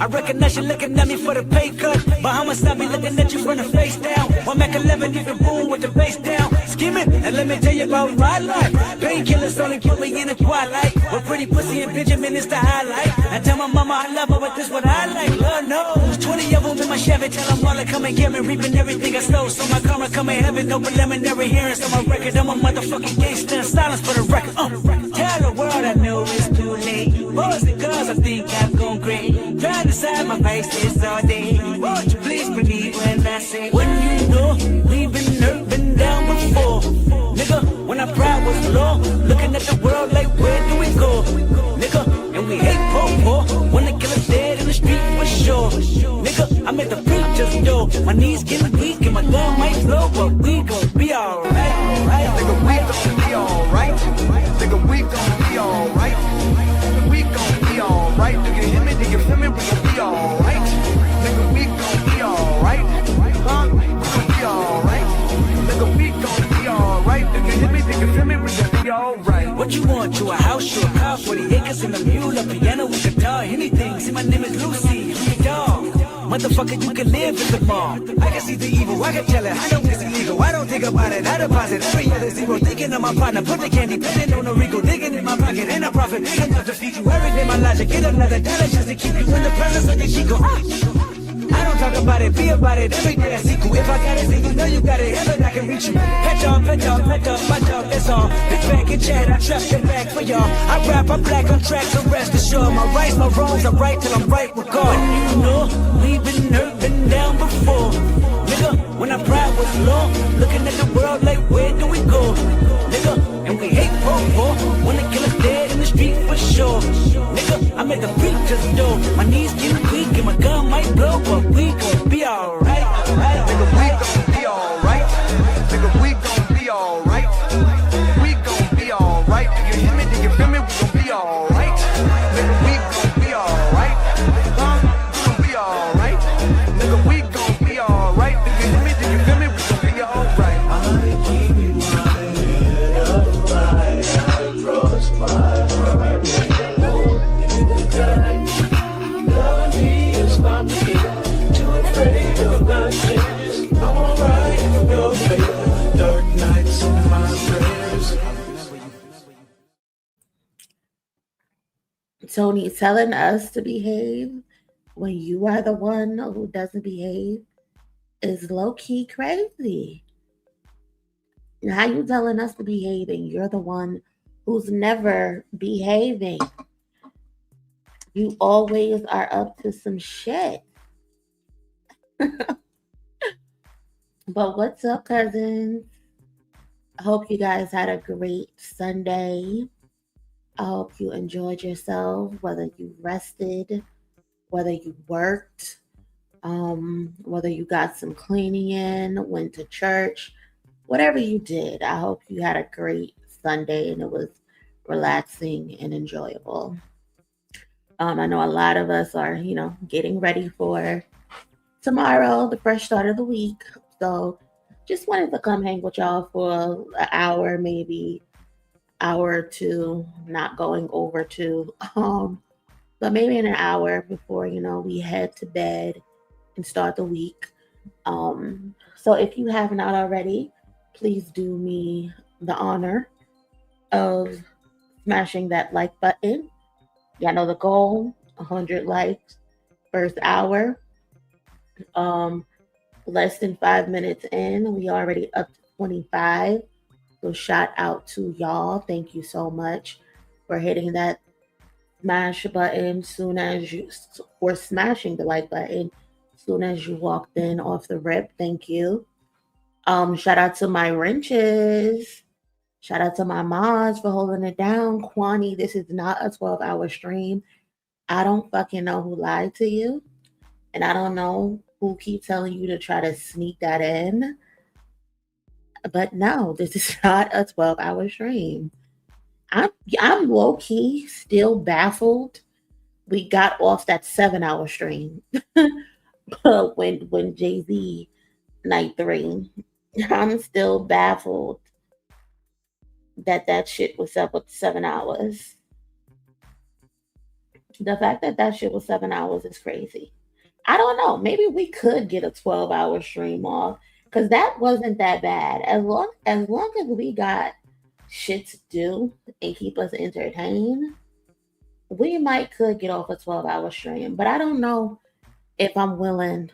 Recognize you looking at me for the pay cut. Bahamas, I be looking at you from the face down. One Mac 11, you can boom with the bass down. Skimming, and let me tell you about my life. Painkillers only put me in the twilight. But pretty pussy and Benjamin is the highlight. I tell my mama I love her, but this what I like. Lord knows, 20 of them in my Chevy. Tell them all to come and get me, reaping everything I stole. So my karma come in heaven, no preliminary hearings on my record. I'm a motherfucking gangster, silence for the record. Tell the world I know it's too late. Boys and girls, I think I've gone great. Trying to decide my face is all day. Won't you please believe when I say, when you know we've been hurt, been down before. Nigga, when our pride was low, looking at the world like where do we go? Nigga, and we hate poor. When the killer's dead in the street for sure. Nigga, I'm at the preacher's door. My knees getting weak and my gun might blow, but we gon' be alright. Nigga, we gon' be alright. Nigga, we gon' be alright. We gon' be alright. Do you hear me? Do you feel me? We gon' be alright. Nigga, we gon' be alright. Huh? We gon' be alright. Nigga, we gon' be alright. Do you hear me? Do you feel me? We gon' be alright. What you want? You a house, you a car, 40 acres and a mule, a piano with guitar, anything. See, my name is Lucy, I'm your dog. Motherfucker, you can live in the mall. I can see the evil, I can tell it. I know it's illegal, I don't think about it. I deposit every other zero, thinking of my partner. Put the candy, penning on the Rico, digging in my pocket, and a profit big enough to feed you every day. My logic, get another dollar just to keep you in the presence of the Chico. I don't talk about it, be about it. Every day I see you. If I got it, then you know you got it. Heaven, I can reach you. Pet y'all, my dog, that's all. Bitch back and chat, I trap your back for y'all. I rap, I'm black on track, so rest assured. My rights, my wrongs, I'm right till I'm right with God. When you know we've been hurt, been down before. Nigga, when our pride was low, looking at the world like where do we go? Nigga, and we hate poor. When the killer's dead in the street for sure. Nigga, I'm at the preacher's door. My knees getting weak and my gun might blow, but we gon' be alright. Nigga, we gon' be alright. Nigga, we gon' be alright. We gon' be alright. Do you hear me? Do you feel me? We gon' be alright. Nigga, we gon' be alright. Huh? We gon' be alright. Nigga, we gon' be alright. Do you hear me? Do you feel me? We gon' be alright. I keep my head up high. I cross my heart. Love me is my beat. Too afraid of my changes. I'm alright in your favor. Dark nights in my prayers. Tony telling us to behave when you are the one who doesn't behave is low-key crazy. How you telling us to behave and you're the one who's never behaving? You always are up to some shit. But what's up, cousins? I hope you guys had a great Sunday. I hope you enjoyed yourself, whether you rested, whether you worked, whether you got some cleaning in, went to church, whatever you did. I hope you had a great Sunday and it was relaxing and enjoyable. I know a lot of us are, getting ready for tomorrow, the fresh start of the week. So just wanted to come hang with y'all for an hour, maybe hour or two, not going over two, but maybe in an hour before, we head to bed and start the week. So if you have not already, please do me the honor of smashing that like button. Y'all know the goal, 100 likes first hour. Less than 5 minutes in, we already up to 25. So shout out to y'all. Thank you so much for hitting that smash button or smashing the like button soon as you walked in off the rip. Thank you. Shout out to my wrenches. Shout out to my mods for holding it down. Kwani, this is not a 12-hour stream. I don't fucking know who lied to you. And I don't know who keeps telling you to try to sneak that in. But no, this is not a 12-hour stream. I'm low-key still baffled. We got off that 7-hour stream when Jay-Z night 3. I'm still baffled that shit was up with 7 hours. The fact that shit was 7 hours is crazy. I don't know. Maybe we could get a 12-hour stream off because that wasn't that bad. As long as we got shit to do and keep us entertained, we might could get off a 12-hour stream. But I don't know if I'm willing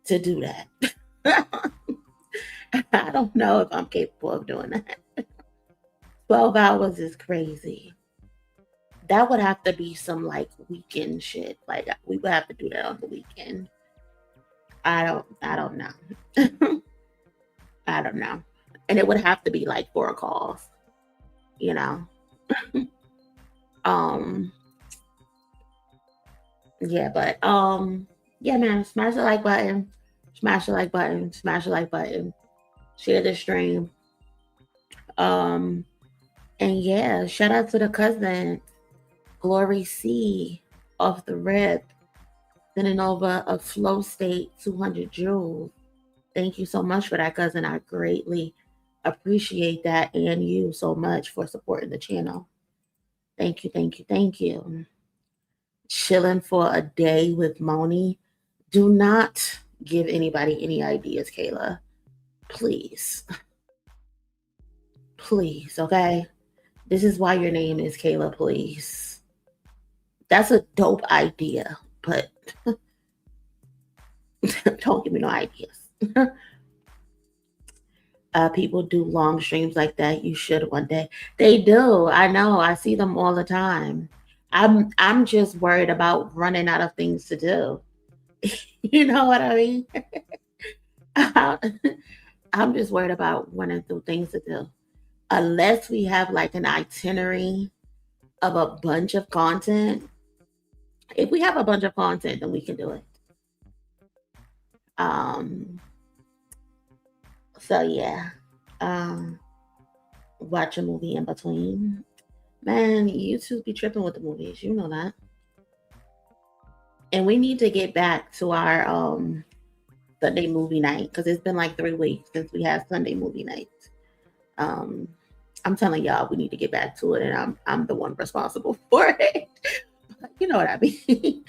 to do that. I don't know if I'm capable of doing that. 12 hours is crazy. That would have to be some like weekend shit. Like we would have to do that on the weekend. I don't know. I don't know. And it would have to be like 4 calls, you know. Yeah, but yeah, man, smash the like button. Smash the like button. Smash the like button. Share the stream. And yeah, shout out to the cousin, Glory C, off the rip, sending over a flow state 200 joules. Thank you so much for that, cousin. I greatly appreciate that, and you so much for supporting the channel. Thank you, thank you, thank you. Chilling for a day with Monie. Do not give anybody any ideas, Kayla. Please. Please, okay? This is why your name is Kayla, please. That's a dope idea, but don't give me no ideas. People do long streams like that. You should one day. They do. I know. I see them all the time. I'm just worried about running out of things to do. You know what I mean? I'm just worried about running through things to do. Unless we have like an itinerary of a bunch of content. If we have a bunch of content, then we can do it. So yeah. Watch a movie in between. Man, YouTube be tripping with the movies. You know that. And we need to get back to our Sunday movie night because it's been like 3 weeks since we had Sunday movie nights. I'm telling y'all, we need to get back to it, and I'm the one responsible for it. You know what I mean?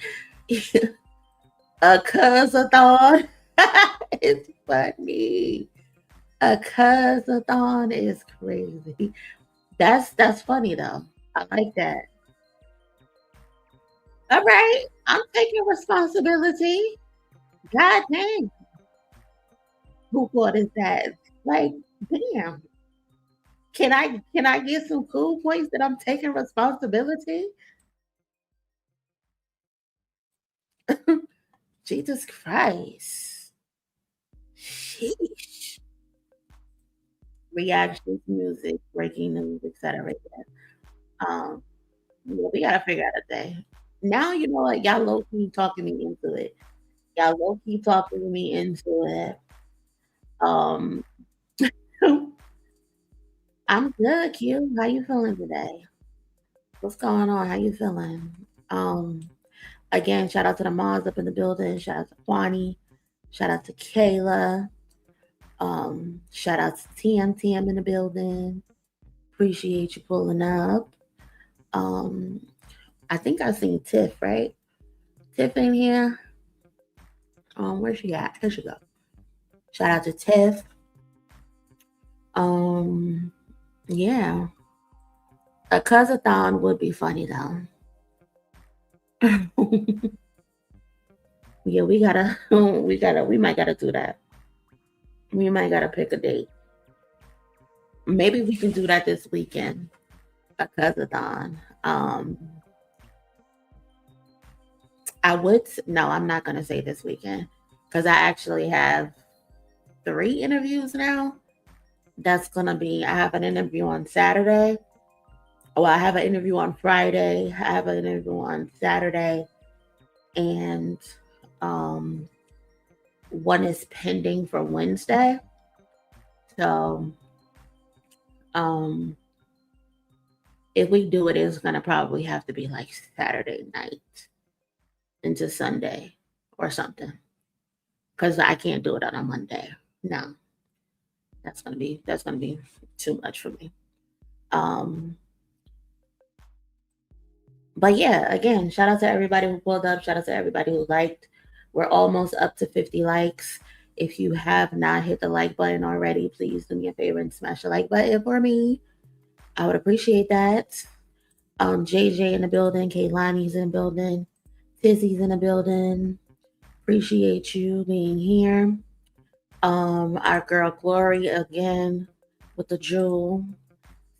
A cuz-a-thon. It's funny. A cuz-a-thon is crazy. That's funny though. I like that. All right, I'm taking responsibility. God dang. Who thought is that? Like, damn. Can I get some cool points that I'm taking responsibility? Jesus Christ. Sheesh. Reactions, music, breaking news, etc. Yeah, we gotta figure out a thing. Now you know what, y'all low key talking me into it. Y'all low key talking me into it. I'm good, Q. How you feeling today? What's going on? How you feeling? Again, shout out to the moms up in the building. Shout out to Kwani. Shout out to Kayla. Shout out to TM in the building. Appreciate you pulling up. I think I seen Tiff, right? Tiff in here. Where's she at? Here she go. Shout out to Tiff. Yeah. A cuz-a-thon would be funny though. Yeah, we might gotta do that. We might gotta pick a date. Maybe we can do that this weekend. A cuz-a-thon. I'm not gonna say this weekend because I actually have 3 interviews now. that's gonna be. I have an interview on Saturday. Well, I have an interview on Friday. I have an interview on Saturday, and one is pending for Wednesday. So, if we do it, it's gonna probably have to be like Saturday night into Sunday or something, because I can't do it on a Monday. No, that's gonna be too much for me. But yeah, again, shout out to everybody who pulled up. Shout out to everybody who liked. We're almost up to 50 likes. If you have not hit the like button already, please do me a favor and smash the like button for me. I would appreciate that. JJ in the building, Kaylani's in the building, Tizzy's in the building. Appreciate you being here. Our girl Glory again with the jewel.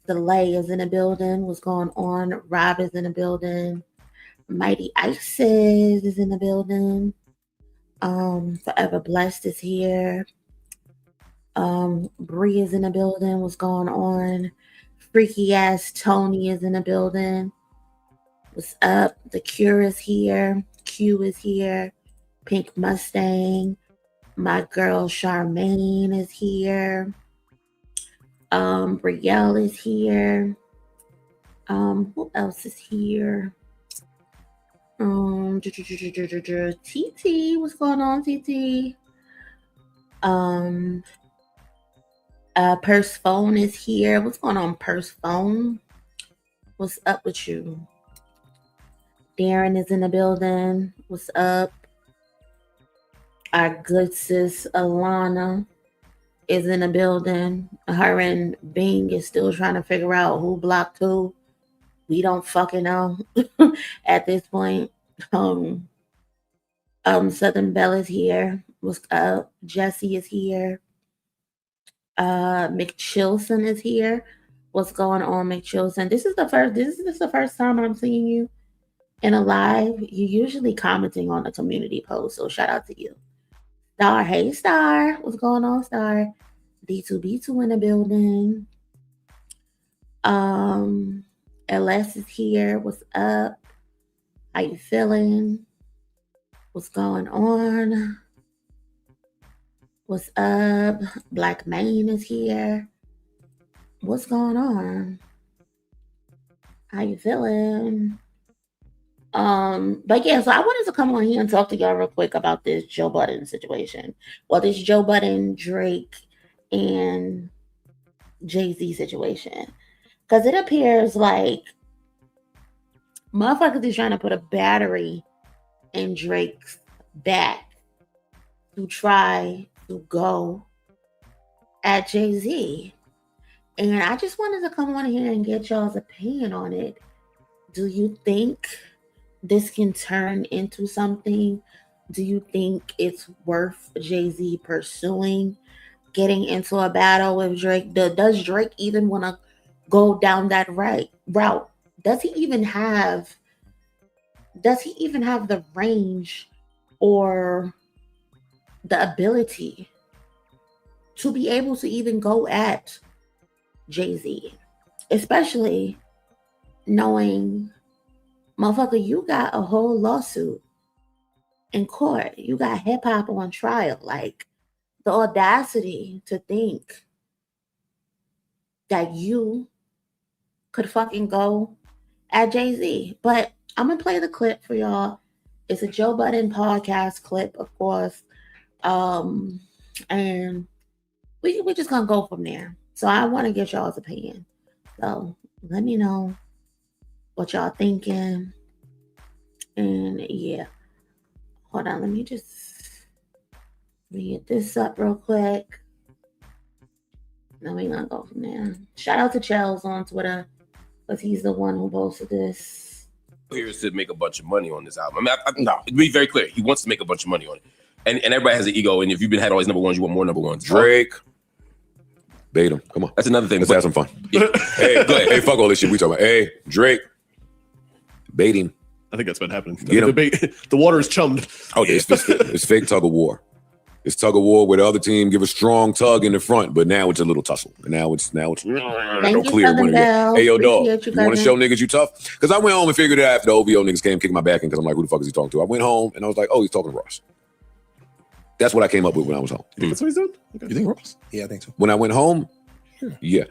Delay is in the building. What's going on? Rob is in the building. Mighty Isis is in the building. Forever Blessed is here. Bree is in the building. What's going on? Freaky ass Tony is in the building. What's up? The Cure is here. Q is here. Pink Mustang. My girl Charmaine is here. Brielle is here. Who else is here? TT, what's going on, TT? Purse Phone is here. What's going on, Purse Phone? What's up with you? Darren is in the building. What's up? Our good sis Alana is in the building. Her and Bing is still trying to figure out who blocked who. We don't fucking know at this point. Southern Belle is here. What's up? Jesse is here. McChilson is here. What's going on, McChilson? This is the first time I'm seeing you in a live. You're usually commenting on the community post, so shout out to you. Star, hey Star. What's going on, Star? D2B2 in the building. LS is here. What's up? How you feeling? What's going on? What's up? Black Main is here. What's going on? How you feeling? But yeah, so I wanted to come on here and talk to y'all real quick about this Joe Budden situation. Well, this Joe Budden, Drake, and Jay-Z situation. Because it appears like motherfuckers is trying to put a battery in Drake's back to try to go at Jay-Z. And I just wanted to come on here and get y'all's opinion on it. Do you think this can turn into something? Do you think it's worth Jay-Z pursuing getting into a battle with Drake? Does Drake even want to go down that route? Does he even have the range or the ability to be able to even go at Jay-Z? Especially knowing, motherfucker, you got a whole lawsuit in court. You got hip hop on trial. Like, the audacity to think that you could fucking go at Jay-Z. But I'm gonna play the clip for y'all. It's a Joe Budden podcast clip, of course. And we just gonna go from there. So I want to get y'all's opinion. So let me know what y'all thinking. And yeah, hold on, let me get this up real quick. Then we're gonna go from there. Shout out to Chels on Twitter, because he's the one who posted this. Here is to make a bunch of money on this album. I mean, no, to be very clear, he wants to make a bunch of money on it. And everybody has an ego, and if you've had all these number ones, you want more number ones. Drake, bait him. Come on. That's another thing. Let's have some fun. Yeah. Hey, go ahead. Hey, fuck all this shit we talking about. Hey, Drake, bait him. I think that's been happening. Get him. The water is chummed. Oh, yeah. It's fake tug of war. It's tug of war where the other team give a strong tug in the front, but now it's a little tussle. And now it's no clear winner yet. Hey, yo, dog, you want to show niggas you tough? Because I went home and figured it out after the OVO niggas came kicking my back in because I'm like, who the fuck is he talking to? I went home and I was like, oh, he's talking to Ross. That's what I came up with when I was home. That's what he's doing? You think Ross? Yeah, I think so. When I went home, yeah.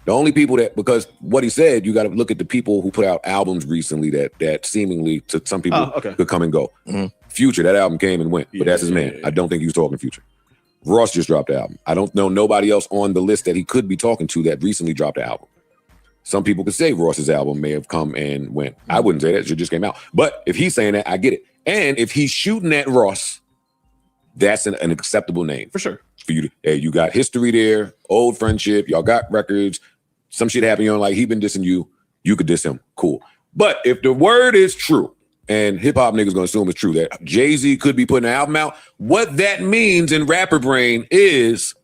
The only people that, because what he said, you got to look at the people who put out albums recently that seemingly to some people could come and go. Mm-hmm. Future, that album came and went, but that's his man. I don't think he was talking Future. Ross just dropped the album. I don't know nobody else on the list that he could be talking to that recently dropped the album. Some people could say Ross's album may have come and went. I wouldn't say that. It just came out. But if he's saying that, I get it. And if he's shooting at Ross, that's an acceptable name. For sure. For you to, hey, you got history there, old friendship, y'all got records. Some shit happened, like he been dissing you. You could diss him. Cool. But if the word is true, and hip-hop niggas gonna assume it's true, that Jay-Z could be putting an album out, what that means in rapper brain is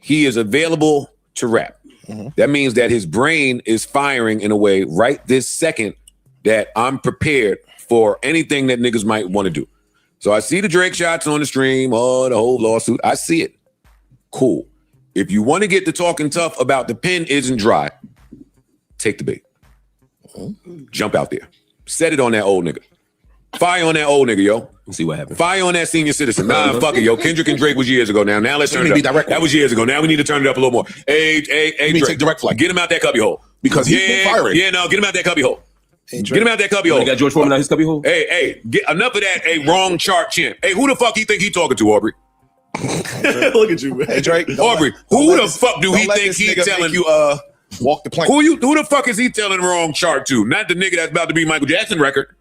he is available to rap. Mm-hmm. That means that his brain is firing in a way right this second that I'm prepared for anything that niggas might want to do. So I see the Drake shots on the stream, the whole lawsuit. I see it. Cool. If you want to get to talking tough about the pen isn't dry, take the bait. Mm-hmm. Jump out there. Set it on that old nigga. Fire on that old nigga, yo. We'll see what happens. Fire on that senior citizen. Nah, fuck it, yo. Kendrick and Drake was years ago now. Now let's turn it up. That was years ago. Now we need to turn it up a little more. Hey, Drake. Take direct flight. Get him out that cubby hole. Because he's been firing. Yeah, no, get him out that cubby hole. Hey, get him out that cubby hole. You got George Foreman out his cubby hole? Hey, get enough of that. Hey, wrong chart champ. Hey, who the fuck he think he talking to, Aubrey? Look at you, man. Hey, Drake. Aubrey, who the fuck do he think he telling you? Walk the plank. Who the fuck is he telling the wrong chart to? Not the nigga that's about to be Michael Jackson record.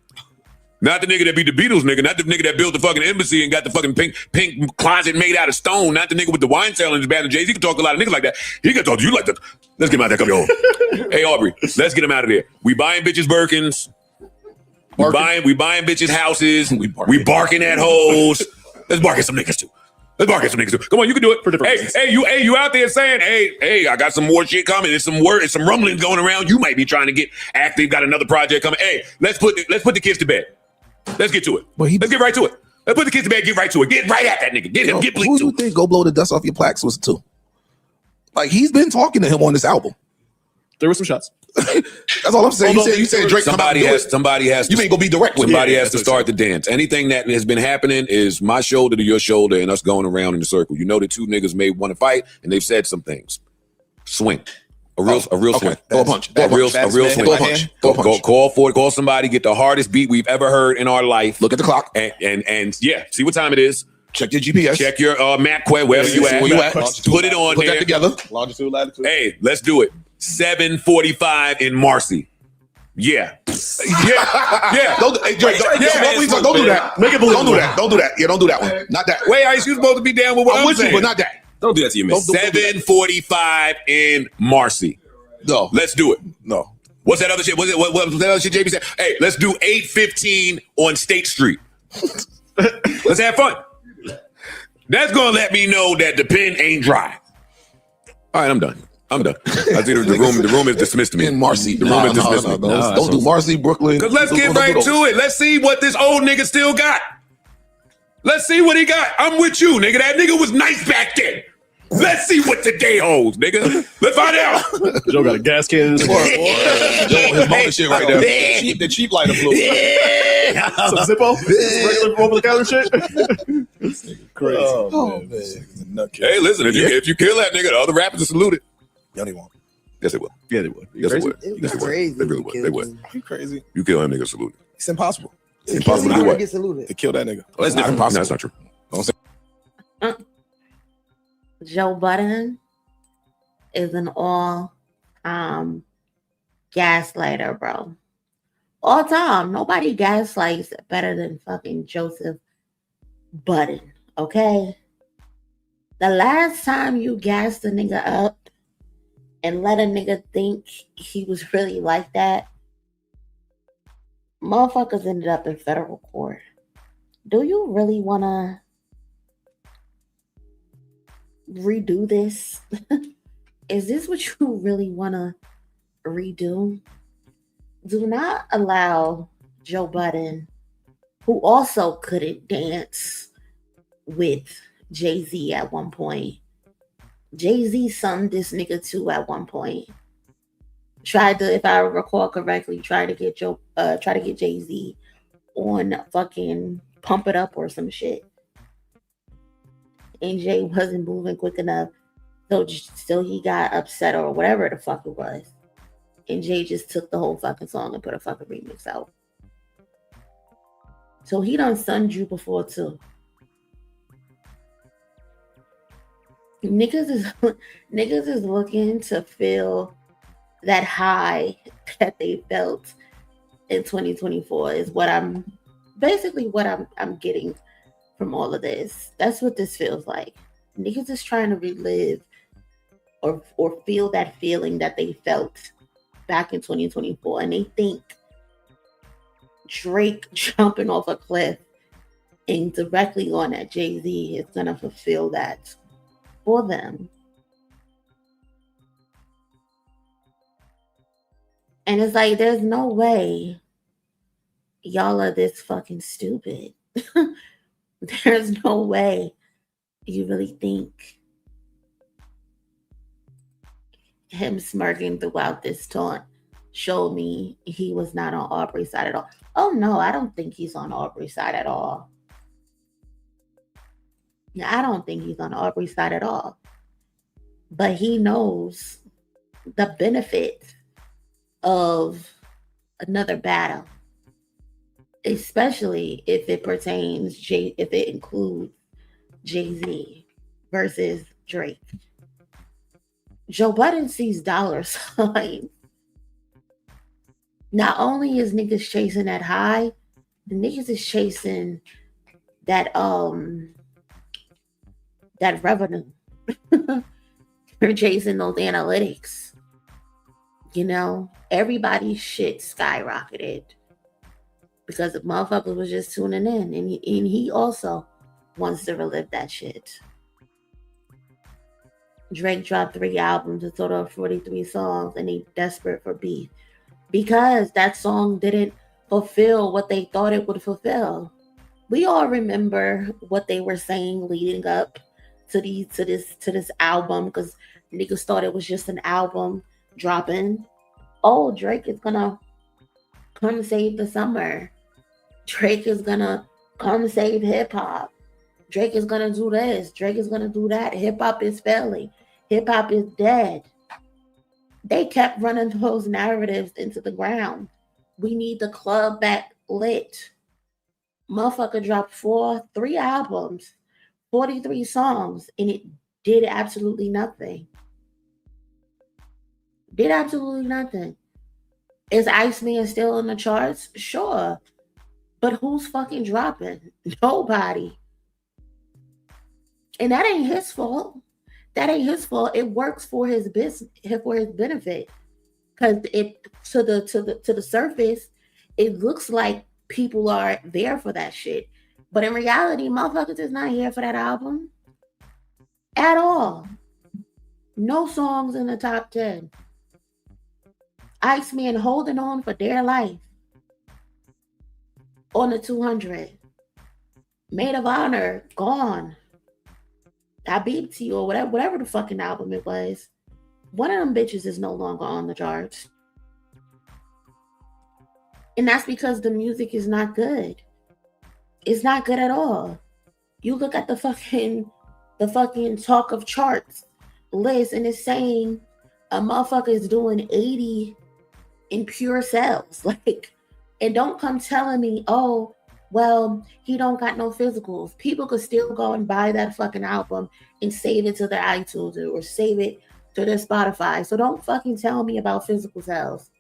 Not the nigga that beat the Beatles nigga. Not the nigga that built the fucking embassy and got the fucking pink closet made out of stone. Not the nigga with the wine cellar in his bad. Jay-Z can talk to a lot of niggas like that. He can talk to you like that. Let's get him out that cubby hole. Hey, Aubrey, let's get him out of there. We buying bitches Birkins. We buying bitches houses. We barking at hoes. Let's bark at some niggas too. Come on, you can do it. For different reasons. You out there saying, hey, I got some more shit coming. There's some rumblings going around. You might be trying to get active. Got another project coming. Hey, let's put the kids to bed. Let's get to it. Let's get right to it. Let's put the kids to bed. Get right to it. Get right at that nigga. Get him. Get bleak Who to you it. think Go Blow the Dust Off Your Plaques was to? Like, he's been talking to him on this album. There were some shots. That's all I'm saying. You said Drake somebody has you ain't gonna be direct with somebody has to start the dance. Anything that has been happening is my shoulder to your shoulder and us going around in a circle. You know the two niggas may want to fight and they've said some things. Swing. A real swing. Throw a punch. A real swing. Call for it. Call somebody. Get the hardest beat we've ever heard in our life. Look at the clock. And yeah, see what time it is. Check your GPS. Check your MapQuest, wherever you at. Put it on Put there. that together. Longitude, latitude. Hey, let's do it. 7:45 in Marcy. Yeah. Hey, Drake, don't do that. Make it believe. Don't do that. Yeah, don't do that one. Not that. Wait, are you supposed to be down with what I'm with saying? you, but not that. Don't do that to your man. 7:45 in Marcy. No. Let's do it. No. What's that other shit? What was that other shit JB said? Hey, let's do 8:15 on State Street. Let's have fun. That's gonna let me know that the pen ain't dry. All right, I'm done. I see the room is dismissed me. In Marcy. The room is dismissed me. Don't do Marcy, Brooklyn. Because let's get right to it. Let's see what this old nigga still got. Let's see what he got. I'm with you, nigga. That nigga was nice back then. Let's see what today holds, nigga. Let's find out. Joe got a gas can in his car. His bonus shit right there. The cheap lighter flew. Some Zippo? Regular over-the-counter shit? This nigga crazy. Oh, man. Hey, listen, if you kill that nigga, the other rappers are saluted. Yeah, they won't. Yes, they will. Yeah, they would. Yes, they would. It Yes, was they crazy. would. They really would. They would. You crazy? You kill that nigga, saluted. It's impossible. It's impossible to do what? Get saluted. To kill that nigga. Oh, that's different. No, that's not true. Don't say. Joe Budden is an all gaslighter, bro. All time. Nobody gaslights better than fucking Joseph Budden, okay? The last time you gassed a nigga up and let a nigga think he was really like that, motherfuckers ended up in federal court. Do you really want to redo this? Is this what you really want to redo? Do not allow Joe Budden, who also couldn't dance with Jay-Z at one point. Jay-Z summed this nigga too at one point. Tried to, if I recall correctly, try to get Jay-Z on fucking Pump It Up or some shit. And Jay wasn't moving quick enough. So he got upset or whatever the fuck it was. And Jay just took the whole fucking song and put a fucking remix out. So he done sunned you before too. Niggas is looking to feel that high that they felt in 2024 is what I'm getting from all of this. That's what this feels like. Niggas is trying to relive or feel that feeling that they felt back in 2024, and they think Drake jumping off a cliff and directly on at Jay-Z is gonna fulfill that for them. And it's like, there's no way y'all are this fucking stupid. There's no way you really think him smirking throughout this taunt showed me he was not on Aubrey's side at all. Oh no, I don't think he's on Aubrey's side at all. Yeah, I don't think he's on Aubrey's side at all. But he knows the benefit of another battle, especially if it includes Jay-Z versus Drake. Joe Budden sees dollar signs. Not only is niggas chasing that high, the niggas is chasing that revenue. They're chasing those analytics. You know, everybody's shit skyrocketed because the motherfucker was just tuning in, and he also wants to relive that shit. Drake dropped 3 albums, a total of 43 songs, and they desperate for beef because that song didn't fulfill what they thought it would fulfill. We all remember what they were saying leading up to this album, because niggas thought it was just an album dropping. Oh, Drake is gonna come save the summer. Drake is gonna come save hip hop. Drake is gonna do this. Drake is gonna do that. Hip hop is failing. Hip hop is dead. They kept running those narratives into the ground. We need the club back lit. Motherfucker dropped 3 albums, 43 songs, and it did absolutely nothing. Did absolutely nothing. Is Iceman still on the charts? Sure. But who's fucking dropping? Nobody. And that ain't his fault. That ain't his fault. It works for his business, for his benefit. Because it to the surface, it looks like people are there for that shit. But in reality, motherfuckers is not here for that album at all. No songs in the top 10. Iceman holding on for dear life on the 200. Maid of Honor gone. I Beat to You or whatever the fucking album it was. One of them bitches is no longer on the charts. And that's because the music is not good. It's not good at all. You look at the fucking talk of charts list, and it's saying a motherfucker is doing 80 in pure sales. Like, and don't come telling me, oh, well, he don't got no physicals. People could still go and buy that fucking album and save it to their iTunes or save it to their Spotify. So don't fucking tell me about physical sales.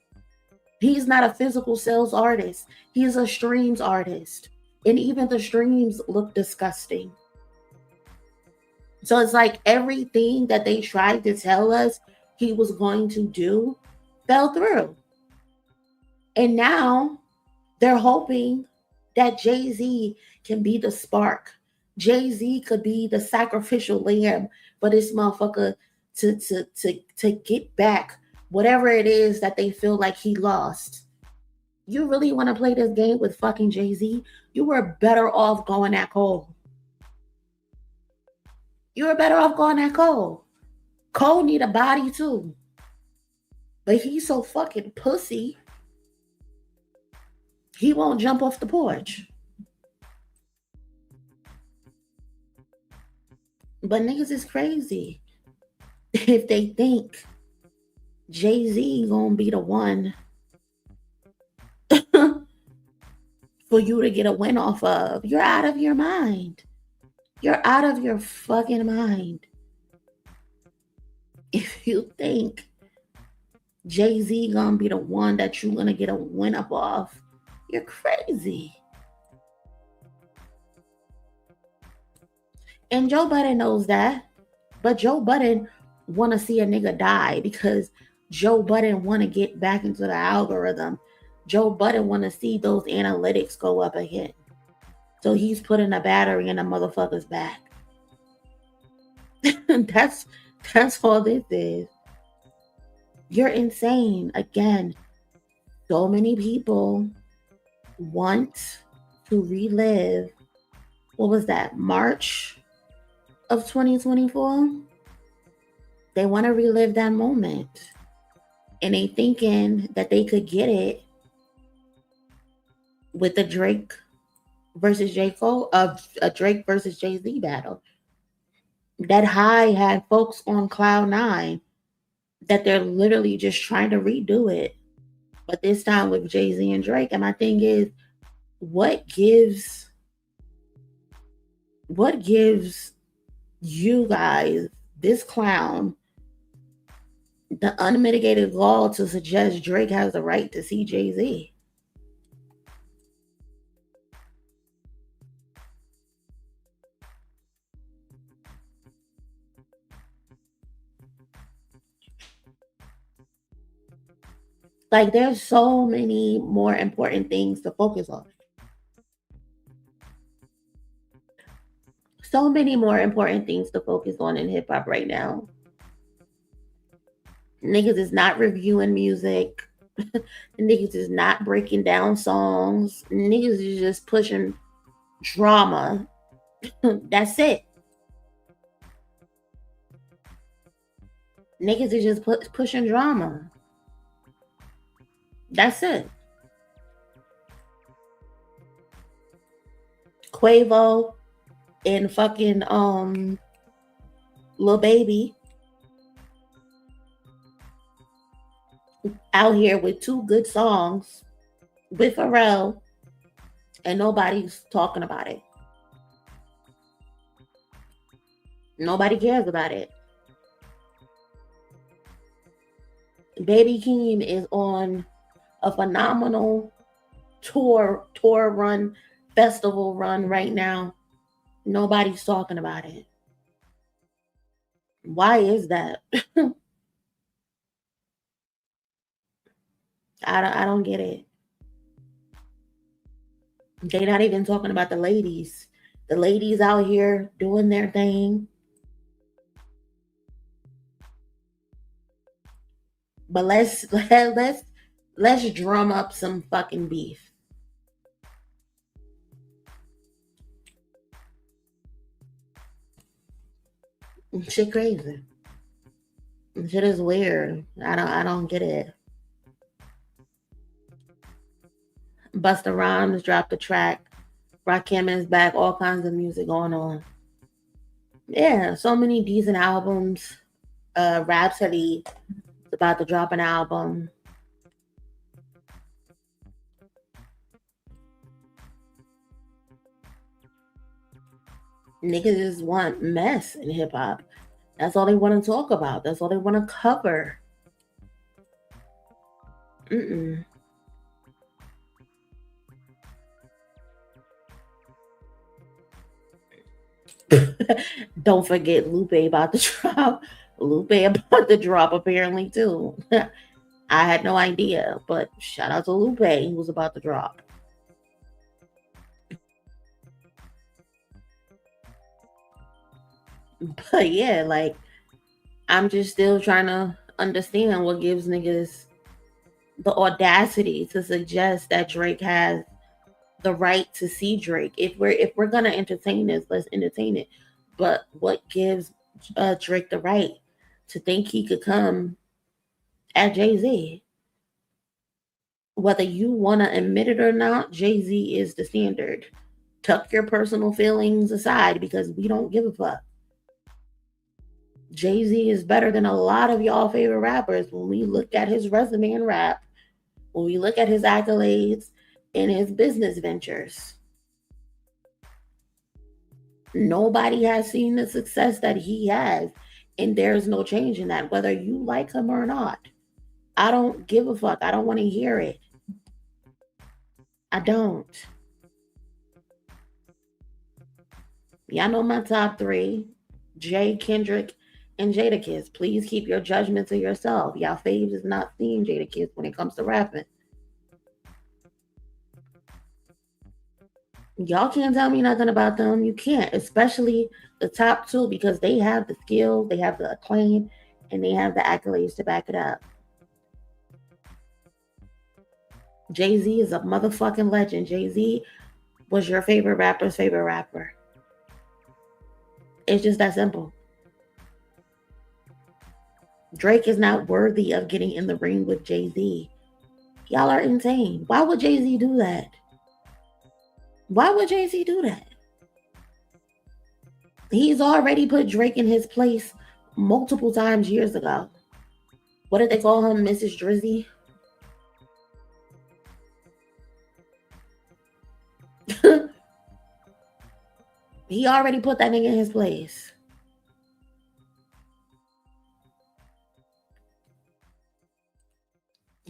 He's not a physical sales artist. He's a streams artist. And even the streams look disgusting. So it's like everything that they tried to tell us he was going to do fell through. And now they're hoping that Jay-Z can be the spark. Jay-Z could be the sacrificial lamb for this motherfucker to get back whatever it is that they feel like he lost. You really want to play this game with fucking Jay-Z? You were better off going at Cole. You were better off going at Cole. Cole need a body too. But he's so fucking pussy. He won't jump off the porch. But niggas is crazy. If they think Jay-Z gonna be the one for you to get a win off of, you're out of your mind. You're out of your fucking mind. If you think Jay-Z gonna be the one that you're gonna get a win up off, you're crazy. And Joe Budden knows that. But Joe Budden want to see a nigga die because Joe Budden want to get back into the algorithm. Joe Budden want to see those analytics go up again. So he's putting a battery in a motherfucker's back. That's all this is. You're insane. Again, so many people want to relive, what was that, March of 2024? They want to relive that moment. And they thinking that they could get it with the Drake versus J. Cole, a Drake versus Jay-Z battle. That high had folks on cloud nine that they're literally just trying to redo it. But this time with Jay-Z and Drake. And my thing is, what gives you guys, this clown, the unmitigated gall to suggest Drake has the right to see Jay-Z? Like, there's so many more important things to focus on. So many more important things to focus on in hip hop right now. Niggas is not reviewing music. Niggas is not breaking down songs. Niggas is just pushing drama. That's it. Niggas is just pushing drama. That's it. Quavo and fucking Lil Baby out here with 2 good songs with Pharrell, and nobody's talking about it. Nobody cares about it. Baby Keem is on a phenomenal tour run, festival run right now. Nobody's talking about it. Why is that? I don't get it. They're not even talking about the ladies. The ladies out here doing their thing. But let's drum up some fucking beef. Shit crazy. Shit is weird. I don't get it. Busta Rhymes dropped a track. Rakim is back. All kinds of music going on. Yeah, so many decent albums. Rhapsody is about to drop an album. Niggas just want mess in hip hop. That's all they want to talk about. That's all they want to cover. Don't forget Lupe about to drop. Lupe about to drop apparently too. I had no idea, but shout out to Lupe, he was about to drop. But yeah, like, I'm just still trying to understand what gives niggas the audacity to suggest that Drake has the right to see Drake. If we're gonna entertain this, let's entertain it. But what gives Drake the right to think he could come at Jay-Z? Whether you want to admit it or not, Jay-Z is the standard. Tuck your personal feelings aside because we don't give a fuck. Jay-Z is better than a lot of y'all favorite rappers when we look at his resume and rap, when we look at his accolades and his business ventures. Nobody has seen the success that he has, and there's no change in that, whether you like him or not. I don't give a fuck. I don't want to hear it. I don't. Y'all know my top three: Jay, Kendrick, and Jadakiss. Please keep your judgment to yourself. Y'all faves is not seeing Jadakiss when it comes to rapping. Y'all can't tell me nothing about them. You can't, especially the top two, because they have the skills, they have the acclaim, and they have the accolades to back it up. Jay-Z is a motherfucking legend. Jay-Z was your favorite rapper's favorite rapper. It's just that simple. Drake is not worthy of getting in the ring with Jay-Z. Y'all are insane. Why would Jay-Z do that? Why would Jay-Z do that? He's already put Drake in his place multiple times years ago. What did they call him? Mrs. Drizzy? He already put that nigga in his place.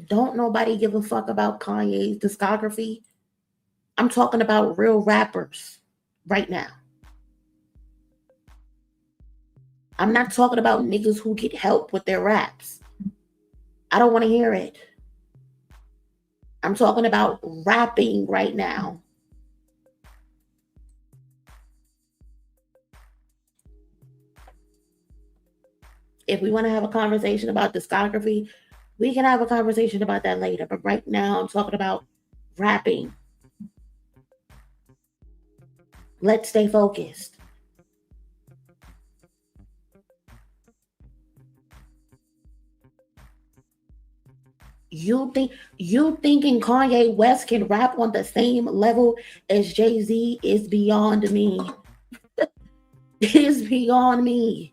Don't nobody give a fuck about Kanye's discography. I'm talking about real rappers right now. I'm not talking about niggas who get help with their raps. I don't want to hear it. I'm talking about rapping right now. If we want to have a conversation about discography, we can have a conversation about that later. But right now, I'm talking about rapping. Let's stay focused. You thinking Kanye West can rap on the same level as Jay-Z is beyond me. It is beyond me.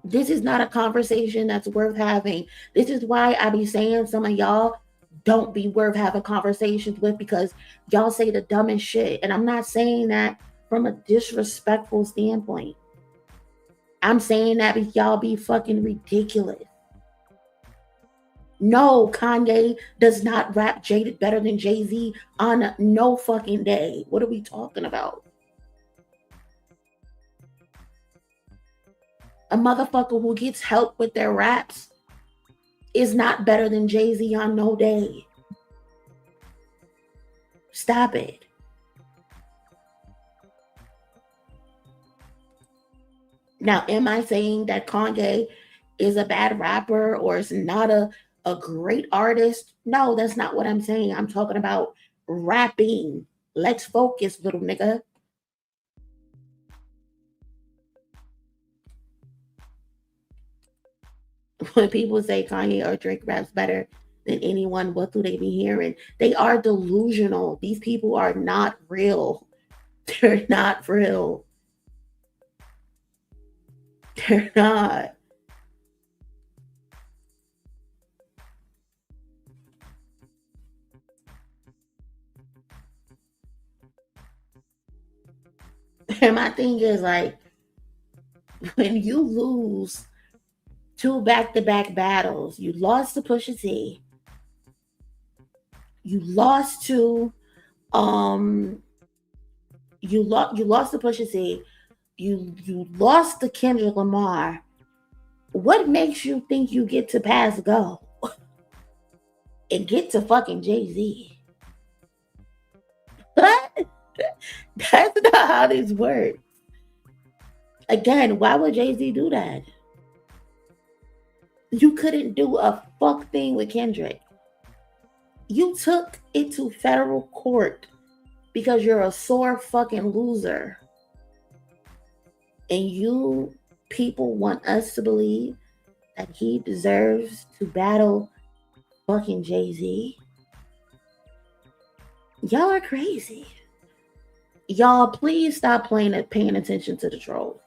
This is not a conversation that's worth having. This is why I be saying some of y'all don't be worth having conversations with, because y'all say the dumbest shit. And I'm not saying that from a disrespectful standpoint. I'm saying that because y'all be fucking ridiculous. No, Kanye does not rap Jaded better than Jay-Z on no fucking day. What are we talking about? A motherfucker who gets help with their raps is not better than Jay-Z on no day. Stop it. Now, am I saying that Kanye is a bad rapper or is not a great artist? No, that's not what I'm saying. I'm talking about rapping. Let's focus, little nigga. When people say Kanye or Drake raps better than anyone, what do they be hearing? They are delusional. These people are not real. They're not real. They're not. And my thing is, like, when you lose 2 back-to-back battles, you lost to Pusha T, you lost to you lost to Pusha T, you lost to Kendrick Lamar. What makes you think you get to pass go and get to fucking Jay-Z? What? That's not how this works. Again, why would Jay-Z do that? You couldn't do a fuck thing with Kendrick. You took it to federal court because you're a sore fucking loser. And you people want us to believe that he deserves to battle fucking Jay-Z. Y'all are crazy. Y'all, please stop paying attention to the trolls.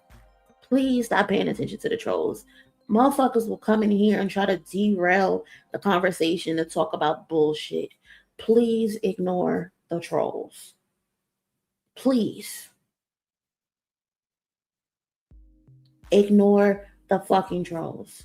Please stop paying attention to the trolls. Motherfuckers will come in here and try to derail the conversation to talk about bullshit. Please ignore the trolls. Please. Ignore the fucking trolls.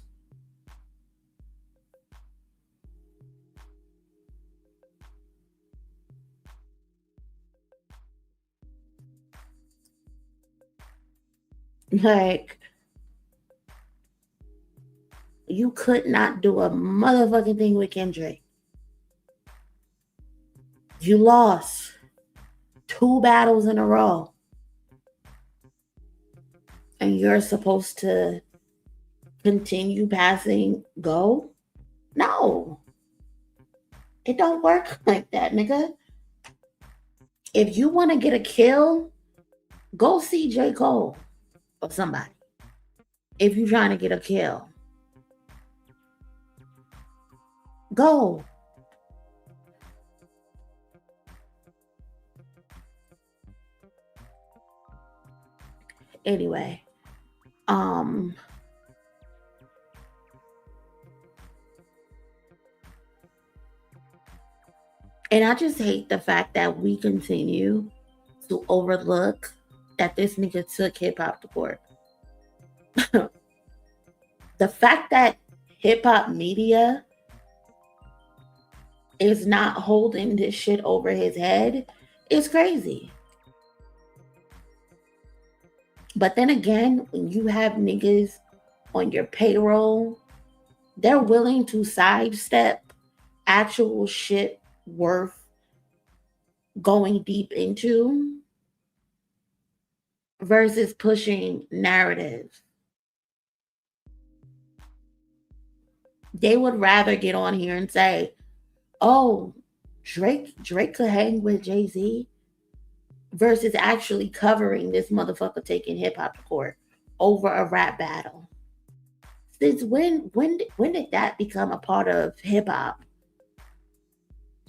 Like, you could not do a motherfucking thing with Kendrick. You lost 2 battles in a row. And you're supposed to continue passing go? No. It don't work like that, nigga. If you want to get a kill, go see J. Cole or somebody. If you're trying to get a kill, go. Anyway, and I just hate the fact that we continue to overlook that this nigga took hip hop to court. The fact that hip hop media is not holding this shit over his head is crazy. But then again, when you have niggas on your payroll, they're willing to sidestep actual shit worth going deep into versus pushing narratives. They would rather get on here and say, oh, Drake could hang with Jay-Z, versus actually covering this motherfucker taking hip hop to court over a rap battle. Since when did that become a part of hip hop?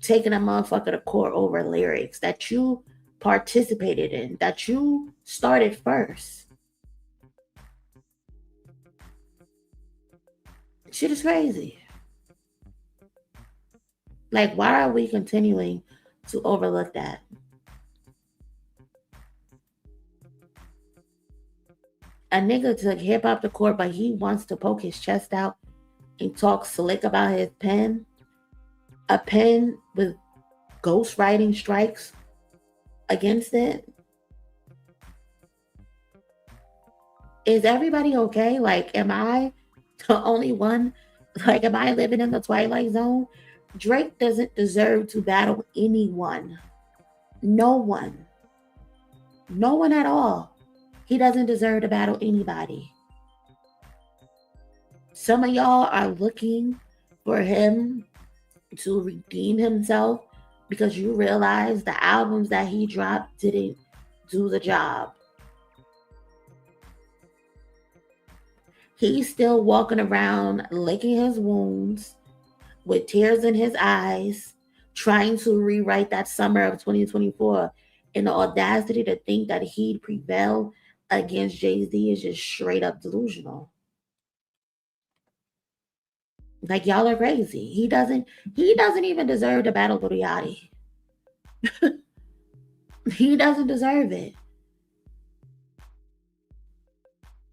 Taking a motherfucker to court over lyrics that you participated in, that you started first. Shit is crazy. Like, why are we continuing to overlook that? A nigga took hip hop to court, but he wants to poke his chest out and talk slick about his pen. A pen with ghostwriting strikes against it. Is everybody okay? Like, am I the only one? Like, am I living in the Twilight Zone? Drake doesn't deserve to battle anyone. No one. No one at all. He doesn't deserve to battle anybody. Some of y'all are looking for him to redeem himself because you realize the albums that he dropped didn't do the job. He's still walking around licking his wounds with tears in his eyes, trying to rewrite that summer of 2024. And the audacity to think that he'd prevail against Jay-Z is just straight up delusional. Like, y'all are crazy. He doesn't even deserve to battle Lil Yachty. He doesn't deserve it.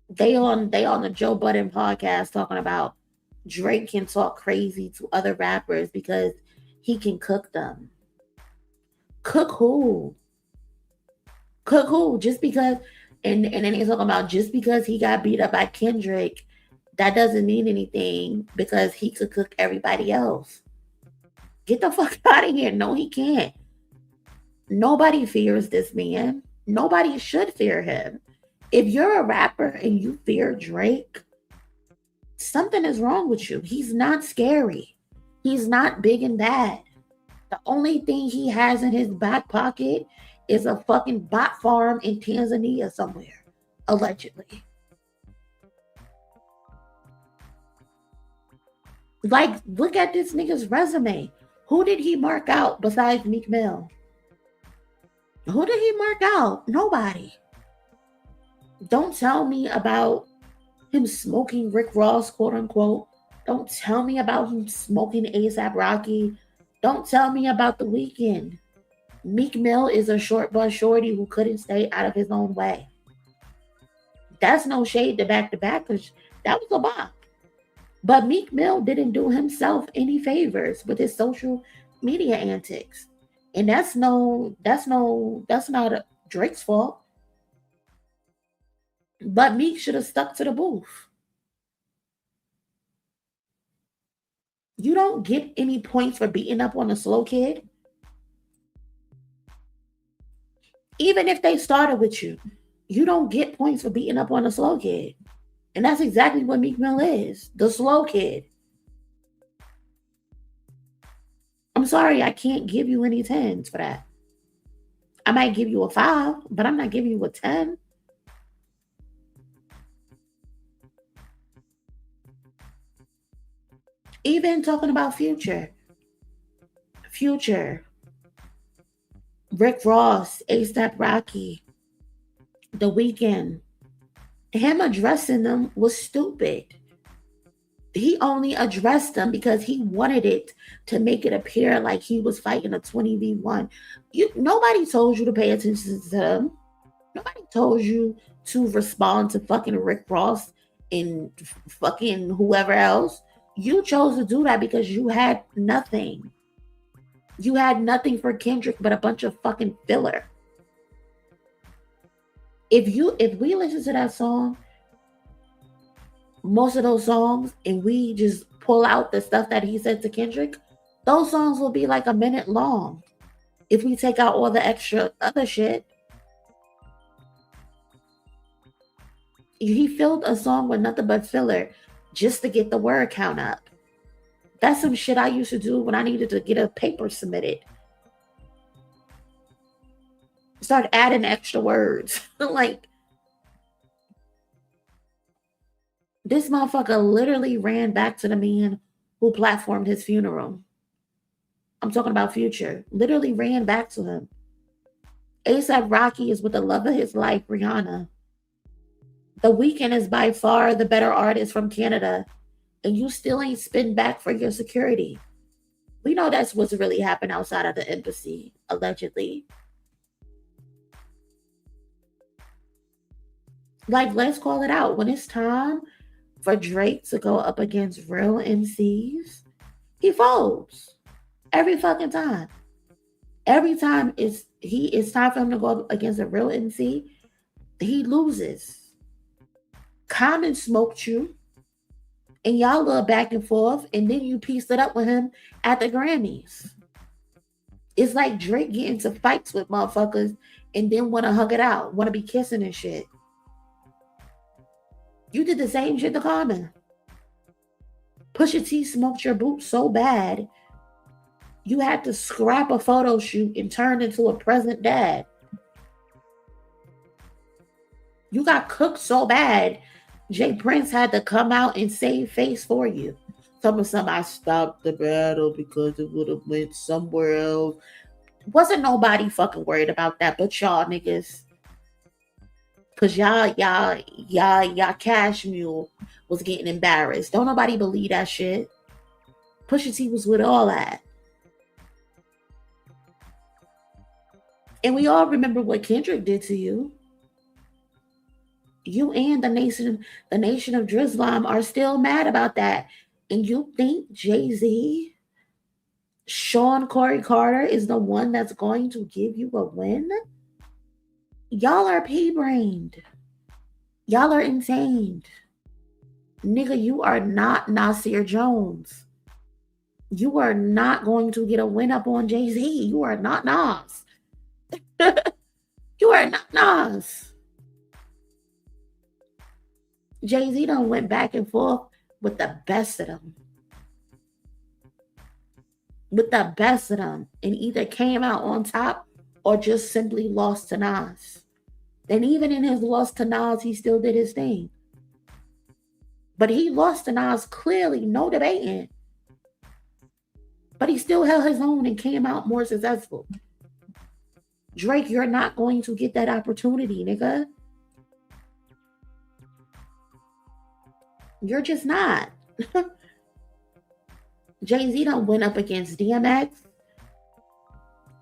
They on the Joe Budden podcast talking about Drake can talk crazy to other rappers because he can cook them. Cook who? Cook who? Just because, and then he's talking about just because he got beat up by Kendrick, that doesn't mean anything because he could cook everybody else. Get the fuck out of here. No, he can't. Nobody fears this man. Nobody should fear him. If you're a rapper and you fear Drake, something is wrong with you. He's not scary. He's not big and bad. The only thing he has in his back pocket is a fucking bot farm in Tanzania somewhere. allegedly. Like, look at this nigga's resume. Who did he mark out besides Meek Mill? Who did he mark out? Nobody. Don't tell me about him smoking Rick Ross, quote unquote. Don't tell me about him smoking A$AP Rocky. Don't tell me about The Weeknd. Meek Mill is a short bus shorty who couldn't stay out of his own way. That's no shade to back because that was a bop. But Meek Mill didn't do himself any favors with his social media antics. And that's not Drake's fault. But Meek should have stuck to the booth. You don't get any points for beating up on a slow kid. Even if they started with you, you don't get points for beating up on a slow kid. And that's exactly what Meek Mill is, the slow kid. I'm sorry, I can't give you any 10s for that. I might give you a 5, but I'm not giving you a 10. Even talking about Future, Rick Ross, A$AP Rocky, The Weeknd, him addressing them was stupid. He only addressed them because he wanted it to make it appear like he was fighting a 20v1. Nobody told you to pay attention to them. Nobody told you to respond to fucking Rick Ross and fucking whoever else. You chose to do that because you had nothing. You had nothing for Kendrick but a bunch of fucking filler. If we listen to that song, most of those songs, and we just pull out the stuff that he said to Kendrick, those songs will be like a minute long. If we take out all the extra other shit. He filled a song with nothing but filler just to get the word count up. That's some shit I used to do when I needed to get a paper submitted. Start adding extra words. Like, this motherfucker literally ran back to the man who platformed his funeral. I'm talking about Future. Literally ran back to him. A$AP Rocky is with the love of his life, Rihanna. The Weeknd is by far the better artist from Canada, and you still ain't spin back for your security. We know that's what's really happened outside of the embassy, allegedly. Like, let's call it out. When it's time for Drake to go up against real MCs, he folds. Every fucking time. Every time it's time for him to go up against a real MC, he loses. Common smoked you, and y'all little back and forth, and then you pieced it up with him at the Grammys. It's like Drake getting into fights with motherfuckers and then want to hug it out, want to be kissing and shit. You did the same shit to Common. Pusha T smoked your boots so bad, you had to scrap a photo shoot and turn into a present dad. You got cooked so bad, Jay Prince had to come out and save face for you. Somebody stopped the battle because it would have went somewhere else. Wasn't nobody fucking worried about that but y'all niggas. Cause y'all cash mule was getting embarrassed. Don't nobody believe that shit. Pusha T was with all that. And we all remember what Kendrick did to you. You and the nation of Drizlam are still mad about that. And you think Jay-Z, Sean Corey Carter is the one that's going to give you a win? Y'all are pea-brained. Y'all are insane. Nigga, you are not Nasir Jones. You are not going to get a win up on Jay-Z. You are not Nas. You are not Nas. Jay-Z done went back and forth with the best of them. And either came out on top or just simply lost to Nas. And even in his loss to Nas, he still did his thing. But he lost to Nas clearly, no debating. But he still held his own and came out more successful. Drake, you're not going to get that opportunity, nigga. You're just not. Jay-Z done went up against DMX.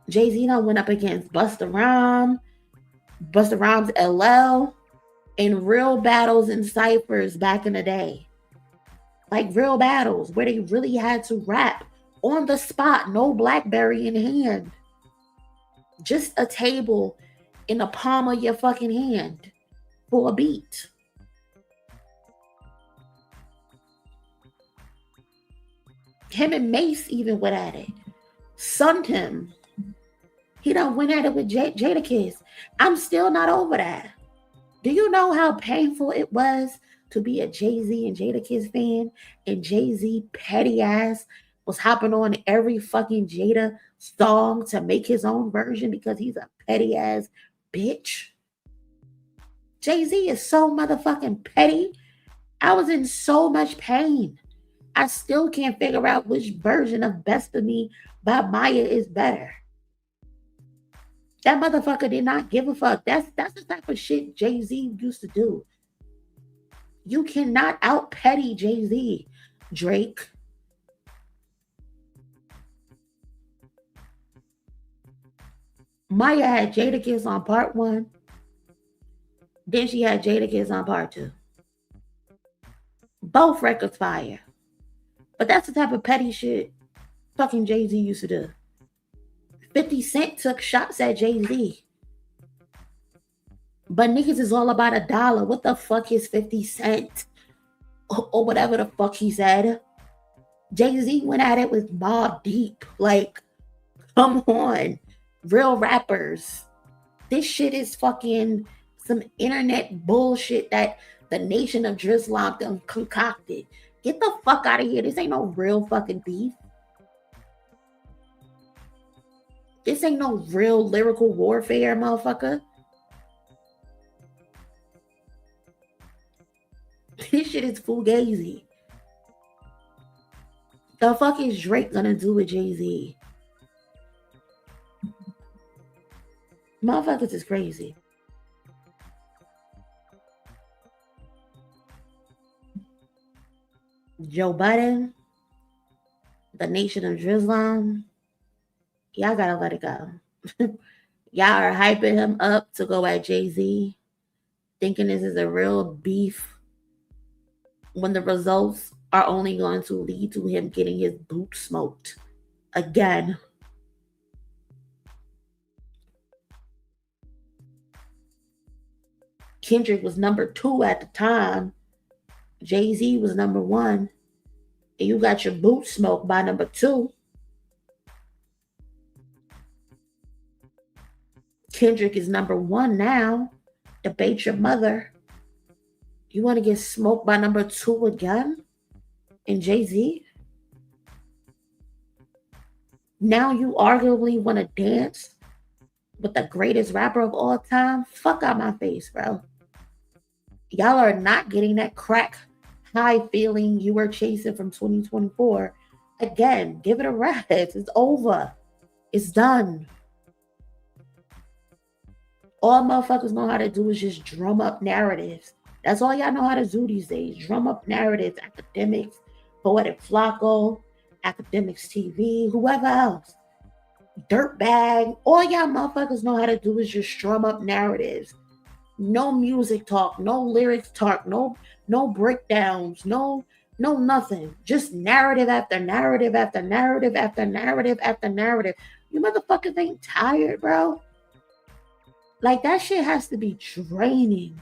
Jay-Z done went up against Busta Rhymes, LL, in real battles and ciphers back in the day. Like real battles where they really had to rap on the spot, no BlackBerry in hand. Just a table in the palm of your fucking hand for a beat. Him and Mace even went at it. Sunned him. He done went at it with Jadakiss. I'm still not over that. Do you know how painful it was to be a Jay-Z and Jadakiss fan? And Jay-Z, petty ass, was hopping on every fucking Jada song to make his own version because he's a petty ass bitch. Jay-Z is so motherfucking petty. I was in so much pain. I still can't figure out which version of Best of Me by Maya is better. That motherfucker did not give a fuck. That's the type of shit Jay-Z used to do. You cannot out petty Jay-Z, Drake. Maya had Jadakiss on part 1. Then she had Jadakiss on part 2. Both records fire. But that's the type of petty shit fucking Jay-Z used to do. 50 Cent took shots at Jay-Z. But niggas is all about $1. What the fuck is 50 Cent? Or whatever the fuck he said. Jay-Z went at it with Mobb Deep. Like, come on. Real rappers. This shit is fucking some internet bullshit that the Nation of Islam done concocted. Get the fuck out of here. This ain't no real fucking beef. This ain't no real lyrical warfare, motherfucker. This shit is fugazi. The fuck is Drake gonna do with Jay-Z? Motherfuckers is crazy. Joe Biden, the Nation of Islam, y'all gotta let it go. Y'all are hyping him up to go at Jay-Z, thinking this is a real beef when the results are only going to lead to him getting his boot smoked again. Kendrick was number 2 at the time. Jay-Z was number 1. And you got your boot smoked by number 2. Kendrick is number 1 now. Debate your mother. You want to get smoked by number 2 again? And Jay-Z? Now you arguably want to dance with the greatest rapper of all time? Fuck out my face, bro. Y'all are not getting that crack high feeling you were chasing from 2024. Again, give it a rest. It's over. It's done. All motherfuckers know how to do is just drum up narratives. That's all y'all know how to do these days. Drum up narratives. Academics, Poetic Flacco, Academics TV, whoever else. Dirtbag. All y'all motherfuckers know how to do is just drum up narratives. No music talk, no lyrics talk, no breakdowns, no nothing. Just narrative after narrative after narrative after narrative after narrative. You motherfuckers ain't tired, bro. Like, that shit has to be draining.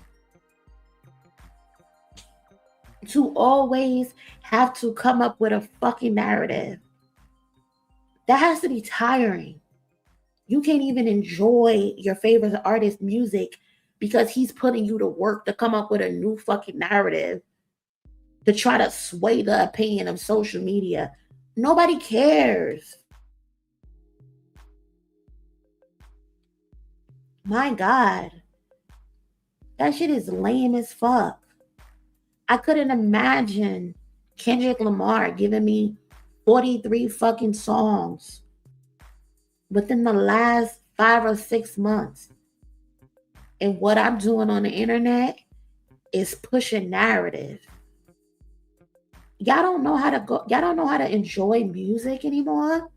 To always have to come up with a fucking narrative. That has to be tiring. You can't even enjoy your favorite artist's music because he's putting you to work to come up with a new fucking narrative to try to sway the opinion of social media. Nobody cares. My God. That shit is lame as fuck. I couldn't imagine Kendrick Lamar giving me 43 fucking songs within the last 5 or 6 months. And what I'm doing on the internet is pushing narrative. Y'all don't know how to enjoy music anymore.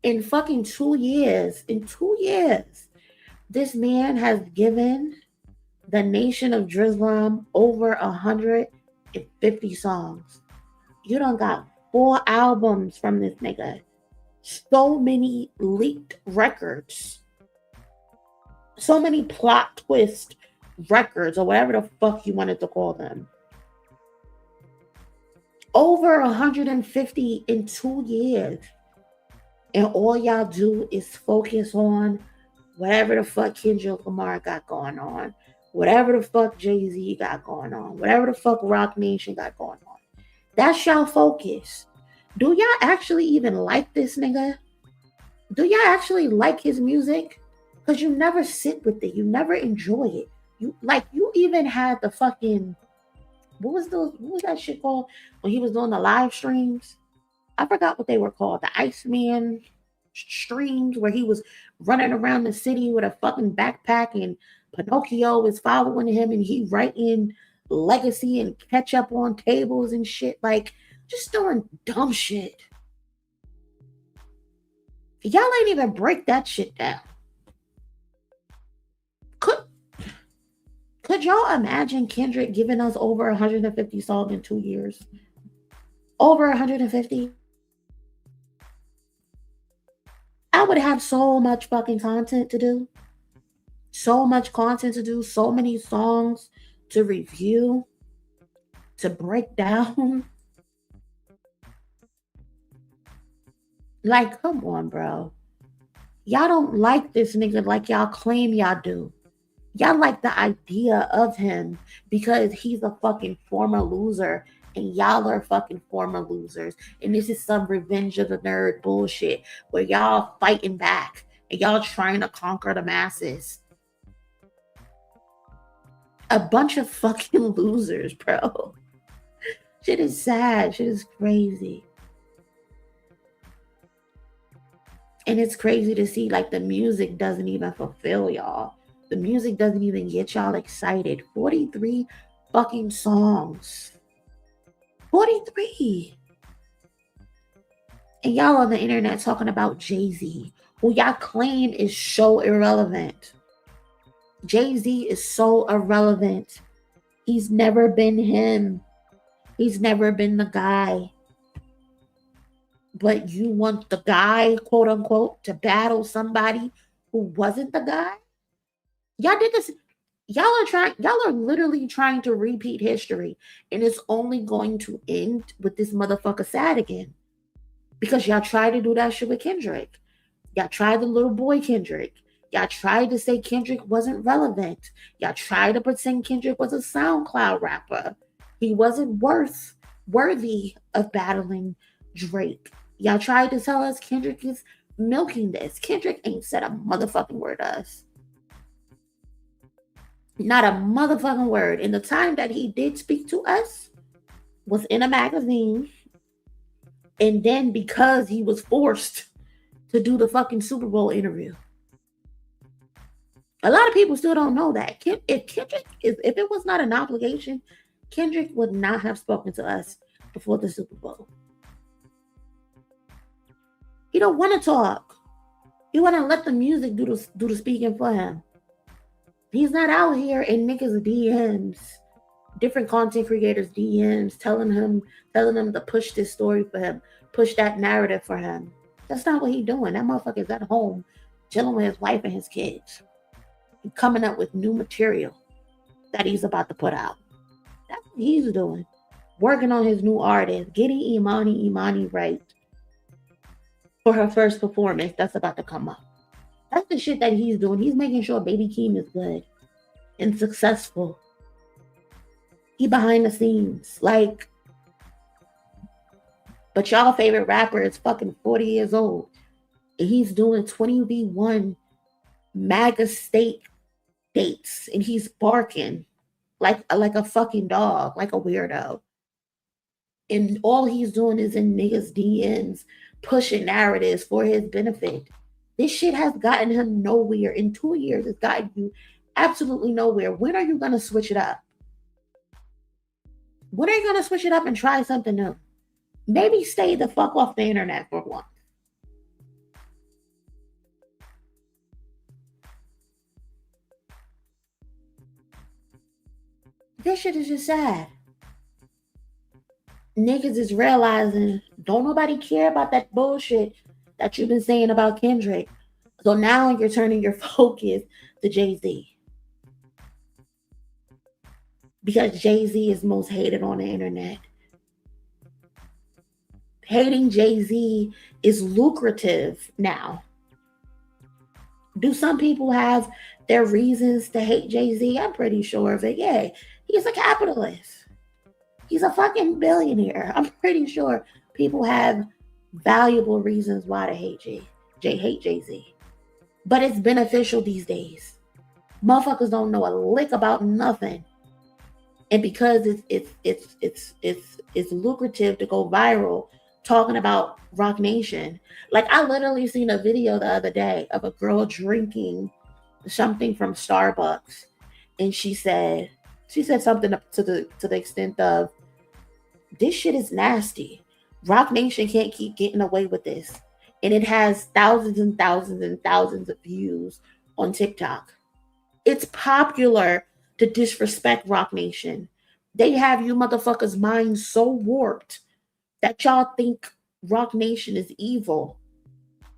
In fucking 2 years, this man has given the Nation of Islam over 150 songs. You done got 4 albums from this nigga. So many leaked records. So many plot twist records, or whatever the fuck you wanted to call them. Over 150 in 2 years. And all y'all do is focus on whatever the fuck Kendrick Lamar got going on, whatever the fuck Jay-Z got going on, whatever the fuck Rock Nation got going on. That's y'all focus. Do y'all actually even like this nigga? Do y'all actually like his music? Because you never sit with it. You never enjoy it. You even had the fucking, what was that shit called when he was doing the live streams? I forgot what they were called. The Iceman streams, where he was running around the city with a fucking backpack and Pinocchio is following him and he writing legacy and ketchup on tables and shit. Like, just doing dumb shit. Y'all ain't even break that shit down. Could y'all imagine Kendrick giving us over 150 songs in 2 years? Over 150? I would have so much fucking content to do. So much content to do. So many songs to review. To break down. Like, come on, bro. Y'all don't like this nigga like y'all claim y'all do. Y'all like the idea of him because he's a fucking former loser and y'all are fucking former losers. And this is some Revenge of the Nerd bullshit where y'all fighting back and y'all trying to conquer the masses. A bunch of fucking losers, bro. Shit is sad. Shit is crazy. And it's crazy to see, like, the music doesn't even fulfill y'all. The music doesn't even get y'all excited. 43 fucking songs. 43. And y'all on the internet talking about Jay-Z, who y'all claim is so irrelevant. Jay-Z is so irrelevant. He's never been him. He's never been the guy. But you want the guy, quote unquote, to battle somebody who wasn't the guy? Y'all did this. Y'all are literally trying to repeat history. And it's only going to end with this motherfucker sad again. Because y'all tried to do that shit with Kendrick. Y'all tried the little boy Kendrick. Y'all tried to say Kendrick wasn't relevant. Y'all tried to pretend Kendrick was a SoundCloud rapper. He wasn't worthy of battling Drake. Y'all tried to tell us Kendrick is milking this. Kendrick ain't said a motherfucking word to us. Not a motherfucking word. And the time that he did speak to us was in a magazine. And then because he was forced to do the fucking Super Bowl interview. A lot of people still don't know that. If it was not an obligation, Kendrick would not have spoken to us before the Super Bowl. He don't want to talk. He want to let the music do the speaking for him. He's not out here in niggas' DMs, different content creators' DMs, telling them to push this story for him, push that narrative for him. That's not what he's doing. That motherfucker's at home, chilling with his wife and his kids. He's coming up with new material that he's about to put out. That's what he's doing. Working on his new artist, getting Imani right for her first performance that's about to come up. That's the shit that he's doing. He's making sure Baby Keem is good and successful. He behind the scenes. Like, but y'all favorite rapper is fucking 40 years old. And he's doing 20v1 MAGA state dates, and he's barking like a fucking dog, like a weirdo. And all he's doing is in niggas' DMs, pushing narratives for his benefit. This shit has gotten him nowhere. In 2 years, it's gotten you absolutely nowhere. When are you gonna switch it up? When are you gonna switch it up and try something new? Maybe stay the fuck off the internet for once. This shit is just sad. Niggas is realizing don't nobody care about that bullshit that you've been saying about Kendrick. So now you're turning your focus to Jay-Z. Because Jay-Z is most hated on the internet. Hating Jay-Z is lucrative now. Do some people have their reasons to hate Jay-Z? I'm pretty sure of it. Yeah, he's a capitalist. He's a fucking billionaire. I'm pretty sure people have valuable reasons why to hate Jay-Z. But it's beneficial these days. Motherfuckers don't know a lick about nothing. And because it's lucrative to go viral talking about Rock Nation. Like I literally seen a video the other day of a girl drinking something from Starbucks, and she said something to the extent of, this shit is nasty. Rock Nation can't keep getting away with this. And it has thousands and thousands and thousands of views on TikTok. It's popular to disrespect Rock Nation. They have you motherfuckers' minds so warped that y'all think Rock Nation is evil,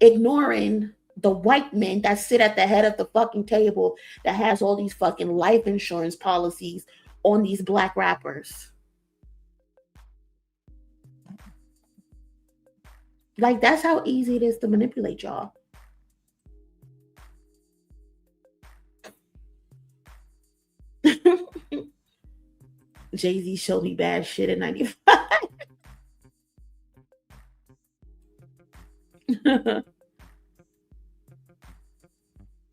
ignoring the white men that sit at the head of the fucking table that has all these fucking life insurance policies on these black rappers. Like, that's how easy it is to manipulate y'all. Jay-Z showed me bad shit in 95.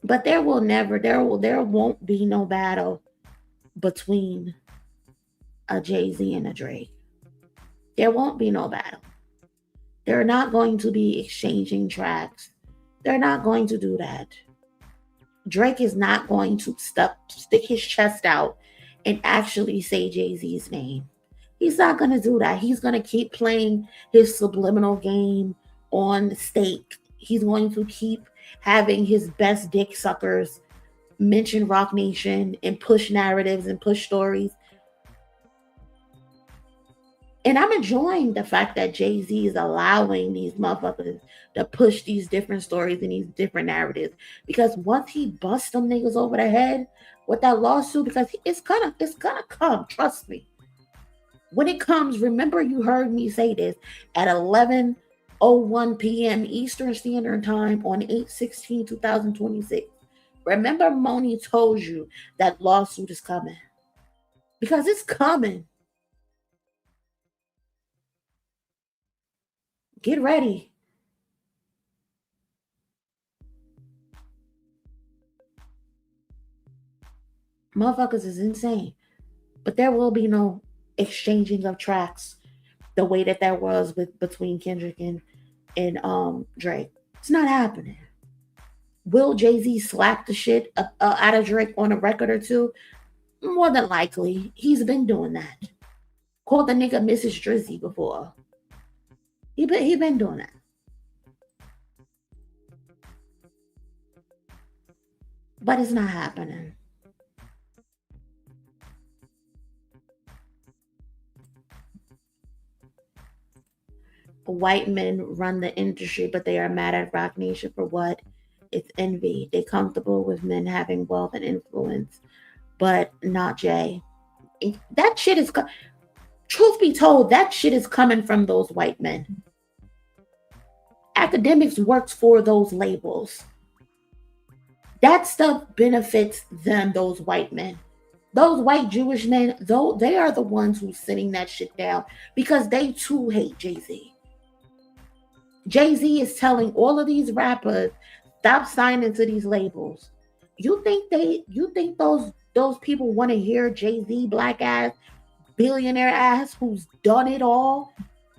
But there won't be no battle between a Jay-Z and a Drake. There won't be no battle. They're not going to be exchanging tracks. They're not going to do that. Drake is not going to stick his chest out and actually say Jay-Z's name. He's not going to do that. He's going to keep playing his subliminal game on the stake. He's going to keep having his best dick suckers mention Rock Nation and push narratives and push stories. And I'm enjoying the fact that Jay-Z is allowing these motherfuckers to push these different stories and these different narratives. Because once he busts them niggas over the head with that lawsuit, because it's gonna come, trust me. When it comes, remember you heard me say this at 11:01 p.m. Eastern Standard Time on 8/16/2026. Remember Monie told you that lawsuit is coming. Because it's coming. Get ready. Motherfuckers is insane. But there will be no exchanging of tracks the way that there was between Kendrick and Drake. It's not happening. Will Jay-Z slap the shit out of Drake on a record or two? More than likely. He's been doing that. Called the nigga Mrs. Drizzy before. He been doing that. But it's not happening. White men run the industry, but they are mad at Rock Nation for what? It's envy. They're comfortable with men having wealth and influence, but not Jay. That shit is... Truth be told, that shit is coming from those white men. Academics works for those labels. That stuff benefits them, those white men. Those white Jewish men, though, they are the ones who's sitting that shit down because they too hate Jay-Z. Jay-Z is telling all of these rappers, stop signing to these labels. You think those people want to hear Jay-Z black ass, billionaire ass who's done it all?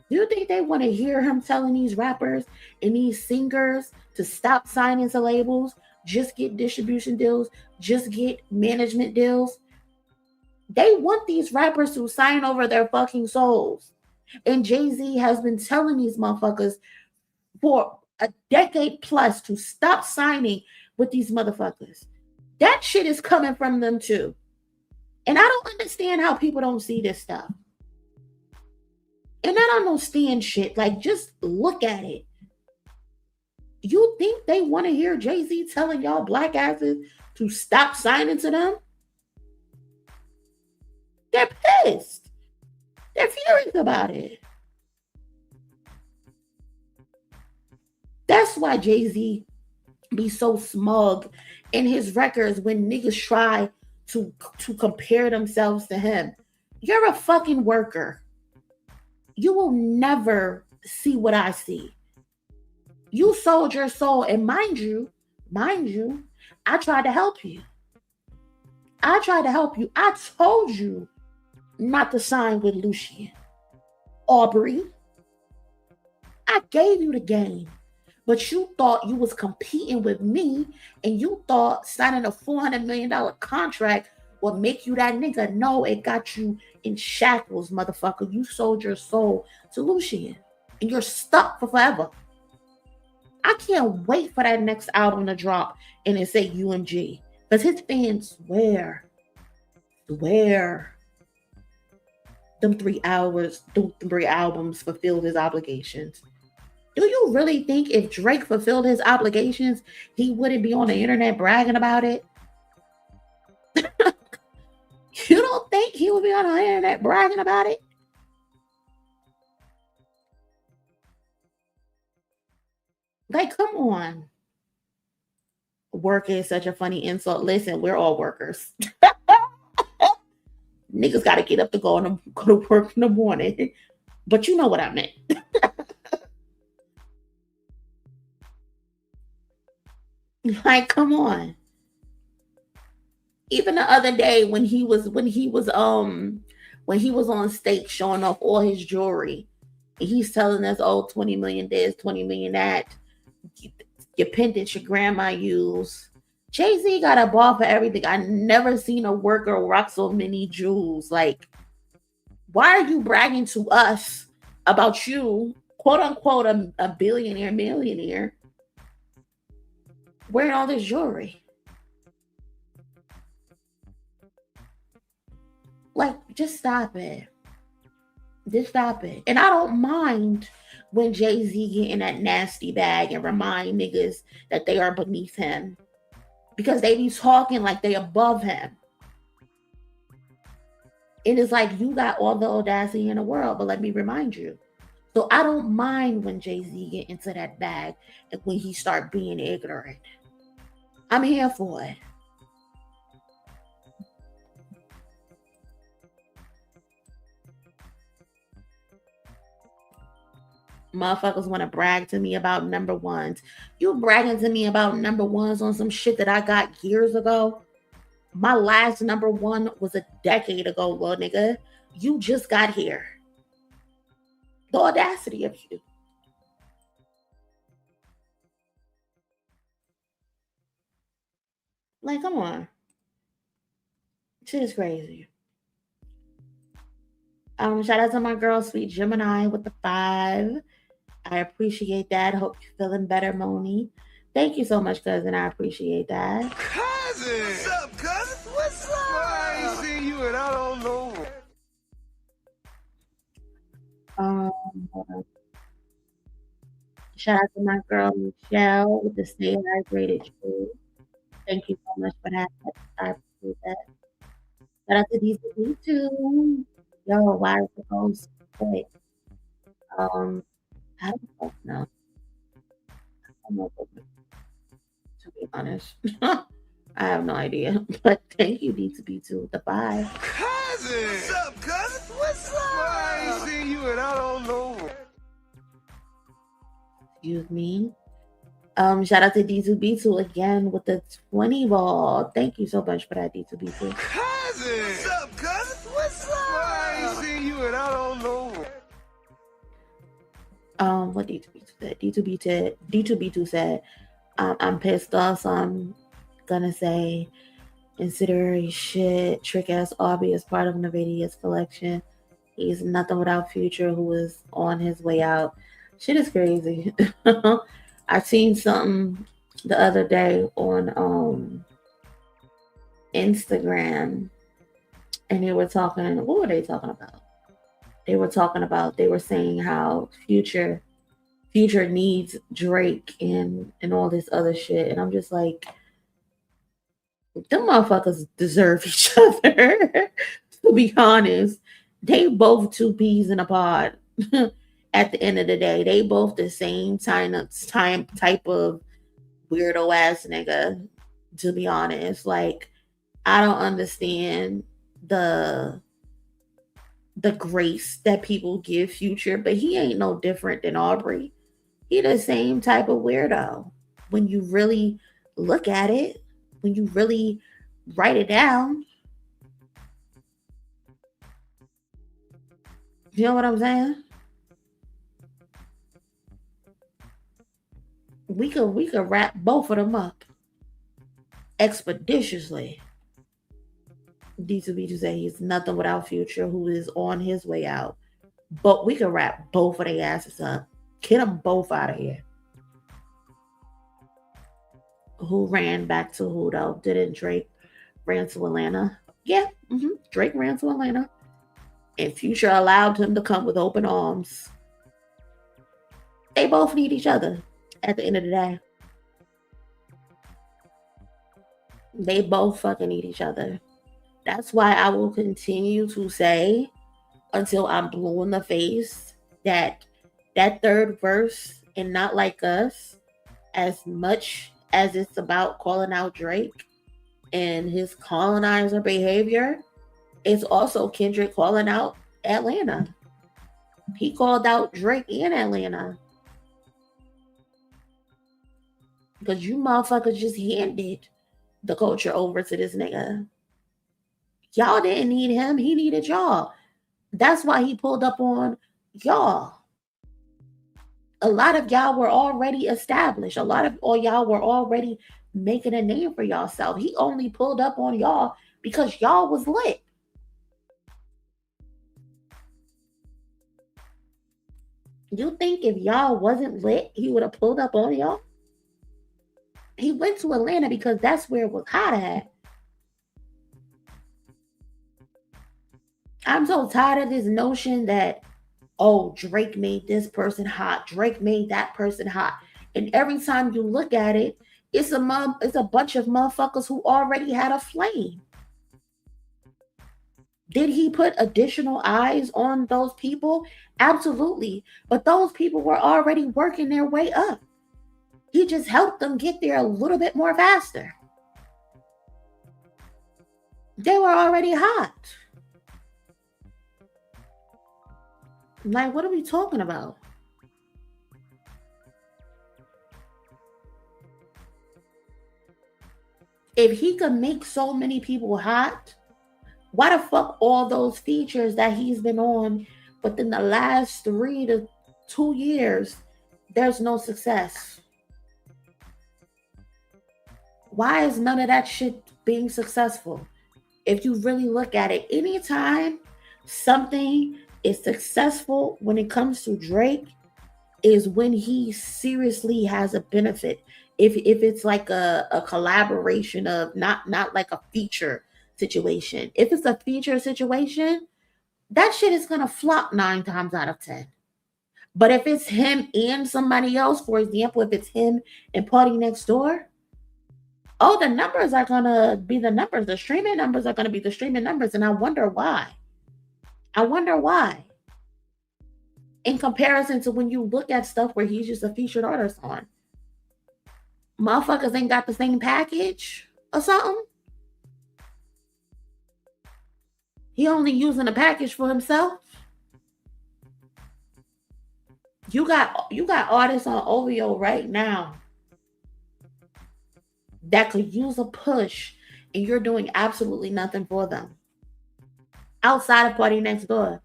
Do you think they want to hear him telling these rappers and these singers to stop signing to labels, just get distribution deals, just get management deals? They want these rappers to sign over their fucking souls. And Jay-Z has been telling these motherfuckers for a decade plus to stop signing with these motherfuckers. That shit is coming from them too. And I don't understand how people don't see this stuff. And I don't understand shit. Like, just look at it. You think they want to hear Jay-Z telling y'all black asses to stop signing to them? They're pissed. They're furious about it. That's why Jay-Z be so smug in his records when niggas try to compare themselves to him. You're a fucking worker. You will never see what I see. You sold your soul, and mind you, I tried to help you. I told you not to sign with Lucien. Aubrey, I gave you the game, but you thought you was competing with me, and you thought signing a $400 million contract would make you that nigga. No, it got you in shackles, motherfucker. You sold your soul to Lucien, and you're stuck for forever. I can't wait for that next album to drop and it say UMG, because his fans swear them 3 albums fulfilled his obligations. Do you really think if Drake fulfilled his obligations, he wouldn't be on the internet bragging about it? You don't think he would be on the internet bragging about it? Like, come on. Work is such a funny insult. Listen, we're all workers. Niggas got to get up to go to work in the morning. But you know what I meant. Like, come on. Even the other day when he was on stage showing off all his jewelry, and he's telling us, oh, 20 million this, 20 million that, your pendant your grandma used. Jay-Z got a ball for everything. I never seen a worker rock so many jewels. Like, why are you bragging to us about you, quote unquote, a billionaire, millionaire, wearing all this jewelry? Like, just stop it. Just stop it. And I don't mind when Jay-Z get in that nasty bag and remind niggas that they are beneath him, because they be talking like they above him. And it's like, you got all the audacity in the world, but let me remind you. So I don't mind when Jay-Z get into that bag and when he start being ignorant. I'm here for it. Motherfuckers want to brag to me about number ones. You bragging to me about number ones on some shit that I got years ago? My last number one was a decade ago, little nigga. You just got here. The audacity of you. Like, come on. Shit is crazy. Shout out to my girl, Sweet Gemini, with the 5. I appreciate that. Hope you're feeling better, Monie. Thank you so much, cousin. I appreciate that. Cousin! What's up, cousin? What's up? I ain't seen you and I don't know. Shout out to my girl, Michelle, with the Stay Hydrated Tree. Thank you so much for that. I appreciate that. Shout out to DCB too. Yo, why is it going so quick? I don't know. I don't know, to be honest. I have no idea. But thank you, D2B2, with the 5. Cousin! What's up, cousin? What's up? I ain't seen you and I don't know. Excuse me. Shout out to D2B2 again with the 20 ball. Thank you so much for that, D2B2. Cousin! What's up, cousin? What's up? I ain't seen you and I don't know. What D2B2 said? D2B2 said, I'm pissed off, so I'm gonna say incendiary shit, trick ass Aubrey is part of Nvidia's collection. He's nothing without Future, who is on his way out. Shit is crazy. I seen something the other day on Instagram, and they were talking. What were they talking about? They were saying how Future needs Drake and all this other shit, and I'm just like, them motherfuckers deserve each other. To be honest, they both two peas in a pod. At the end of the day, they both the same type of weirdo ass nigga. To be honest, like, I don't understand the grace that people give Future, but he ain't no different than Aubrey. He the same type of weirdo. When you really look at it, when you really write it down, you know what I'm saying? We could wrap both of them up expeditiously. D2B2 say he's nothing without Future, who is on his way out. But we could wrap both of their asses up. Get them both out of here. Who ran back to who though? Didn't Drake ran to Atlanta? Yeah, Drake ran to Atlanta. And Future allowed him to come with open arms. They both need each other at the end of the day. They both fucking need each other. That's why I will continue to say until I'm blue in the face that third verse in Not Like Us, as much as it's about calling out Drake and his colonizer behavior, it's also Kendrick calling out Atlanta. He called out Drake and Atlanta. Because you motherfuckers just handed the culture over to this nigga. Y'all didn't need him. He needed y'all. That's why he pulled up on y'all. A lot of y'all were already established. A lot of y'all were already making a name for yourself. He only pulled up on y'all because y'all was lit. You think if y'all wasn't lit, he would have pulled up on y'all? He went to Atlanta because that's where it was hot at. I'm so tired of this notion that, oh, Drake made this person hot, Drake made that person hot. And every time you look at it, it's a bunch of motherfuckers who already had a flame. Did he put additional eyes on those people? Absolutely. But those people were already working their way up. He just helped them get there a little bit more faster. They were already hot. Like, what are we talking about? If he could make so many people hot, why the fuck all those features that he's been on within the last 3 to 2 years, there's no success? Why is none of that shit being successful? If you really look at it, anytime something is successful when it comes to Drake is when he seriously has a benefit. If it's like a collaboration of not like a feature situation. If it's a feature situation, that shit is gonna flop 9 times out of 10. But if it's him and somebody else, for example, if it's him and Party Next Door, oh, the numbers are gonna be the numbers. The streaming numbers are gonna be the streaming numbers, and I wonder why. In comparison to when you look at stuff where he's just a featured artist on. Motherfuckers ain't got the same package or something. He only using a package for himself. You got artists on OVO right now that could use a push, and you're doing absolutely nothing for them outside of Party Next Door.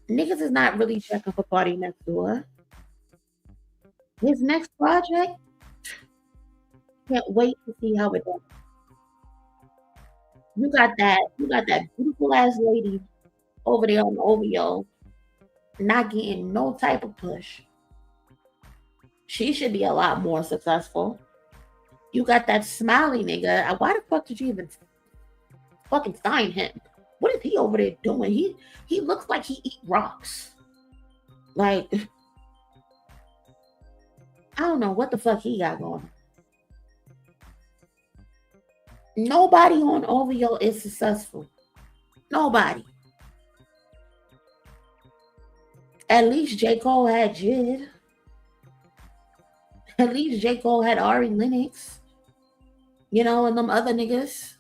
Niggas is not really checking for Party Next Door. His next project, can't wait to see how it does. You got that beautiful ass lady over there on OVO, not getting no type of push. She should be a lot more successful. You got that Smiley nigga. Why the fuck did you even fucking sign him? What is he over there doing? He looks like he eat rocks. Like, I don't know what the fuck he got going. Nobody on OVO is successful. Nobody. At least J. Cole had Jid. At least J. Cole had Ari Lennox. You know, and them other niggas.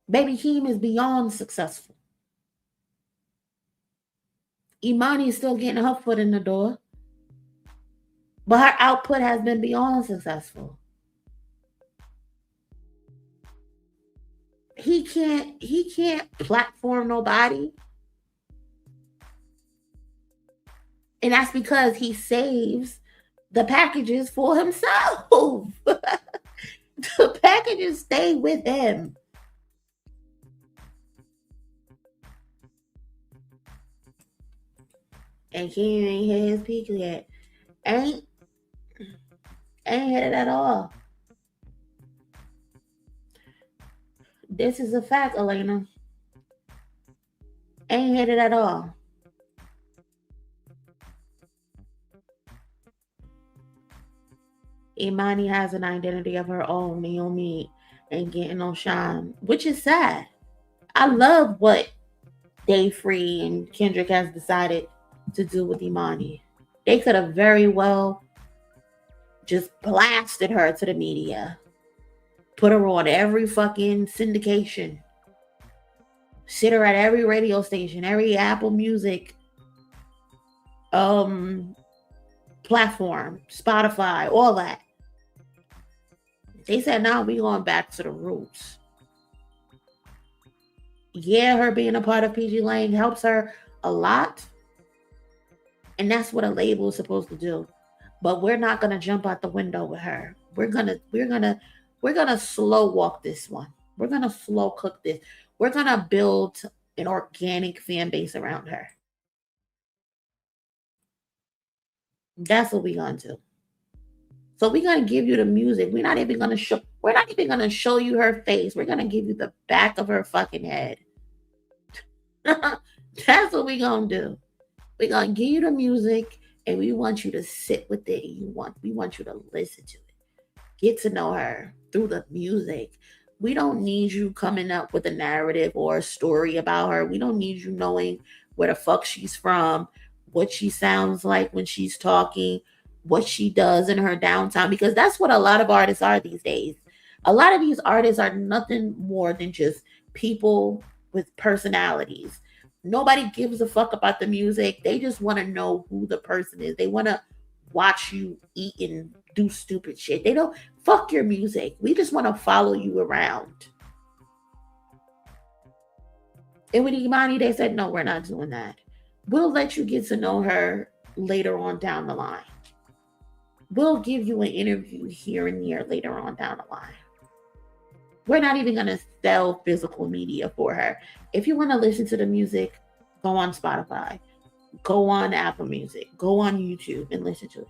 Baby Keem is beyond successful. Imani is still getting her foot in the door. But her output has been beyond successful. He can't platform nobody. And that's because he saves the packages for himself. The packages stay with him. And he ain't hit his peak yet. Ain't hit it at all. This is a fact, Elena. Ain't hit it at all. Imani has an identity of her own. Naomi ain't getting no shine, which is sad. I love what Dave Free and Kendrick has decided to do with Imani. They could have very well just blasted her to the media. Put her on every fucking syndication. Sit her at every radio station, every Apple Music platform, Spotify, all that. They said, now we going back to the roots. Yeah, her being a part of PG Lane helps her a lot. And that's what a label is supposed to do. But we're not gonna jump out the window with her. We're gonna slow walk this one. We're gonna slow cook this. We're gonna build an organic fan base around her. That's what we're gonna do. So we're gonna give you the music. We're not even gonna show you her face. We're gonna give you the back of her fucking head. That's what we're gonna do. We're gonna give you the music, and we want you to sit with it. We want you to listen to it. Get to know her through the music. We don't need you coming up with a narrative or a story about her. We don't need you knowing where the fuck she's from, what she sounds like when she's talking, what she does in her downtime, because that's what a lot of artists are these days. A lot of these artists are nothing more than just people with personalities. Nobody gives a fuck about the music. They just want to know who the person is. They want to watch you eat and do stupid shit. They don't fuck your music. We just want to follow you around. And with Imani, they said, no, we're not doing that. We'll let you get to know her later on down the line. We'll give you an interview here and there later on down the line. We're not even going to sell physical media for her. If you want to listen to the music, go on Spotify, go on Apple Music, go on YouTube and listen to it.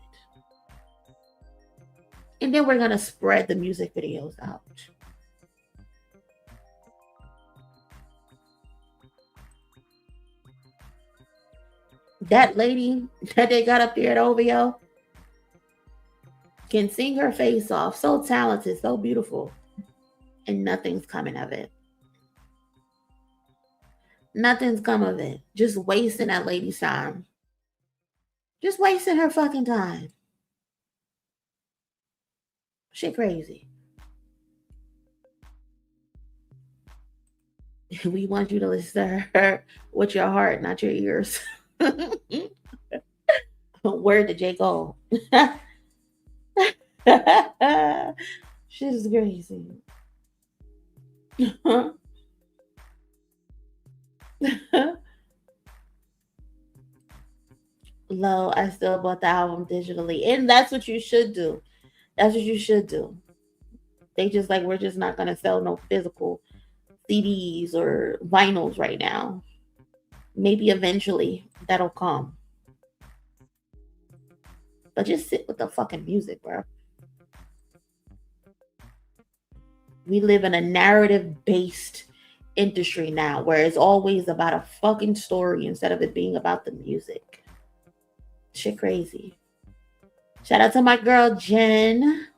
And then we're going to spread the music videos out. That lady that they got up there at OVO can sing her face off. So talented, so beautiful. And nothing's coming of it. Nothing's come of it. Just wasting that lady's time. Just wasting her fucking time. Shit crazy. We want you to listen to her with your heart, not your ears. Word to J. Cole. Shit is crazy. Low, I still bought the album digitally. And that's what you should do. That's what you should do. They just like, we're just not going to sell no physical CDs or vinyls right now. Maybe eventually that'll come. But just sit with the fucking music, bro. We live in a narrative-based industry now where it's always about a fucking story instead of it being about the music. Shit crazy. Shout out to my girl Jen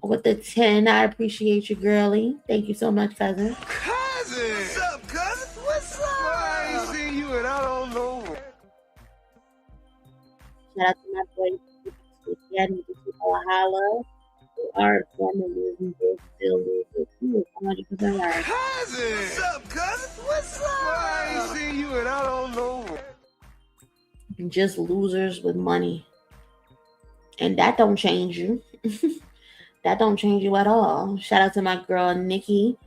with the 10. I appreciate you, girly. Thank you so much, cousin. Cousin! What's up, cousin? What's up? I ain't seen you and I don't know. Shout out to my boy. Yeah, need to keep on holla. We are forming moving this still with you. 100% right. Cousin! What's up, cousin? What's up? I ain't seen you and I don't know. Just losers with money. And that don't change you. That don't change you at all. Shout out to my girl Nikki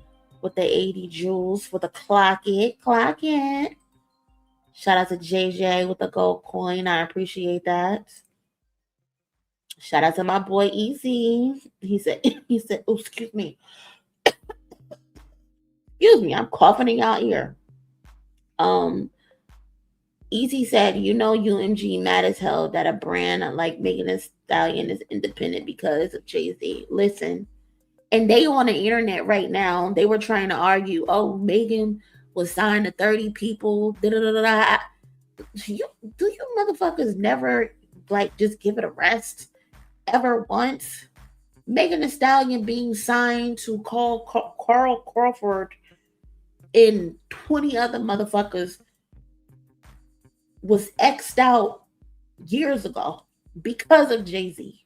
with the 80 jewels for the clock it. Shout out to JJ with the gold coin. I appreciate that. Shout out to my boy Easy. He said, oh, excuse me. I'm coughing in y'all ear. Easy said, UMG mad as hell that a brand like Megan Thee Stallion is independent because of Jay-Z. Listen, and they on the internet right now, they were trying to argue, oh, Megan was signed to 30 people. Do you motherfuckers never like just give it a rest ever once? Megan Thee Stallion being signed to Carl Crawford and 20 other motherfuckers was X'd out years ago because of Jay-Z.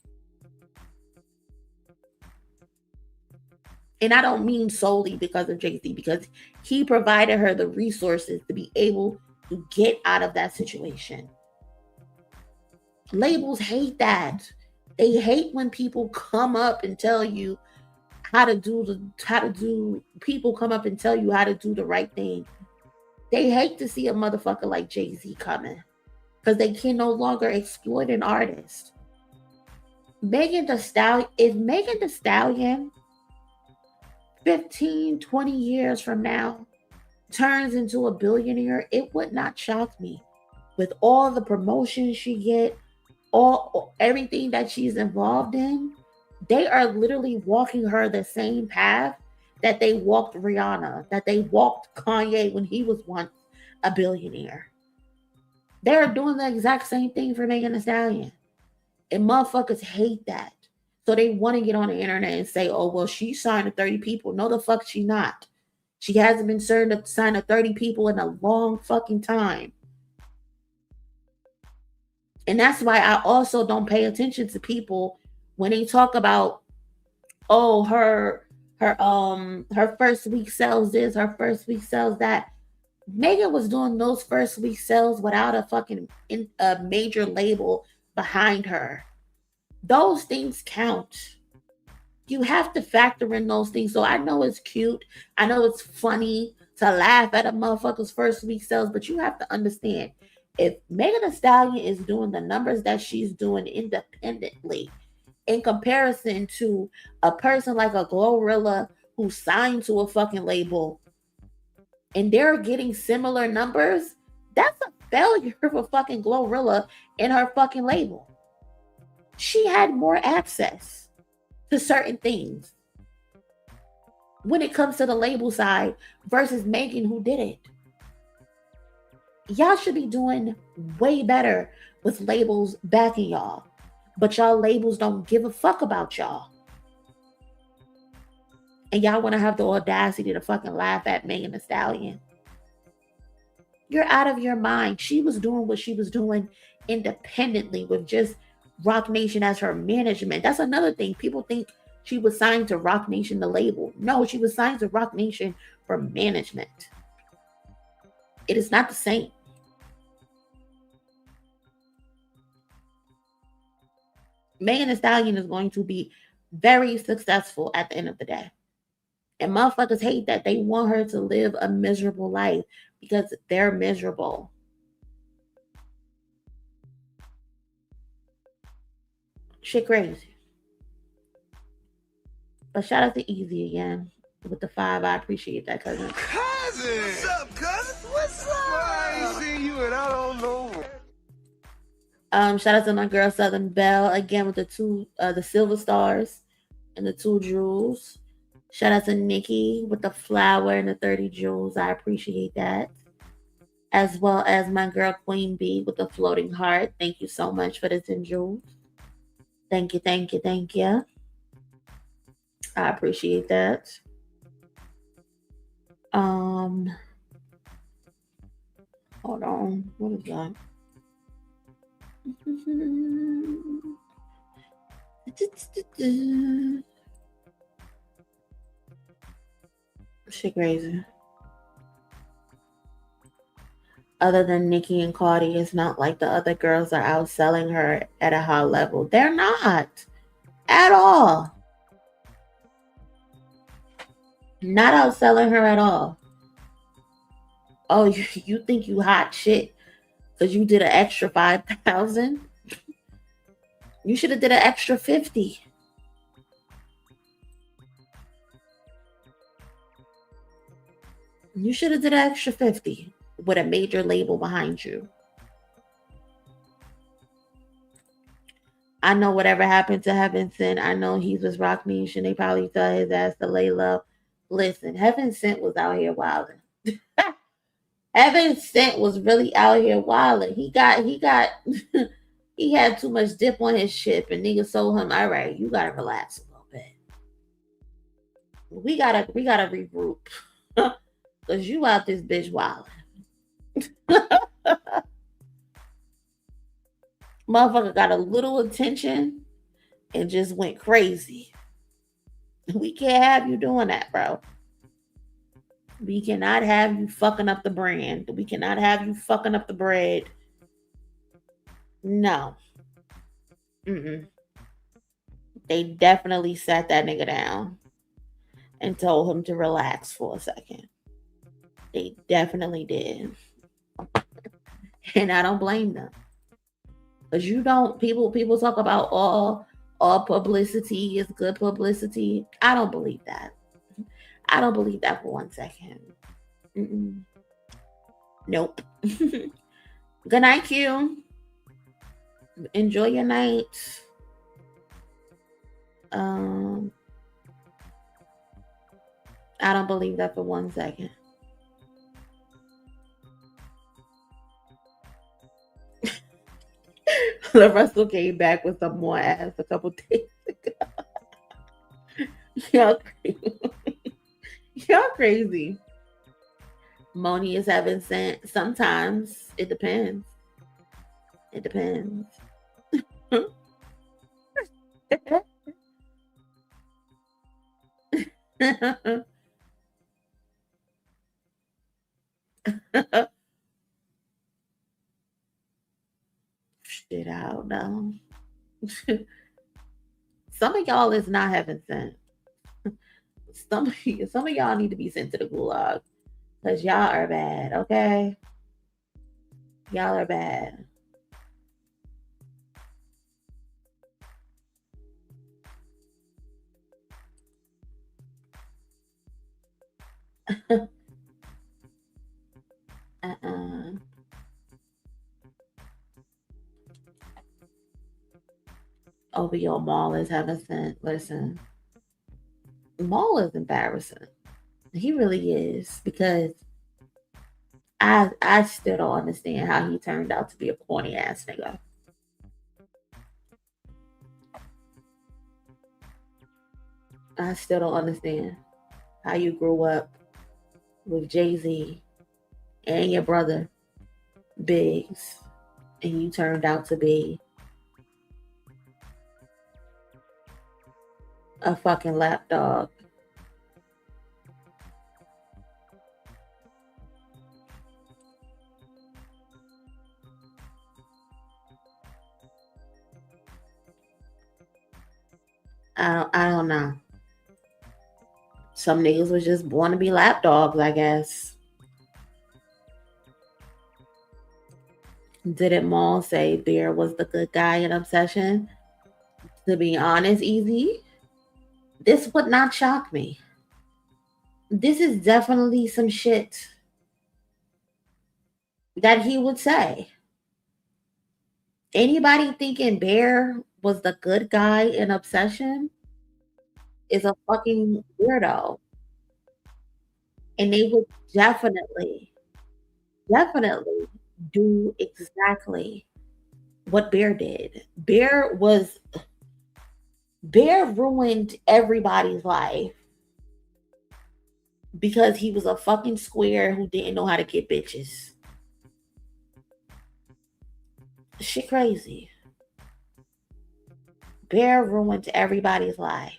And I don't mean solely because of Jay-Z, because he provided her the resources to be able to get out of that situation. Labels hate that. They hate when people come up and tell you people come up and tell you how to do the right thing. They hate to see a motherfucker like Jay-Z coming because they can no longer exploit an artist. Megan Thee Stallion 15, 20 years from now turns into a billionaire, it would not shock me. With all the promotions she get, everything that she's involved in, they are literally walking her the same path that they walked Rihanna, that they walked Kanye when he was once a billionaire. They're doing the exact same thing for Megan Thee Stallion. And motherfuckers hate that. So they want to get on the internet and say, oh, well, she signed to 30 people. No, the fuck she not. She hasn't been signed to 30 people in a long fucking time. And that's why I also don't pay attention to people when they talk about, oh, her first week sells this, her first week sells that. Megan was doing those first week sales without a major label behind her. Those things count. You have to factor in those things. So I know it's cute. I know it's funny to laugh at a motherfucker's first week sales, but you have to understand, if Megan Thee Stallion is doing the numbers that she's doing independently in comparison to a person like a Glorilla who signed to a fucking label and they're getting similar numbers, that's a failure for fucking Glorilla and her fucking label. She had more access to certain things when it comes to the label side versus Megan, who didn't. Y'all should be doing way better with labels backing y'all, but y'all labels don't give a fuck about y'all. And y'all want to have the audacity to fucking laugh at Megan Thee Stallion. You're out of your mind. She was doing what she was doing independently with just Roc Nation as her management. That's another thing. People think she was signed to Roc Nation, the label. No, she was signed to Roc Nation for management. It is not the same. Megan Thee Stallion is going to be very successful at the end of the day. And motherfuckers hate that. They want her to live a miserable life because they're miserable. Shit crazy. But shout out to Easy again with the 5. I appreciate that, cousin. Cousin! What's up, cousin? What's up? I ain't seen you and I don't know. Shout out to my girl Southern Belle again with the 2 the silver stars and the 2 jewels. Shout out to Nikki with the flower and the 30 jewels. I appreciate that. As well as my girl Queen B with the floating heart. Thank you so much for the 10 jewels. Thank you, thank you, thank you. I appreciate that. Hold on. What is that? Shit crazy. Other than Nikki and Cardi, it's not like the other girls are outselling her at a high level. They're not at all. Not outselling her at all. Oh, you think you hot shit because you did an extra 5,000? You should have did an extra 50. You should have did an extra 50 with a major label behind you. I know whatever happened to Heaven Sent. I know he's with Rock Nation. They probably tell his ass to lay low. Listen, Heaven Sent was out here wilding. Heaven Sent was really out here wilding. He had too much dip on his ship, and niggas told him, all right, you gotta relax a little bit. We gotta regroup. Cause you out this bitch wilding. Motherfucker got a little attention and just went crazy. We can't have you doing that, bro. We cannot have you fucking up the brand. We cannot have you fucking up the bread. No. Mm-mm. They definitely sat that nigga down and told him to relax for a second. They definitely did. And I don't blame them. Because you don't, people talk about all publicity is good publicity. I don't believe that. I don't believe that for 1 second. Mm-mm. Nope. Good night, Q. Enjoy your night. I don't believe that for 1 second. The Russell came back with some more ass a couple days ago. Y'all crazy. Y'all crazy. Monie is Heaven Sent. Sometimes it depends. It depends. Shit, I don't know. Some of y'all is not Heaven Sent. Some of y'all need to be sent to the gulag because y'all are bad, okay? Y'all are bad. OVO Mall is Heaven Sent. Listen, Maul is embarrassing. He really is, because I still don't understand how he turned out to be a corny ass nigga. I still don't understand how you grew up with Jay-Z and your brother Biggs and you turned out to be a fucking lapdog. I don't know. Some niggas was just born to be lapdogs, I guess. Didn't Maul say Bear was the good guy in Obsession? To be honest, Easy, this would not shock me. This is definitely some shit that he would say. Anybody thinking Bear was the good guy in Obsession is a fucking weirdo. And they would definitely do exactly what Bear did. Bear ruined everybody's life because he was a fucking square who didn't know how to get bitches. Shit crazy. Bear ruined everybody's life.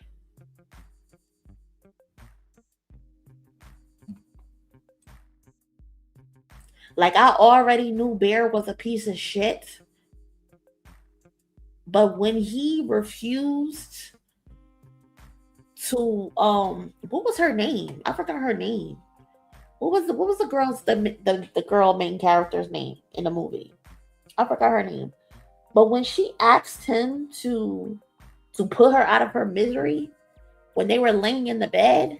Like, I already knew Bear was a piece of shit. But when he refused to what was her name? I forgot her name. What was the girl's the girl main character's name in the movie? I forgot her name. But when she asked him to put her out of her misery when they were laying in the bed,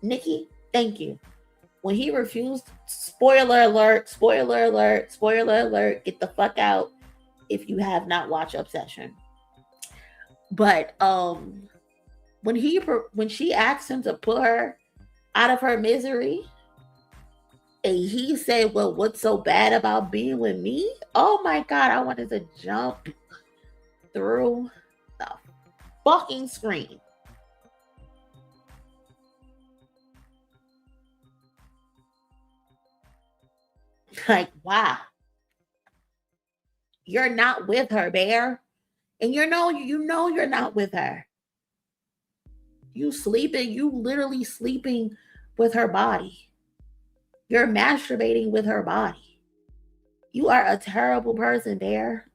Nikki, thank you. When he refused, spoiler alert, get the fuck out if you have not watched Obsession. But when she asked him to put her out of her misery, and he said, well, what's so bad about being with me? Oh my God, I wanted to jump through the fucking screen. Like, wow. You're not with her, Bear. And you know you're not with her. You literally sleeping with her body. You're masturbating with her body. You are a terrible person, Bear.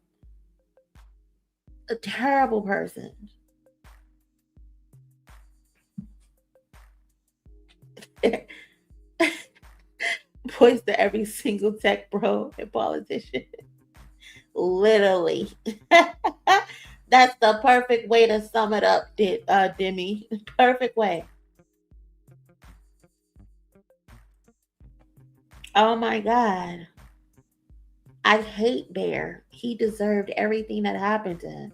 A terrible person. Points to every single tech bro and politician. Literally. That's the perfect way to sum it up, Demi. Perfect way. Oh my God. I hate Bear. He deserved everything that happened to him.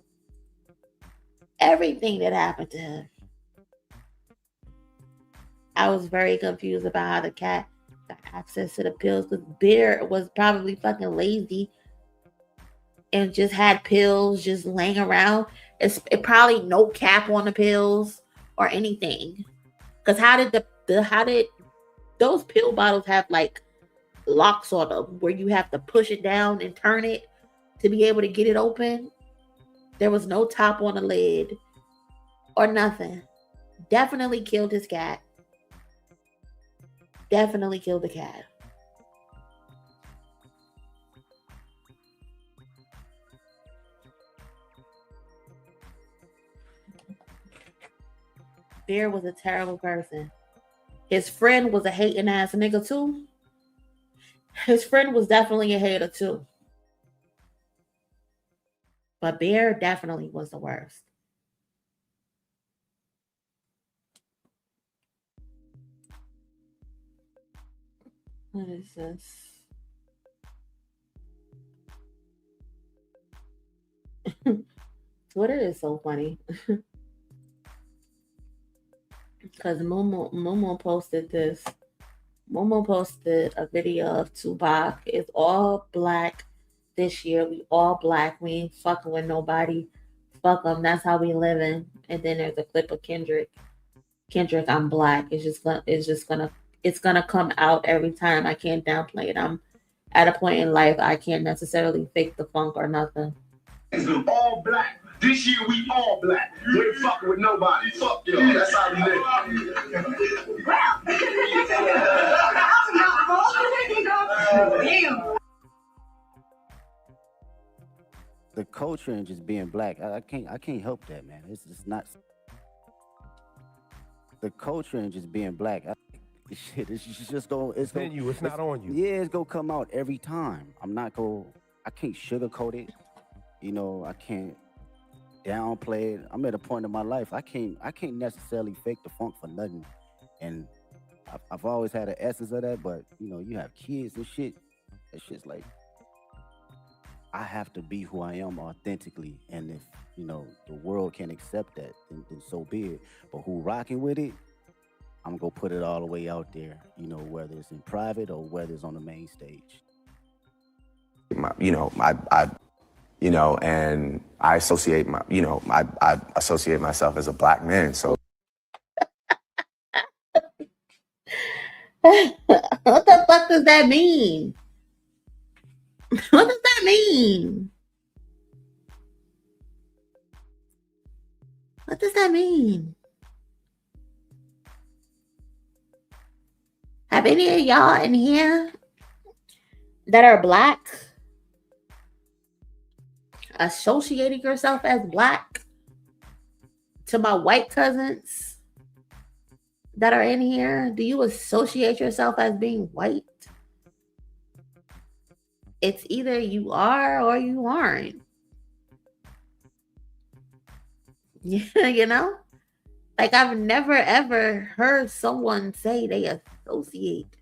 Everything that happened to him. I was very confused about how the cat got access to the pills, because Bear was probably fucking lazy and just had pills just laying around. It probably no cap on the pills or anything. Because how did those pill bottles have like locks on them where you have to push it down and turn it to be able to get it open? There was no top on the lid or nothing. Definitely killed his cat. Definitely killed the cat. Bear was a terrible person. His friend was a hating ass nigga too. His friend was definitely a hater too. But Bear definitely was the worst. What is this? Twitter is so funny. Because Momo posted this. Momo posted a video of Tupac. It's all black this year. We all black. We ain't fucking with nobody. Fuck them. That's how we living. And then there's a clip of Kendrick. Kendrick, I'm black. It's gonna come out every time. I can't downplay it. I'm at a point in life I can't necessarily fake the funk or nothing. All black. This year we all black. We ain't fucking with nobody. Fuck y'all. That's how we live. The culture and just being black, I can't help that, man. It's not. the culture and just being black. Shit, it's just go. It's in you. It's not on you. Yeah, it's gonna come out every time. I can't sugarcoat it. You know, I can't downplay it. I'm at a point in my life I can't necessarily fake the funk for nothing. And I've always had an essence of that, but you know, you have kids and shit. That shit's like, I have to be who I am authentically, and if you know the world can't accept that, then so be it. But who rocking with it, I'm gonna put it all the way out there. You know, whether it's in private or whether it's on the main stage. And I associate I associate myself as a black man. So what the fuck does that mean? What does that mean? What does that mean? Have any of y'all in here that are black associating yourself as black? To my white cousins that are in here, do you associate yourself as being white? It's either you are or you aren't. You know? Like, I've never ever heard someone say they associate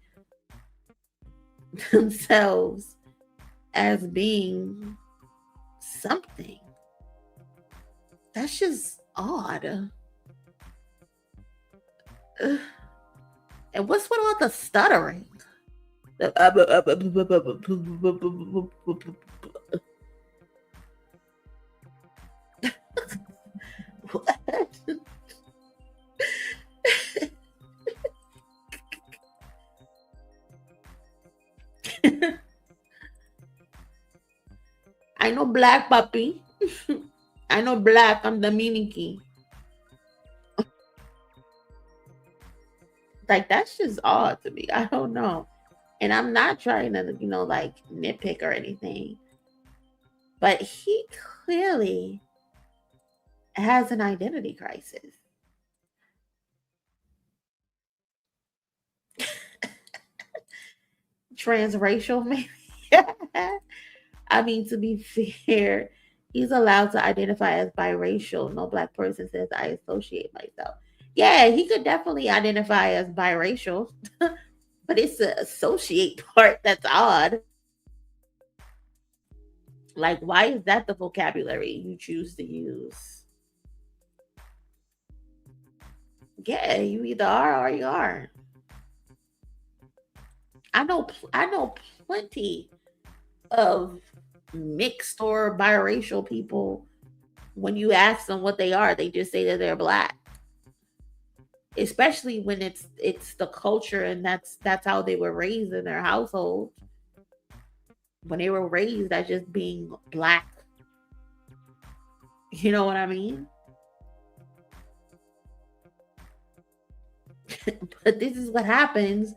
themselves as being something. That's just odd. And what's with all the stuttering? What? I know black, puppy. I know black. I'm Dominican. Like, that's just odd to me. I don't know. And I'm not trying to, like, nitpick or anything. But he clearly has an identity crisis. Transracial, maybe. I mean, to be fair, he's allowed to identify as biracial. No black person says I associate myself. Yeah, he could definitely identify as biracial, but it's the associate part that's odd. Like, why is that the vocabulary you choose to use? Yeah, you either are or you aren't. I know plenty of mixed or biracial people. When you ask them what they are, they just say that they're black. Especially when it's the culture and that's how they were raised in their household. When they were raised as just being black. You know what I mean? But this is what happens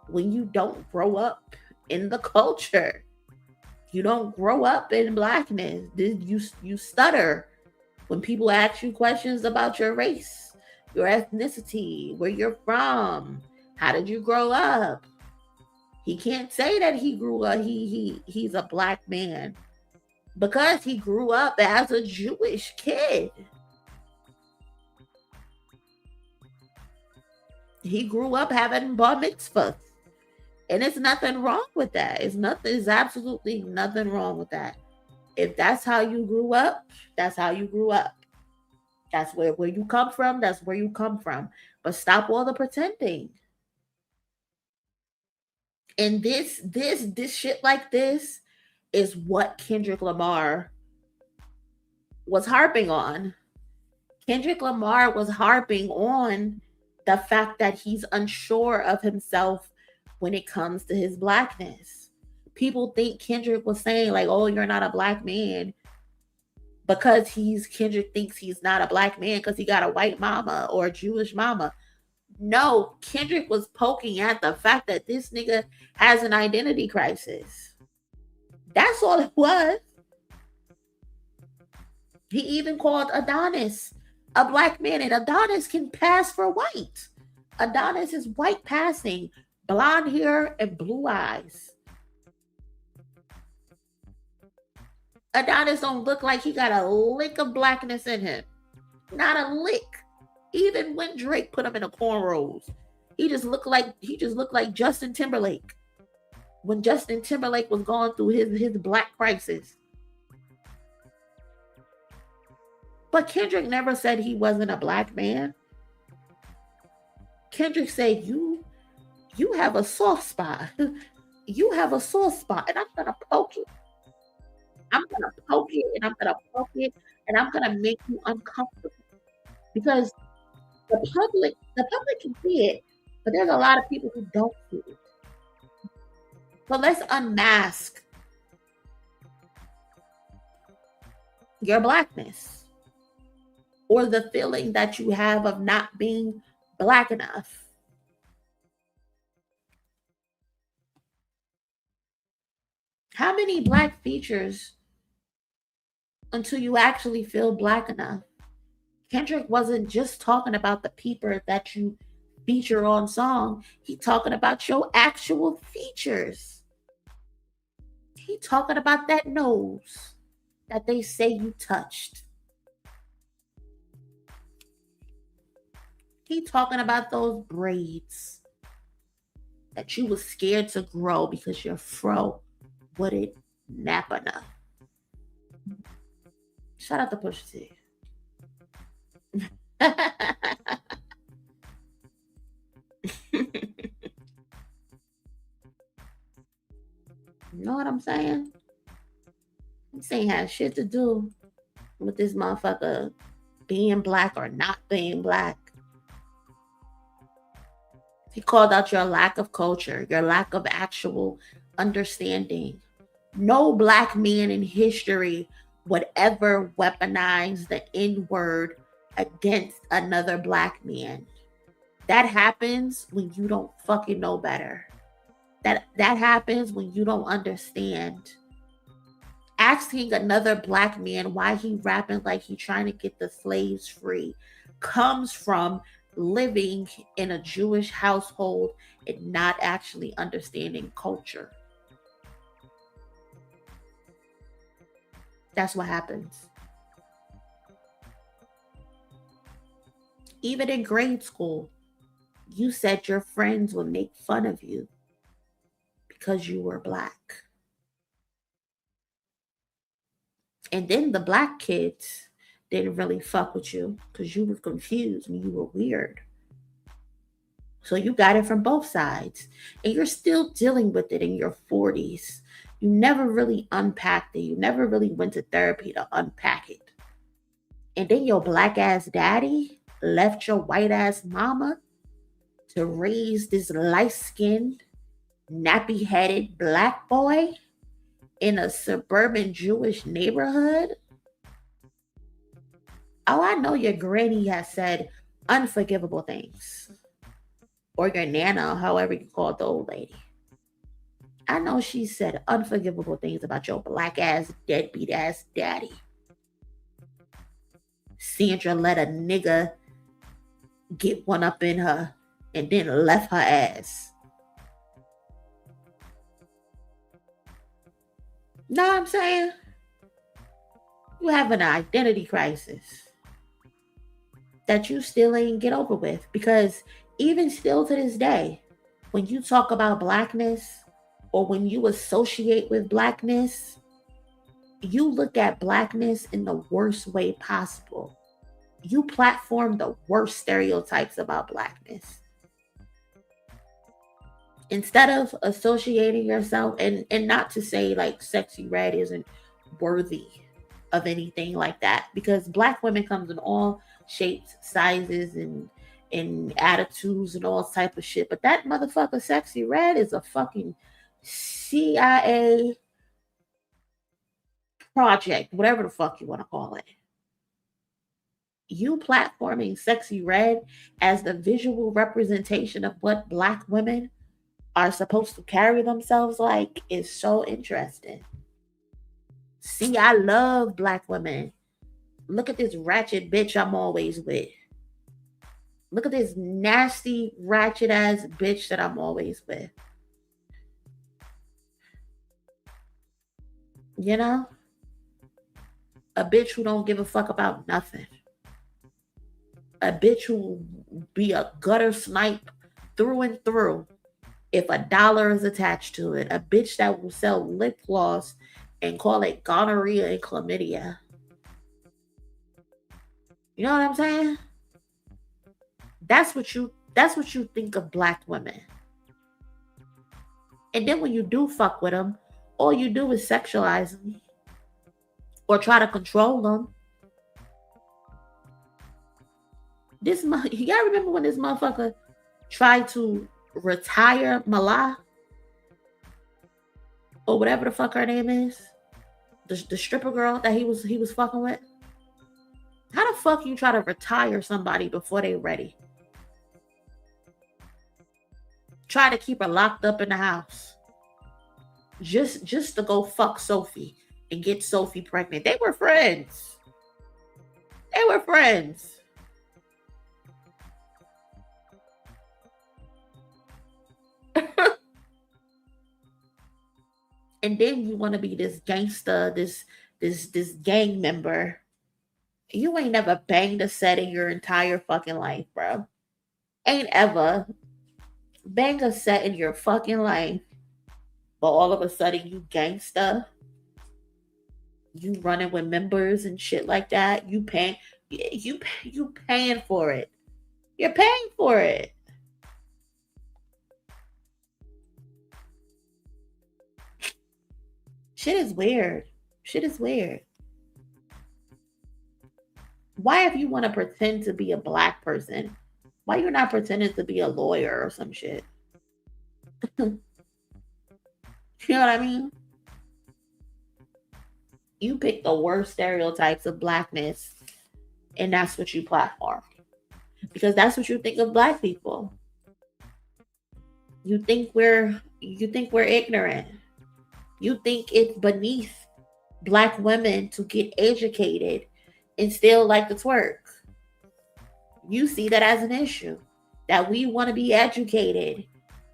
when you don't grow up in the culture. You don't grow up in blackness. You stutter when people ask you questions about your race, your ethnicity, where you're from, how did you grow up? He can't say that he grew up, he's a black man because he grew up as a Jewish kid. He grew up having bar mitzvahs. And it's nothing wrong with that. There's absolutely nothing wrong with that. If that's how you grew up, that's how you grew up. That's where you come from, that's where you come from. But stop all the pretending. And this shit like this is what Kendrick Lamar was harping on. Kendrick Lamar was harping on the fact that he's unsure of himself when it comes to his blackness. People think Kendrick was saying like, oh, you're not a black man because Kendrick thinks he's not a black man because he got a white mama or a Jewish mama. No, Kendrick was poking at the fact that this nigga has an identity crisis. That's all it was. He even called Adonis a black man, and Adonis can pass for white. Adonis is white passing, blonde hair and blue eyes. Adonis don't look like he got a lick of blackness in him. Not a lick. Even when Drake put him in a cornrows, he just looked like Justin Timberlake. When Justin Timberlake was going through his black crisis. But Kendrick never said he wasn't a black man. Kendrick said, you have a soft spot. You have a soft spot, and I'm gonna poke it. I'm gonna poke it, and I'm gonna poke it, and I'm gonna make you uncomfortable. Because the public can see it, but there's a lot of people who don't see it. So let's unmask your blackness or the feeling that you have of not being black enough. How many black features until you actually feel black enough? Kendrick wasn't just talking about the peeper that you feature on song. He talking about your actual features. He talking about that nose that they say you touched. He talking about those braids that you was scared to grow because your fro wouldn't nap enough. Shout out to Pusha T. You know what I'm saying? This ain't had shit to do with this motherfucker being black or not being black. He called out your lack of culture, your lack of actual understanding. No black man in history would ever weaponize the N-word against another black man. That happens when you don't fucking know better. That happens when you don't understand. Asking another black man why he rapping like he trying to get the slaves free comes from living in a Jewish household and not actually understanding culture. That's what happens. Even in grade school, you said your friends would make fun of you because you were black. And then the black kids didn't really fuck with you because you were confused and you were weird. So you got it from both sides. And you're still dealing with it in your 40s. You never really unpacked it. You never really went to therapy to unpack it. And then your black ass daddy left your white ass mama to raise this light-skinned, nappy-headed black boy in a suburban Jewish neighborhood. Oh, I know your granny has said unforgivable things. Or your nana, however you call the old lady. I know she said unforgivable things about your black ass, deadbeat ass daddy. Sandra let a nigga get one up in her and then left her ass. Know what I'm saying? You have an identity crisis that you still ain't get over with, because even still to this day, when you talk about blackness or when you associate with blackness, you look at blackness in the worst way possible. You platform the worst stereotypes about blackness. Instead of associating yourself, and not to say like Sexy Red isn't worthy of anything like that, because black women comes in all shapes, sizes, and attitudes and all type of shit. But that motherfucker Sexy Red is a fucking CIA project, whatever the fuck you want to call it. You platforming Sexy Red as the visual representation of what black women are supposed to carry themselves like is so interesting. See, I love black women. Look at this ratchet bitch I'm always with. Look at this nasty, ratchet ass bitch that I'm always with. You know? A bitch who don't give a fuck about nothing. A bitch who be a gutter snipe through and through if $1 is attached to it. A bitch that will sell lip gloss and call it gonorrhea and chlamydia. You know what I'm saying? That's what you think of black women. And then when you do fuck with them, all you do is sexualize them or try to control them. Y'all remember when this motherfucker tried to retire Mala? Or whatever the fuck her name is? The stripper girl that he was fucking with? How the fuck you try to retire somebody before they ready? Try to keep her locked up in the house. Just to go fuck Sophie and get Sophie pregnant. They were friends. They were friends. And then you want to be this gangster, this gang member. You ain't never banged a set in your entire fucking life, bro. Ain't ever banged a set in your fucking life. But all of a sudden you gangster. You running with members and shit like that. You paying for it. You're paying for it. Shit is weird. Shit is weird. Why, if you want to pretend to be a black person, why you're not pretending to be a lawyer or some shit? You know what I mean? You pick the worst stereotypes of blackness, and that's what you platform. Because that's what you think of black people. You think we're ignorant. You think it's beneath black women to get educated and still like to twerk. You see that as an issue. That we want to be educated,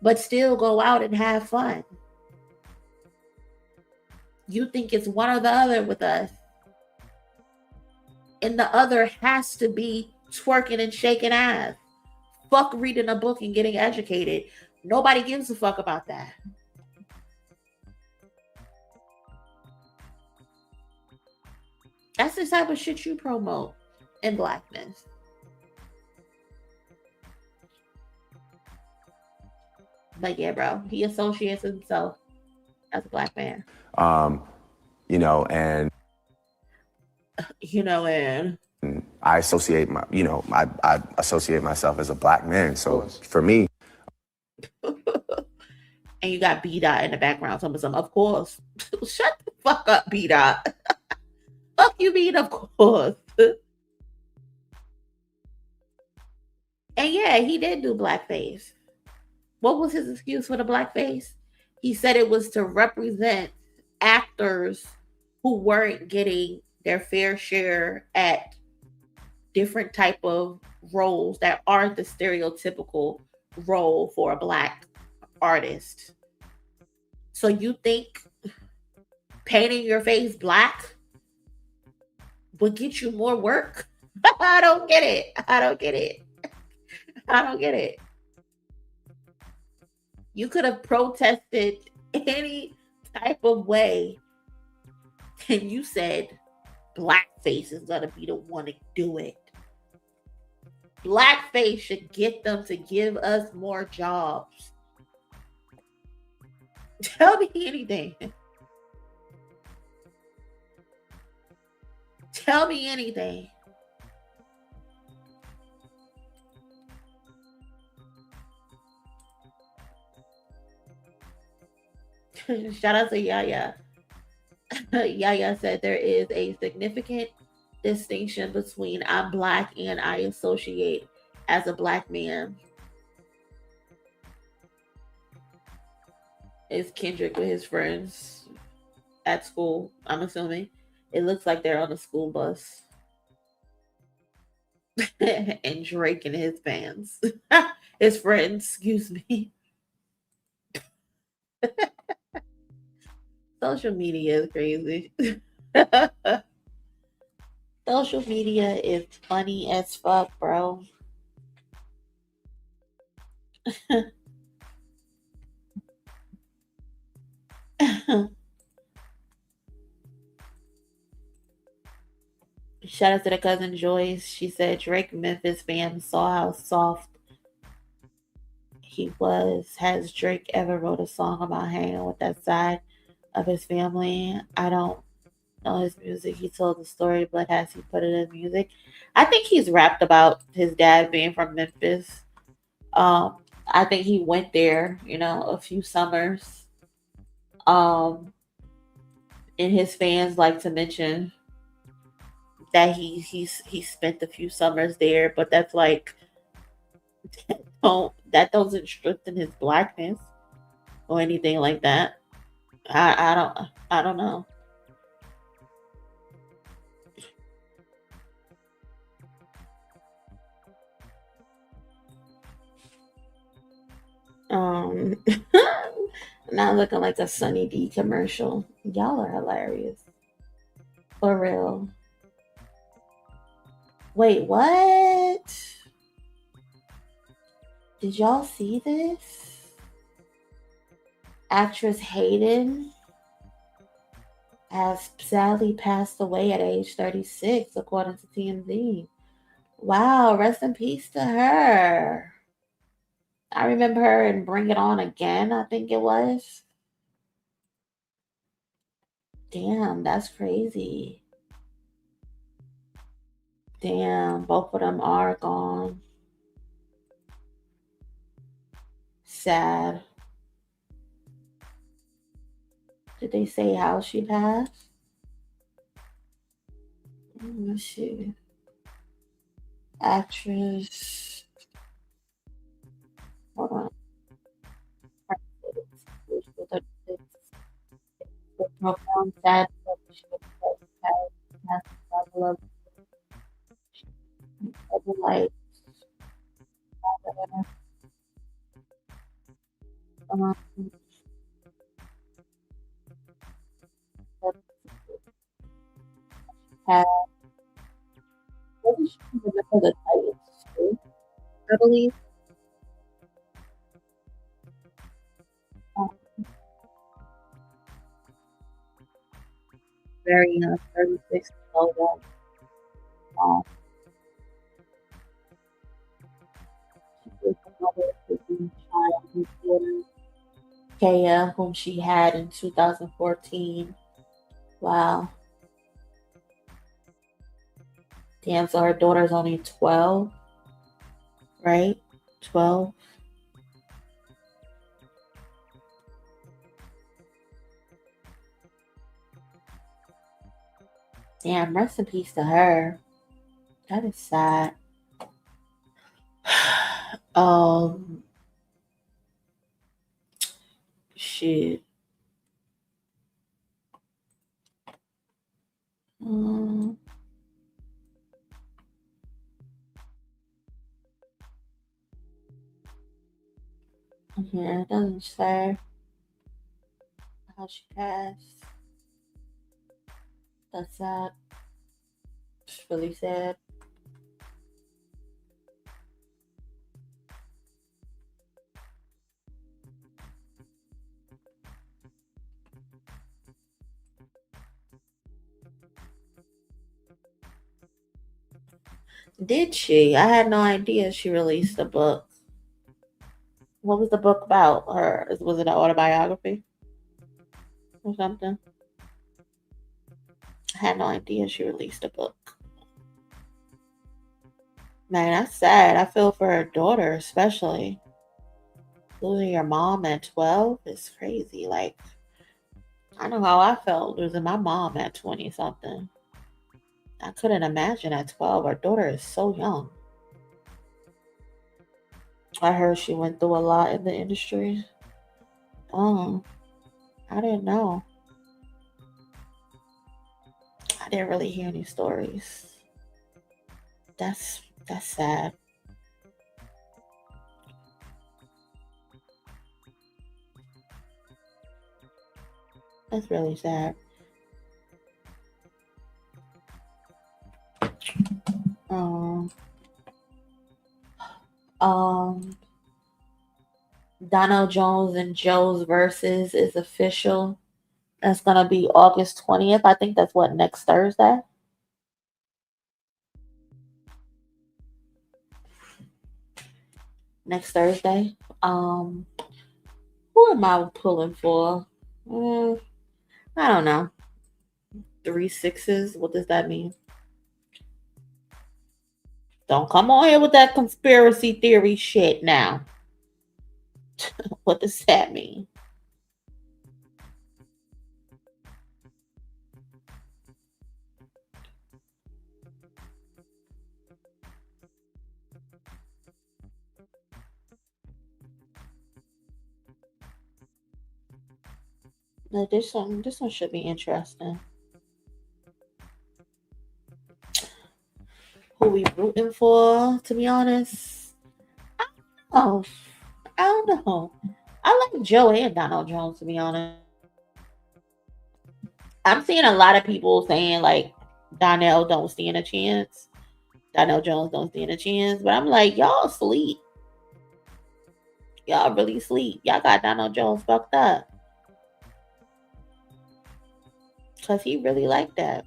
but still go out and have fun. You think it's one or the other with us. And the other has to be twerking and shaking ass. Fuck reading a book and getting educated. Nobody gives a fuck about that. That's the type of shit you promote in blackness. But yeah, bro, he associates himself as a black man. And I associate I associate myself as a black man. So for me. And you got B-Dot in the background. Some, of course. Shut the fuck up, B-Dot. Fuck you mean, of course. And yeah, he did do blackface. What was his excuse for the blackface? He said it was to represent actors who weren't getting their fair share at different type of roles that aren't the stereotypical role for a black artist. So you think painting your face black would get you more work? I don't get it. You could have protested any type of way, and you said blackface is gonna be the one to do it. Blackface should get them to give us more jobs. Tell me anything. Tell me anything. Shout out to Yaya. Yaya said there is a significant distinction between I'm black and I associate as a black man. It's Kendrick with his friends at school, I'm assuming. It looks like they're on a school bus. and Drake and his fans, his friends, excuse me. Social media is crazy. Social media is funny as fuck, bro. Shout out to the cousin Joyce. She said Drake Memphis fans saw how soft he was. Has Drake ever wrote a song about hanging with that side of his family? I don't know his music. He told the story, but has he put it in music? I think he's rapped about his dad being from Memphis. I think he went there, a few summers. And his fans like to mention that he spent a few summers there, but that's like that doesn't strengthen his blackness or anything like that. I don't know. Not looking like a Sunny D commercial. Y'all are hilarious. For real. Wait, what? Did y'all see this? Actress Hayden has sadly passed away at age 36, according to TMZ. Wow, rest in peace to her. I remember her in Bring It On Again, I think it was. Damn, that's crazy. Damn, both of them are gone. Sad. Did they say how she passed? Let's see. Actress. Hold on. Profound sad like wasn't she remember the Titans too? I believe. Very young, 36 years old. She was the mother of the child whose daughter, Kaya, whom she had in 2014. Wow. Damn, so her daughter's only 12, right? 12. Damn, rest in peace to her. That is sad. Shit. Yeah, it doesn't say how she passed. That's sad. It's really sad. Did she? I had no idea she released a book. What was the book about? Her? Was it an autobiography or something? I had no idea she released a book. Man, that's sad. I feel for her daughter, especially. Losing your mom at 12 is crazy. Like, I know how I felt losing my mom at 20 something. I couldn't imagine at 12. Our daughter is so young. I heard she went through a lot in the industry. I didn't know. I didn't really hear any stories. That's That's sad. That's really sad. Um, Donald Jones and Joe's Versus is official. That's gonna be August 20th. I think that's what, next Thursday. Next Thursday. Who am I pulling for? I don't know. 3 6s. What does that mean? Don't come on here with that conspiracy theory shit now. What does that mean? No, this one should be interesting. Who we rooting for, to be honest? I don't know. I like Joe and Donald Jones, to be honest. I'm seeing a lot of people saying like Donnell don't stand a chance. Donald Jones don't stand a chance. But I'm like, y'all sleep. Y'all really sleep. Y'all got Donald Jones fucked up. Because he really like that.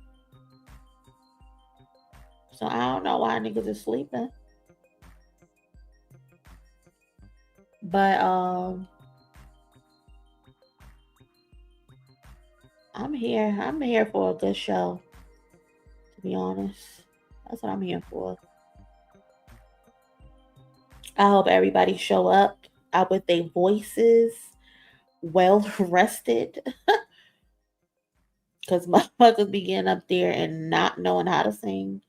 So I don't know why niggas is sleeping. But I'm here for a good show, to be honest. That's what I'm here for. I hope everybody show up out with their voices well rested. Because motherfuckers be getting up there and not knowing how to sing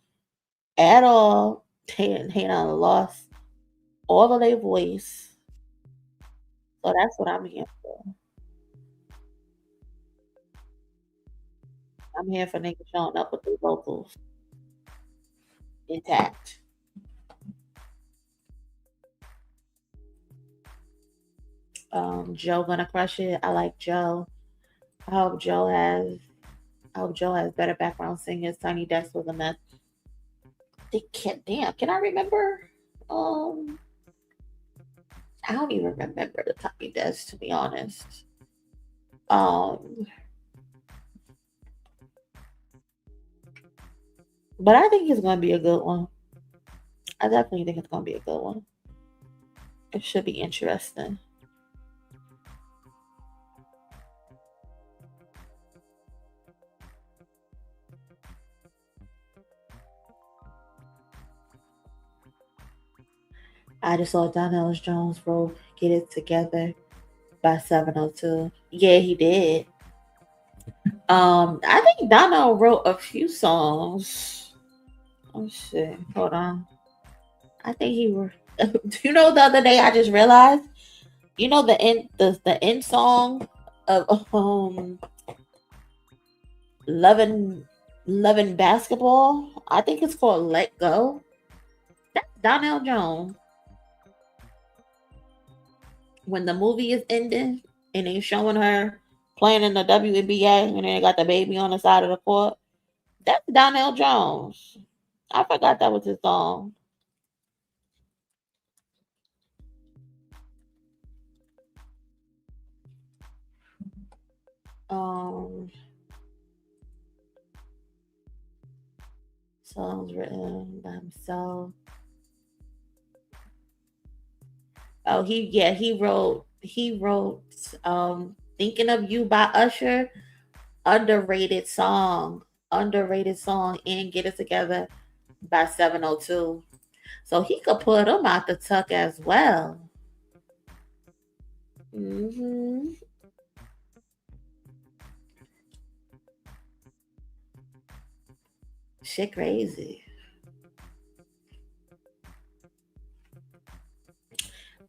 at all. They done lost all of their voice. So that's what I'm here for. I'm here for niggas showing up with their vocals intact. Joe gonna crush it. I like Joe. I hope Joe has better background singers. Tiny Desk was a mess. Can I remember? I don't even remember the Tiny Desk, to be honest. But I think it's gonna be a good one. I definitely think it's gonna be a good one. It should be interesting. I just saw Donell Jones wrote Get It Together by 702. Yeah, he did. I think Donell wrote a few songs. Oh shit. Hold on. I think he were you know, the other day I just realized, you know, the end song of Loving Basketball. I think it's called Let Go. That's Donell Jones. When the movie is ending and they showing her playing in the WNBA and they got the baby on the side of the court, that's Donell Jones. I forgot that was his song. Songs written by himself. Oh, he wrote Thinking of You by Usher. Underrated song, and Get It Together by 702. So he could put them out the tuck as well. Shit crazy.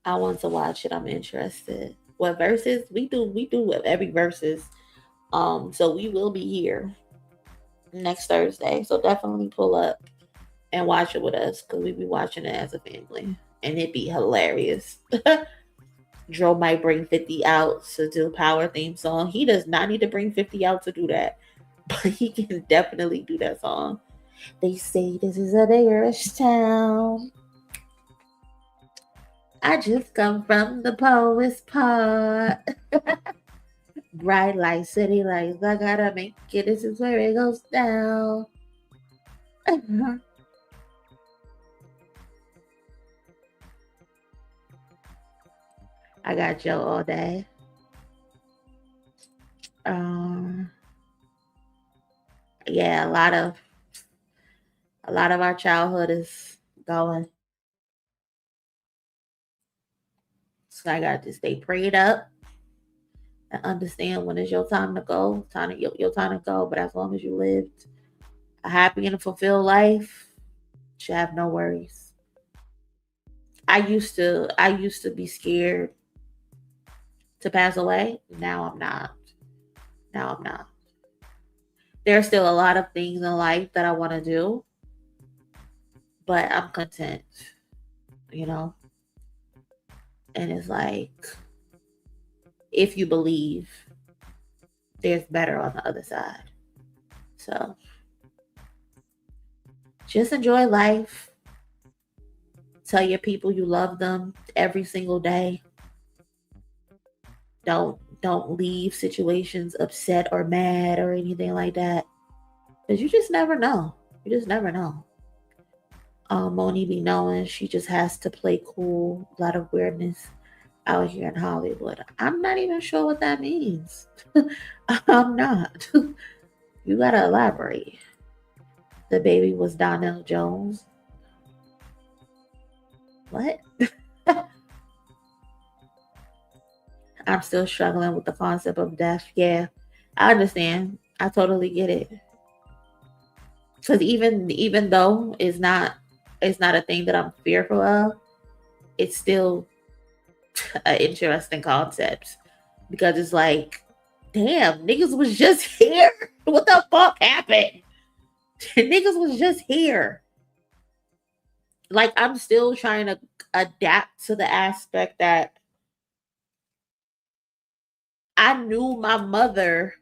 I want to watch it. I'm interested. What verses? We do with every verses. So we will be here next Thursday. So definitely pull up and watch it with us because we be watching it as a family, and it'd be hilarious. Joe might bring 50 out to do Power theme song. He does not need to bring 50 out to do that, but he can definitely do that song. They say this is a dangerous town. I just come from the poet's part. Bright lights, city lights, I gotta make it. This is where it goes down. I got Joe all day. Yeah, a lot of our childhood is going. So I got to stay prayed up and understand when it's your time to go, your time to go. But as long as you lived a happy and a fulfilled life, you should have no worries. I used to be scared to pass away. Now I'm not. There's still a lot of things in life that I want to do, but I'm content, And it's like, if you believe, there's better on the other side. So just enjoy life. Tell your people you love them every single day. Don't leave situations upset or mad or anything like that. Because you just never know. Monie be knowing she just has to play cool. A lot of weirdness out here in Hollywood. I'm not even sure what that means. I'm not. You gotta elaborate. The baby was Donnell Jones. What? I'm still struggling with the concept of death. Yeah, I understand. I totally get it. Because even though it's not a thing that I'm fearful of, it's still an interesting concept. Because it's like, damn, niggas was just here. What the fuck happened? Niggas was just here. Like, I'm still trying to adapt to the aspect that I knew my mother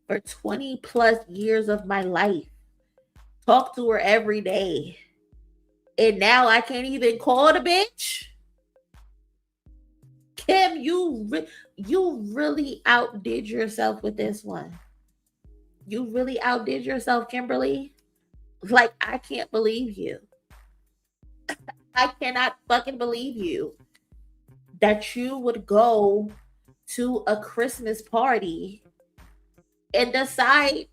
for 20 plus years of my life. Talked to her every day. And now I can't even call the bitch. Kim, you really outdid yourself with this one. You really outdid yourself, Kimberly. Like, I can't believe you. I cannot fucking believe you that you would go to a Christmas party and decide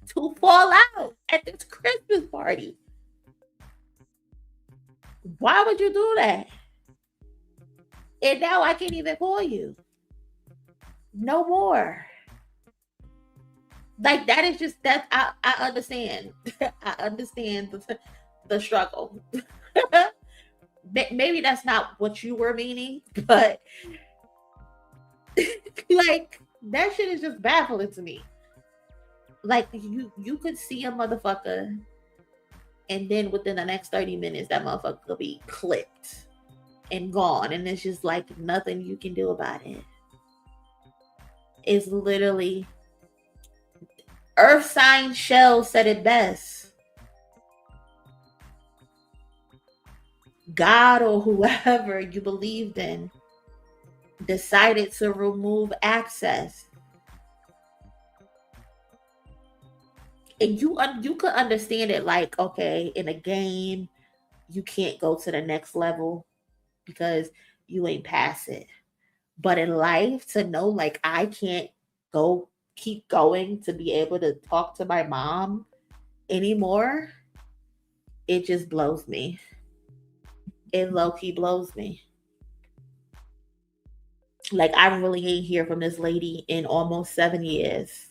to fall out at this Christmas party. Why would you do that? And now I can't even call you. No more. Like, that is just that. I understand. I understand the struggle. Maybe that's not what you were meaning, but like, that shit is just baffling to me. Like, you could see a motherfucker, and then within the next 30 minutes, that motherfucker could be clipped and gone, and it's just like nothing you can do about it. It's literally, Earth Sign Shell said it best. God or whoever you believed in decided to remove access. And you could understand it, like, okay, in a game, you can't go to the next level because you ain't past it. But in life, to know, like, I can't keep going to be able to talk to my mom anymore, it just blows me. It low-key blows me. Like, I really ain't hear from this lady in almost 7 years.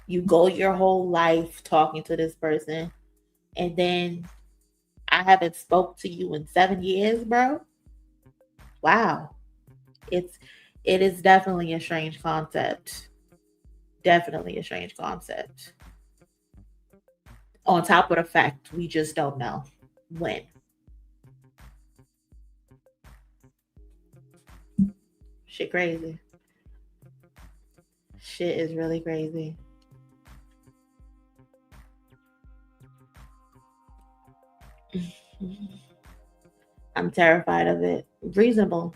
You go your whole life talking to this person, and then I haven't spoke to you in 7 years, bro. Wow. It is definitely a strange concept. Definitely a strange concept. On top of the fact we just don't know when. Shit crazy. Shit is really crazy. I'm terrified of it. Reasonable.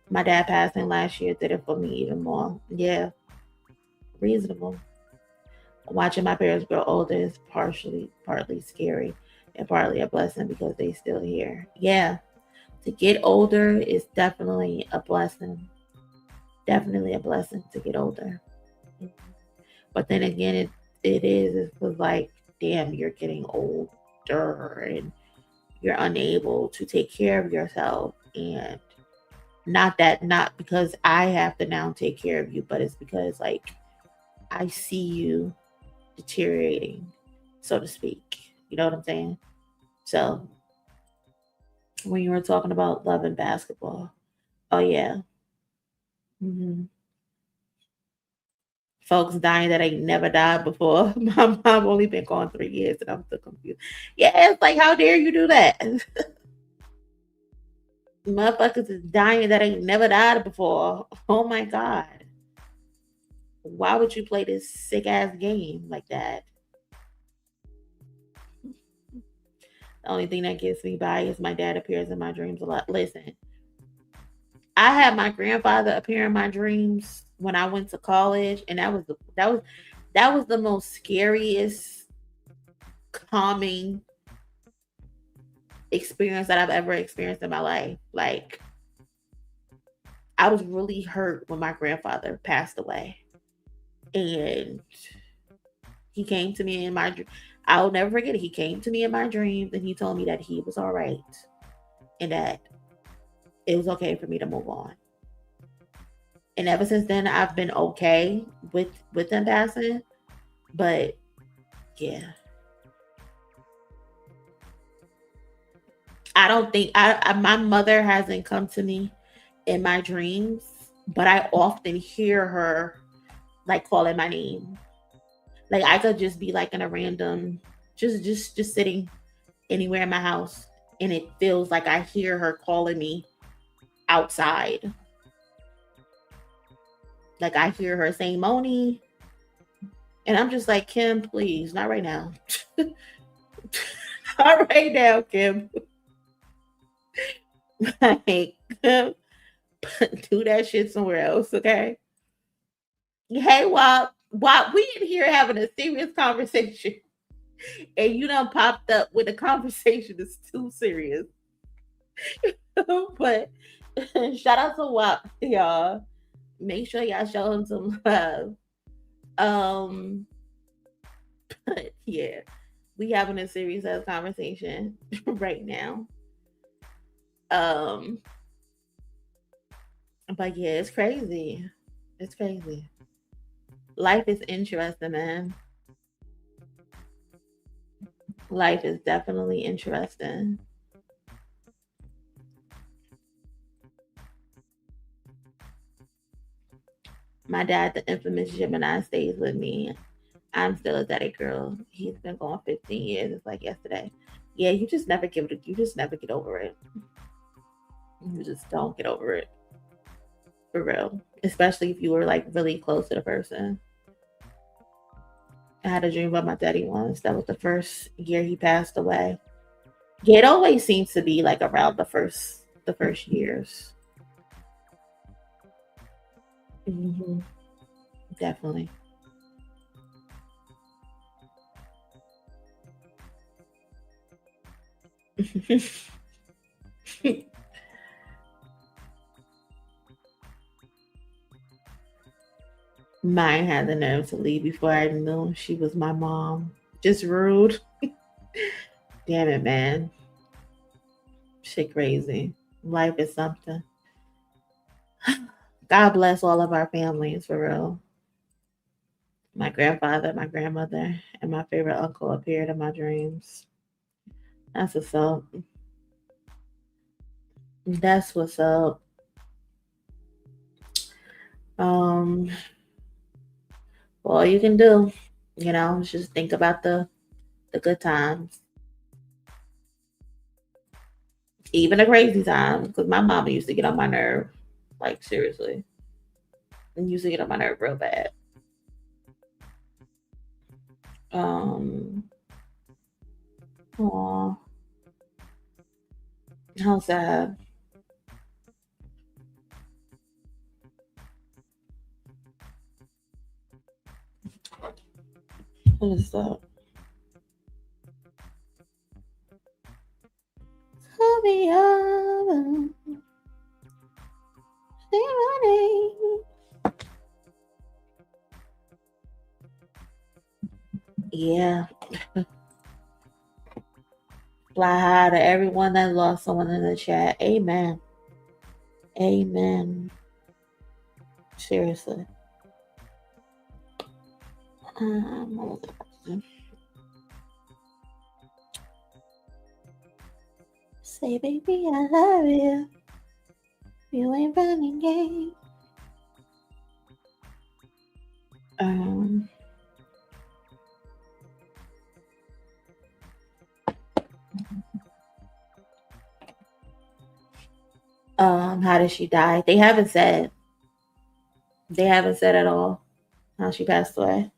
My dad passing last year did it for me even more. Yeah. Reasonable. Watching my parents grow older is partly scary and partly a blessing because they still here. Yeah. To get older is definitely a blessing. Definitely a blessing to get older. But then again, it's like, damn, you're getting older and you're unable to take care of yourself. And not because I have to now take care of you, but it's because like I see you deteriorating, so to speak. You know what I'm saying? So when you were talking about love and basketball, oh yeah. Folks dying that ain't never died before. My mom only been gone 3 years and I'm still confused. Yeah, it's like, how dare you do that? Motherfuckers is dying that ain't never died before. Oh my God. Why would you play this sick ass game like that? The only thing that gets me by is my dad appears in my dreams a lot. Listen, I had my grandfather appear in my dreams when I went to college, and that was the most scariest, calming experience that I've ever experienced in my life. Like, I was really hurt when my grandfather passed away, and he came to me in my dream. I'll never forget it. He came to me in my dreams and he told me that he was all right and that it was okay for me to move on. And ever since then, I've been okay with them passing. But yeah, I don't think my mother hasn't come to me in my dreams, but I often hear her like calling my name. Like I could just be like in a random, just sitting anywhere in my house, and it feels like I hear her calling me outside. Like I hear her saying Monie, and I'm just like, Kim, please, not right now. Not right now, Kim. Like, do that shit somewhere else, okay? Hey, Wop, we in here having a serious conversation, and you done popped up with a conversation that's too serious. But shout out to Wop, y'all. Make sure y'all show him some love. But yeah, we having a serious ass conversation right now. But yeah, it's crazy. It's crazy. Life is interesting, man. Life is definitely interesting. My dad, the infamous Gemini, stays with me. I'm still a daddy girl. He's been gone 15 years. It's like yesterday. Yeah, you just never get over it. You just don't get over it. For real. Especially if you were like really close to the person. I had a dream about my daddy once. That was the first year he passed away. Yeah, it always seems to be like around the first years. Mm-hmm. Definitely. Mine had the nerve to leave before I knew she was my mom. Just rude. Damn it, man. Shit crazy. Life is something. God bless all of our families, for real. My grandfather, my grandmother, and my favorite uncle appeared in my dreams. That's what's up. That's what's up. All you can do, is just think about the The good times. Even the crazy times. Because my mama used to get on my nerve. Like, seriously. And used to get on my nerve real bad. Aw. How sad. What is that? Call me up. Say my name. Yeah. Fly high to everyone that lost someone in the chat. Amen. Amen. Seriously. Say, baby, I love you. You ain't running game. How did she die? They haven't said. They haven't said at all how she passed away.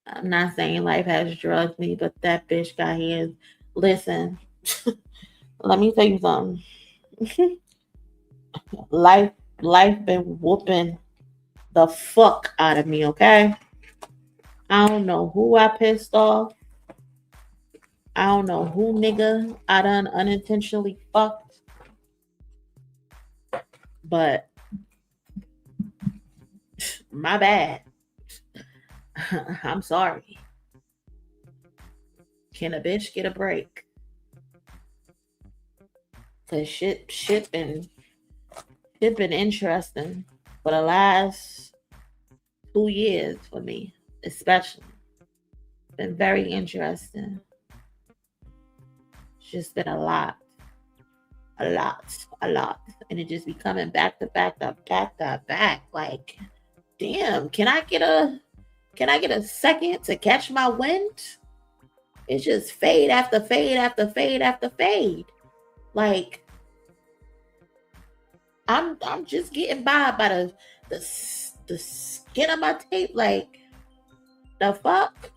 I'm not saying life has drugged me, but that bitch got hands. Listen, let me tell you something. life been whooping the fuck out of me, okay? I don't know who I pissed off. I don't know who nigga I done unintentionally fucked. But my bad. I'm sorry. Can a bitch get a break? Cause shit been interesting for the last 2 years for me, especially. Been very interesting. It's just been a lot. And it just be coming back to back. Like, damn, can I get a second to catch my wind? It's just fade after fade after fade after fade. Like, I'm just getting by the skin of my tape. Like, the fuck?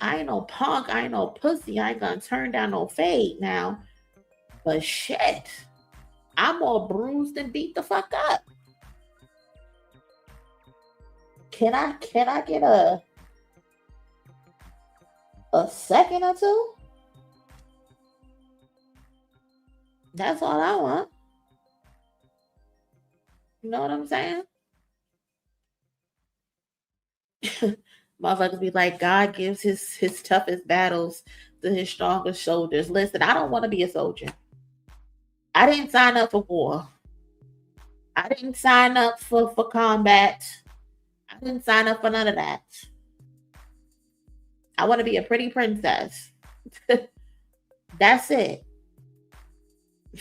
I ain't no punk. I ain't no pussy. I ain't gonna turn down no fade now. But shit, I'm all bruised and beat the fuck up. Can I get a second or two? That's all I want. You know what I'm saying? Motherfuckers be like, God gives his toughest battles to his strongest soldiers. Listen, I don't want to be a soldier. I didn't sign up for war. I didn't sign up for combat. I didn't sign up for none of that. I want to be a pretty princess. That's it.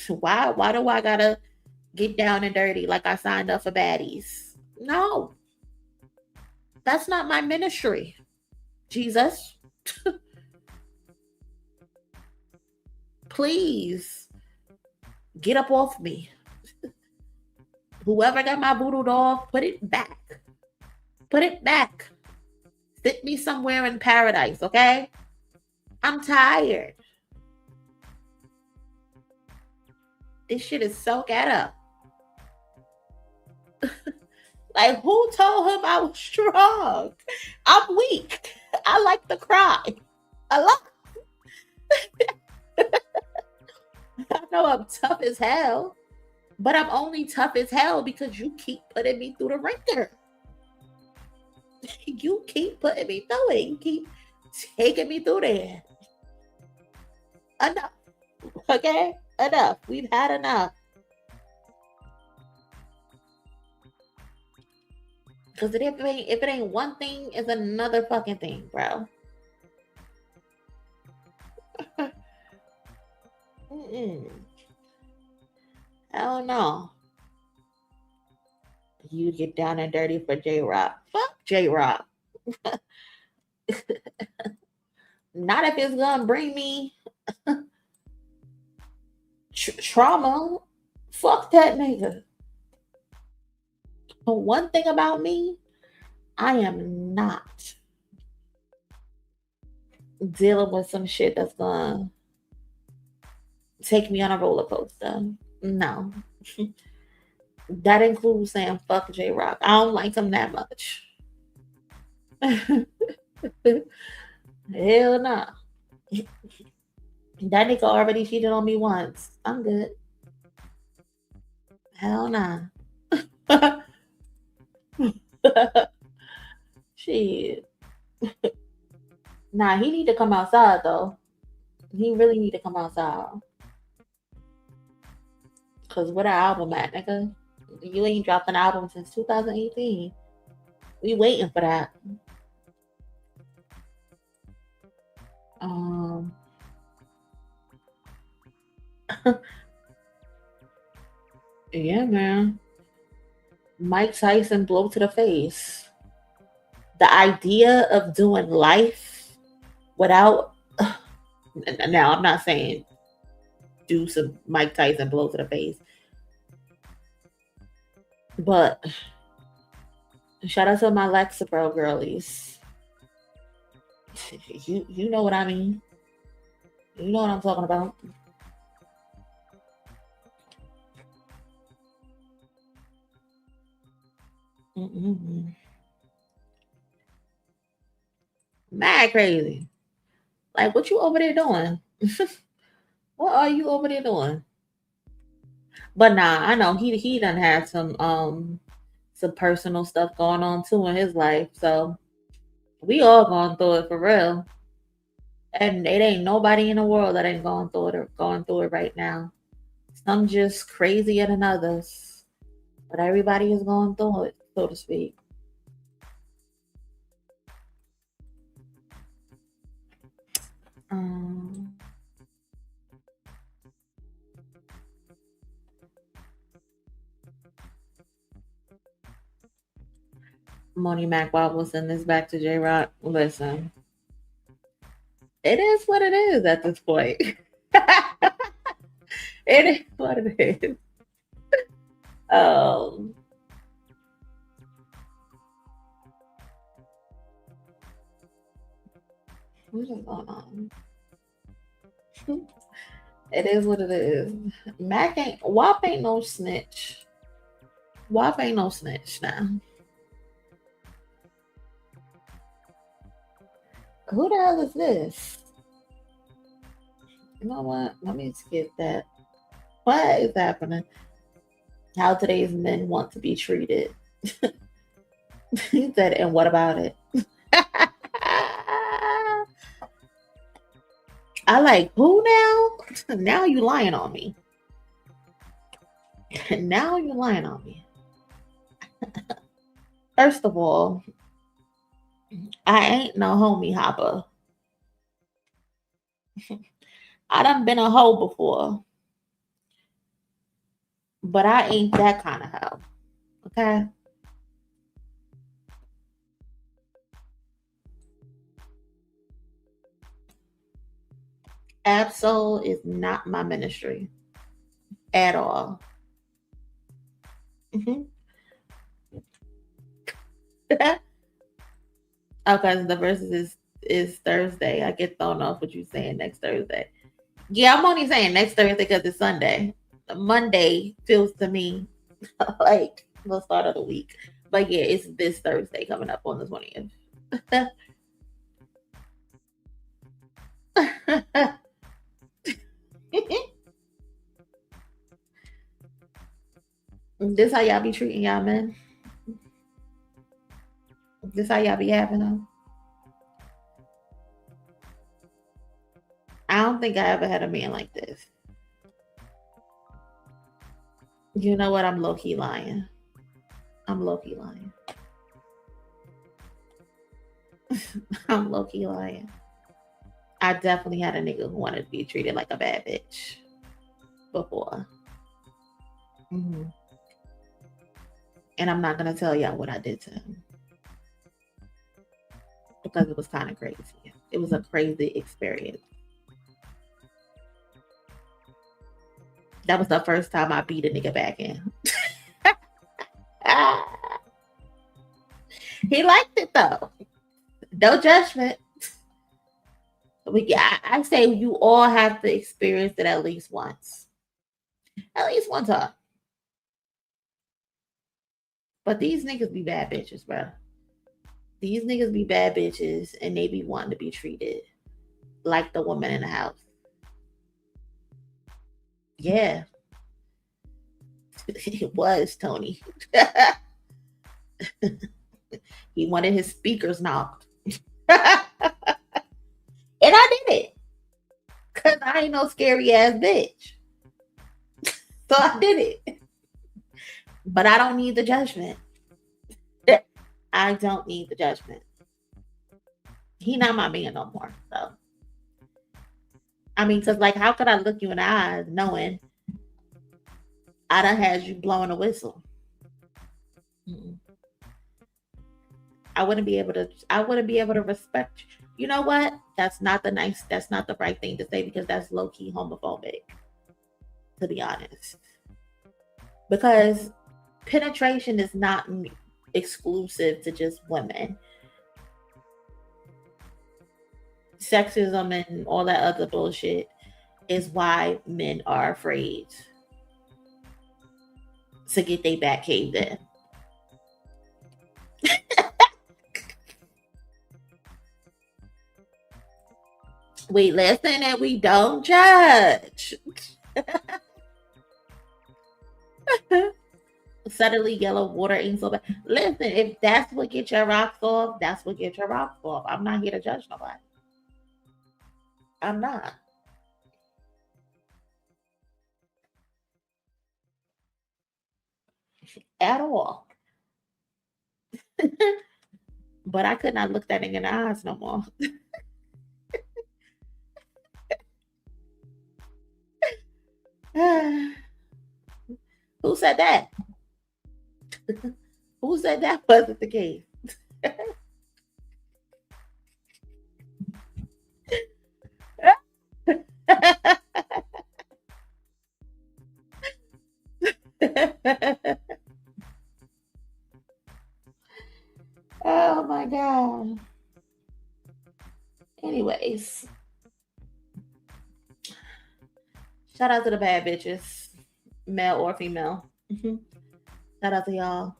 Why do I gotta get down and dirty like I signed up for baddies? No. That's not my ministry. Jesus. Please get up off me. Whoever got my voodoo doll, put it back. Put it back. Sit me somewhere in paradise, okay? I'm tired. This shit is so ghetto. Like, who told him I was strong? I'm weak. I like to cry a lot. I know I'm tough as hell, but I'm only tough as hell because you keep putting me through the ringer. You keep putting me through it. You keep taking me through there. Enough. Okay? Enough. We've had enough. Because if it ain't one thing, it's another fucking thing, bro. Hell no. You get down and dirty for J-Rock. Fuck J-Rock. Not if it's gonna bring me trauma. Fuck that nigga. But one thing about me, I am not dealing with some shit that's gonna take me on a roller coaster. No. That includes saying fuck J-Rock. I don't like him that much. Hell no. That nigga already cheated on me once. I'm good. Hell nah. Shit. Nah, he need to come outside though. He really need to come outside. Cause where the album at, nigga? You ain't dropped an album since 2018. We waiting for that. Yeah, man. Mike Tyson blow to the face. The idea of doing life without now I'm not saying do some Mike Tyson blow to the face. But shout out to my Lexapro girlies. You know what I mean. You know what I'm talking about. Mad crazy. Like, what you over there doing? What are you over there doing? But nah, I know he done had some personal stuff going on too in his life. So we all going through it for real. And it ain't nobody in the world that ain't going through it right now. Some just crazier than others. But everybody is going through it, so to speak. Monie Mac Bob will send this back to J-Rock. Listen, it is what it is at this point. It is what it is. What is going on? It is what it is. WAP ain't no snitch. WAP ain't no snitch now. Who the hell is this? You know what? Let me skip that. What is happening? How today's men want to be treated. He said, and what about it? I like, who now? Now you lying on me. Now you lying on me. First of all, I ain't no homie hopper. I done been a hoe before. But I ain't that kind of hoe. Okay? Absol is not my ministry. At all. Okay, the verses is Thursday. I get thrown off what you saying next Thursday. Yeah, I'm only saying next Thursday because it's Sunday. Monday feels to me like the start of the week. But yeah, it's this Thursday coming up on the 20th. This how y'all be treating y'all men? This how y'all be having them? I don't think I ever had a man like this. You know what? I'm low-key lying. I'm low-key lying. I'm low-key lying. I definitely had a nigga who wanted to be treated like a bad bitch before. And I'm not going to tell y'all what I did to him. Because it was kind of crazy. It was a crazy experience. That was the first time I beat a nigga back in. He liked it though. No judgment. I say you all have to experience it at least once. At least one time. But these niggas be bad bitches, bro. These niggas be bad bitches and they be wanting to be treated like the woman in the house. Yeah. It was Tony. He wanted his speakers knocked. And I did it. Because I ain't no scary ass bitch. So I did it. But I don't need the judgment. I don't need the judgment. He not my man no more. So I mean, because like, how could I look you in the eyes knowing I done had you blowing a whistle? I wouldn't be able to respect you. You know what? That's not the right thing to say, because that's low-key homophobic, to be honest. Because penetration is not exclusive to just women. Sexism and all that other bullshit is why men are afraid to get their back caved in. We listen and we don't judge. Suddenly yellow water ain't so bad. Listen, if that's what gets your rocks off, that's what gets your rocks off. I'm not here to judge nobody. I'm not. At all. But I could not look that nigga in the eyes no more. Who said that? Who said that wasn't the case? Oh my God. Anyways, shout out to the bad bitches, male or female. Shout out to y'all.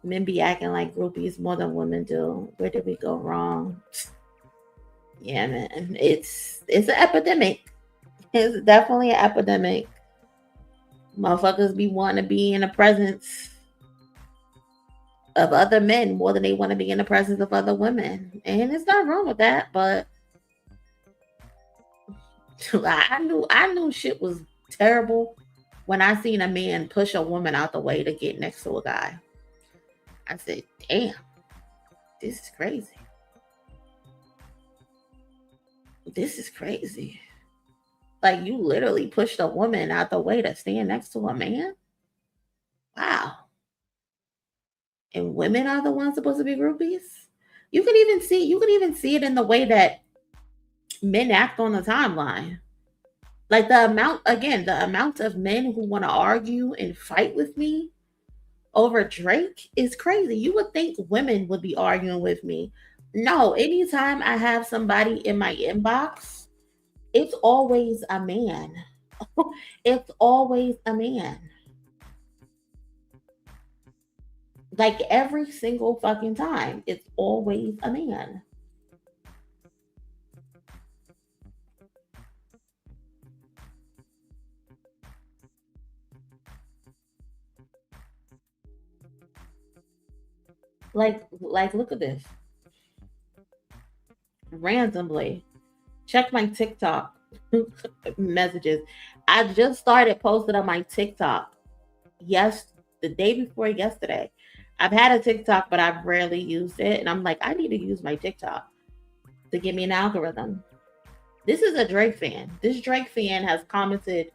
Men be acting like groupies more than women do. Where did we go wrong? Yeah, man. It's an epidemic. It's definitely an epidemic. Motherfuckers be wanting to be in the presence of other men more than they want to be in the presence of other women. And it's not wrong with that, but I knew shit was terrible when I seen a man push a woman out the way to get next to a guy. I said, damn, this is crazy. This is crazy. Like, you literally pushed a woman out the way to stand next to a man? Wow. And women are the ones supposed to be groupies? You can even see it in the way that men act on the timeline. Like the amount of men who want to argue and fight with me over Drake is crazy. You would think women would be arguing with me. No, anytime I have somebody in my inbox, it's always a man. It's always a man. Like every single fucking time, it's always a man. Like, look at this. Randomly, check my TikTok messages. I just started posting on my TikTok the day before yesterday. I've had a TikTok, but I've rarely used it. And I'm like, I need to use my TikTok to give me an algorithm. This is a Drake fan. This Drake fan has commented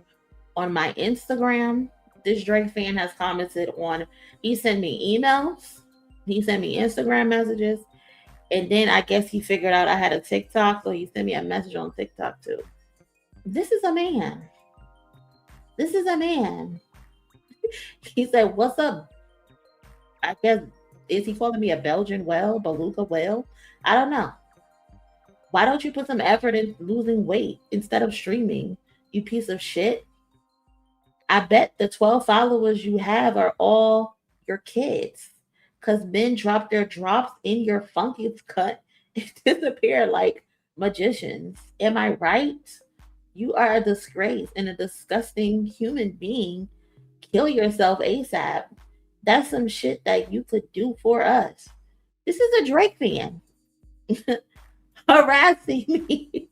on my Instagram. This Drake fan has commented on, he sent me emails. He sent me Instagram messages. And then I guess he figured out I had a TikTok. So he sent me a message on TikTok too. This is a man. This is a man. He said, what's up? I guess, is he calling me a Belgian whale? Beluga whale? I don't know. Why don't you put some effort in losing weight instead of streaming, you piece of shit? I bet the 12 followers you have are all your kids. Because men drop their drops in your funkiest cut and disappear like magicians. Am I right? You are a disgrace and a disgusting human being. Kill yourself ASAP. That's some shit that you could do for us. This is a Drake fan harassing me.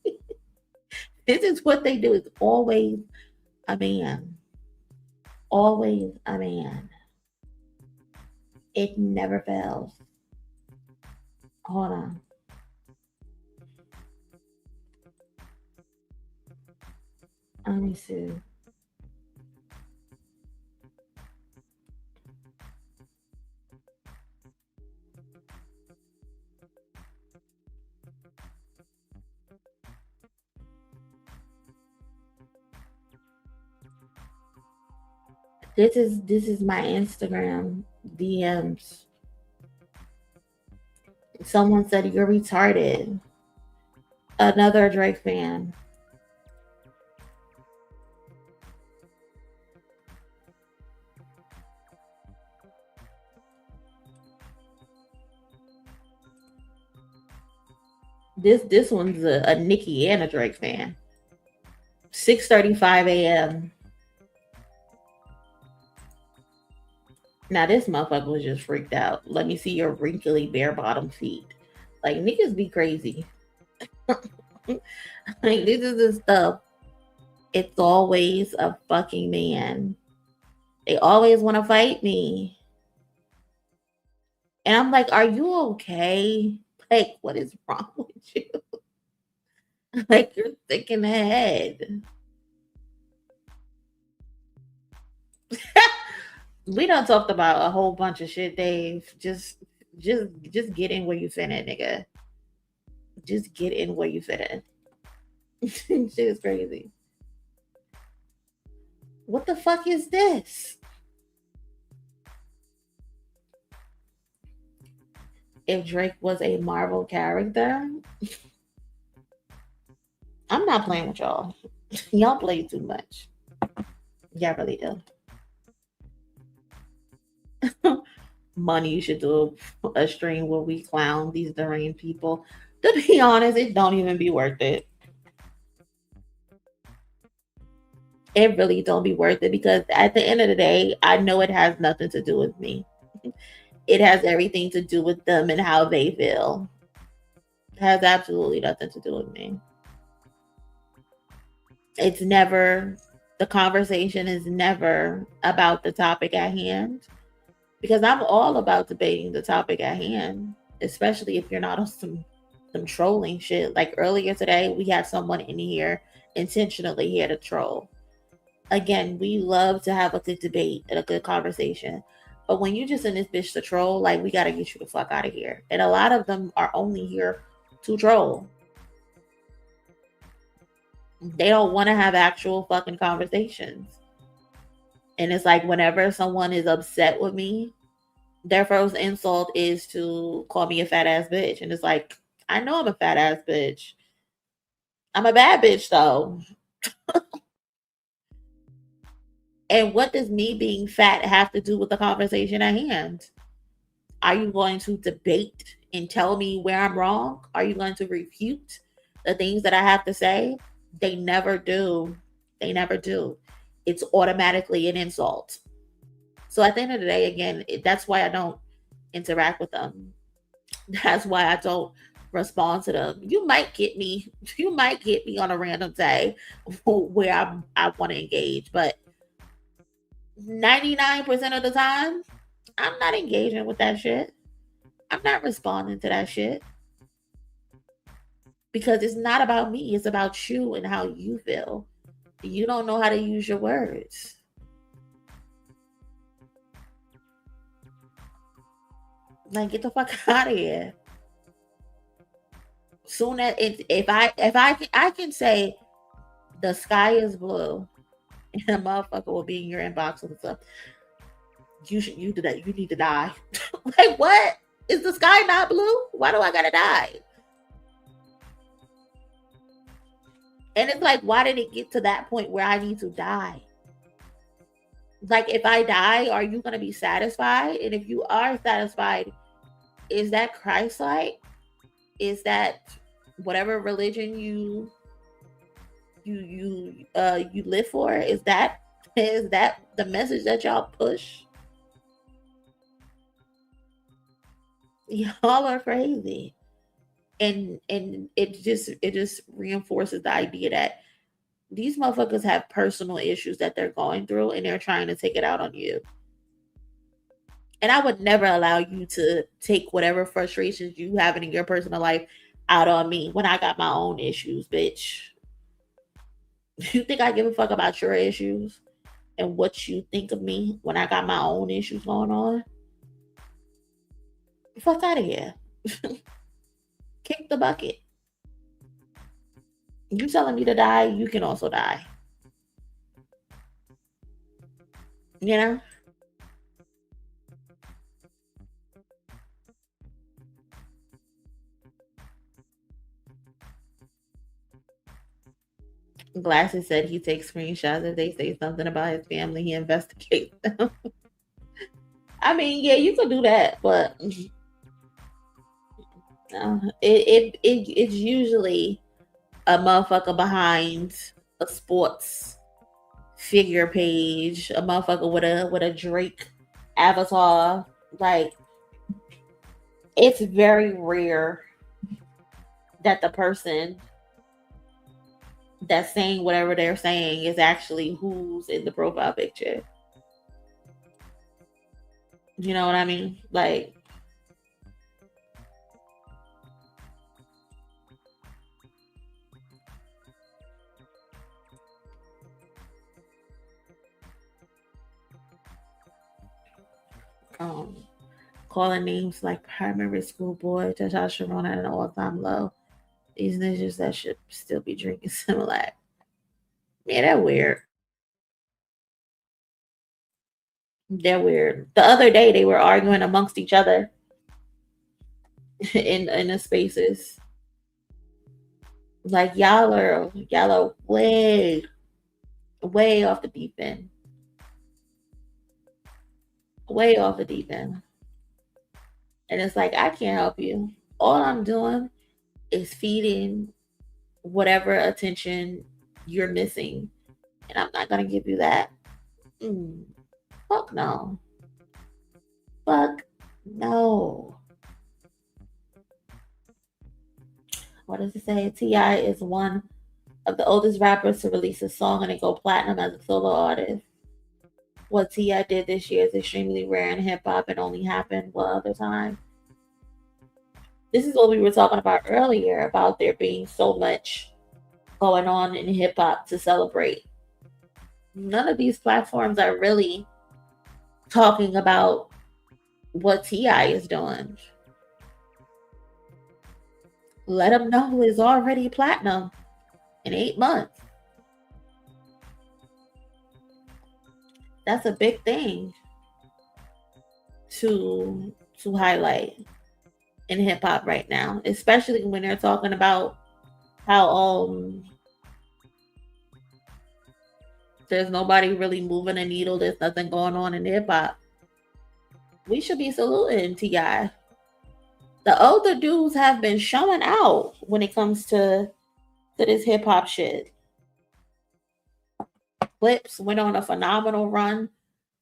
This is what they do. It's always a man. Always a man. It never fails. Hold on. Let me see. This is my Instagram DMs. Someone said you're retarded. Another Drake fan. This one's a Nicki and a Drake fan. 6:35 a.m. Now this motherfucker was just freaked out. Let me see your wrinkly bare bottom feet. Like, niggas be crazy. Like, this is the stuff. It's always a fucking man. They always want to fight me. And I'm like, are you okay? Like, what is wrong with you? Like, you're sick in the head. We done talked about a whole bunch of shit, Dave. Just get in where you fit in, nigga. Just get in where you fit in. Shit is crazy. What the fuck is this? If Drake was a Marvel character, I'm not playing with y'all. Y'all play too much. Y'all really do. Monie, you should do a stream where we clown these deranged people. To be honest, it don't even be worth it. It really don't be worth it, because at the end of the day, I know it has nothing to do with me. It has everything to do with them and how they feel. It has absolutely nothing to do with me. It's never, the conversation is never about the topic at hand. Because I'm all about debating the topic at hand, especially if you're not on some trolling shit. Like earlier today, we had someone in here intentionally here to troll. Again, we love to have a good debate and a good conversation. But when you just in this bitch to troll, like, we got to get you the fuck out of here. And a lot of them are only here to troll. They don't want to have actual fucking conversations. And it's like, whenever someone is upset with me, their first insult is to call me a fat ass bitch. And it's like, I know I'm a fat ass bitch. I'm a bad bitch though. And what does me being fat have to do with the conversation at hand? Are you going to debate and tell me where I'm wrong? Are you going to refute the things that I have to say? They never do. They never do. It's automatically an insult. So at the end of the day, again, that's why I don't interact with them. That's why I don't respond to them. You might get me on a random day where I want to engage, but 99% of the time, I'm not engaging with that shit. I'm not responding to that shit. Because it's not about me. It's about you and how you feel. You don't know how to use your words. Like, get the fuck out of here. Soon as if I can say the sky is blue and a motherfucker will be in your inbox with stuff, you do that. You need to die. Like, what? Is the sky not blue? Why do I gotta die? And it's like, why did it get to that point where I need to die? Like, if I die, are you going to be satisfied? And if you are satisfied, is that Christ-like? Is that whatever religion you live for? Is that the message that y'all push? Y'all are crazy. And it just reinforces the idea that these motherfuckers have personal issues that they're going through and they're trying to take it out on you. And I would never allow you to take whatever frustrations you have in your personal life out on me when I got my own issues, bitch. You think I give a fuck about your issues and what you think of me when I got my own issues going on? Fuck out of here. Kick the bucket. You telling me to die, you can also die. You know? Glasses said he takes screenshots if they say something about his family, he investigates them. I mean, yeah, you could do that, but it's usually a motherfucker behind a sports figure page, a motherfucker with a Drake avatar. Like, it's very rare that the person that's saying whatever they're saying is actually who's in the profile picture. You know what I mean? Like, calling names like primary school boy, testosterone at an all-time low. These niggas that should still be drinking Similac. Yeah, they're weird. They're weird. The other day they were arguing amongst each other in the spaces. Like, y'all are way off the deep end. Way off the deep end. And it's like, I can't help you. All I'm doing is feeding whatever attention you're missing. And I'm not going to give you that. Fuck no. Fuck no. What does it say? T.I. is one of the oldest rappers to release a song and it go platinum as a solo artist. What T.I. did this year is extremely rare in hip-hop and only happened one other time. This is what we were talking about earlier, about there being so much going on in hip-hop to celebrate. None of these platforms are really talking about what T.I. is doing. Let them know it's already platinum in 8 months. That's a big thing to highlight in hip hop right now, especially when they're talking about how there's nobody really moving a needle. There's nothing going on in hip hop. We should be saluting T.I. The older dudes have been showing out when it comes to this hip hop shit. Clips went on a phenomenal run,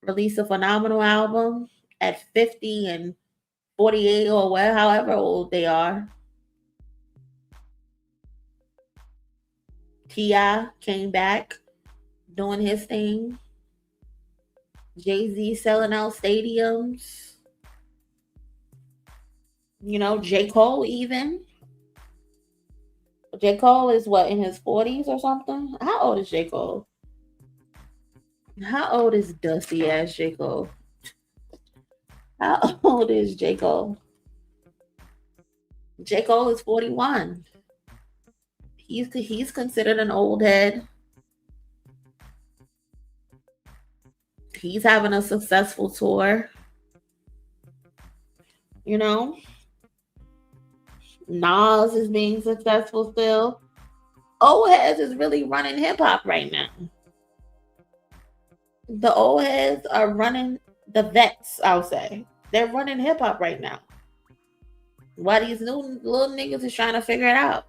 released a phenomenal album at 50 and 48 or however old they are. T.I. came back doing his thing. Jay-Z selling out stadiums. You know, J. Cole even. J. Cole is what, in his 40s or something? How old is J. Cole? How old is dusty ass J. Cole? How old is J. Cole? J. Cole is 41. He's considered an old head. He's having a successful tour. You know? Nas is being successful still. Old heads is really running hip hop right now. The old heads are running, the vets, I'll say. They're running hip hop right now. Why these new little niggas is trying to figure it out.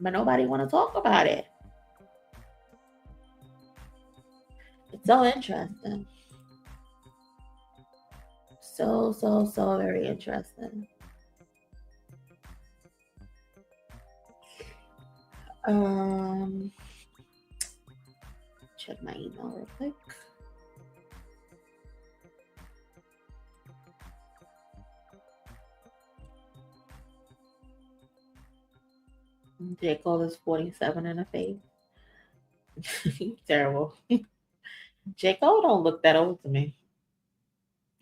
But nobody want to talk about it. It's so interesting. So very interesting. Check my email real quick. J. Cole is 47 in the face. Terrible. J. Cole don't look that old to me.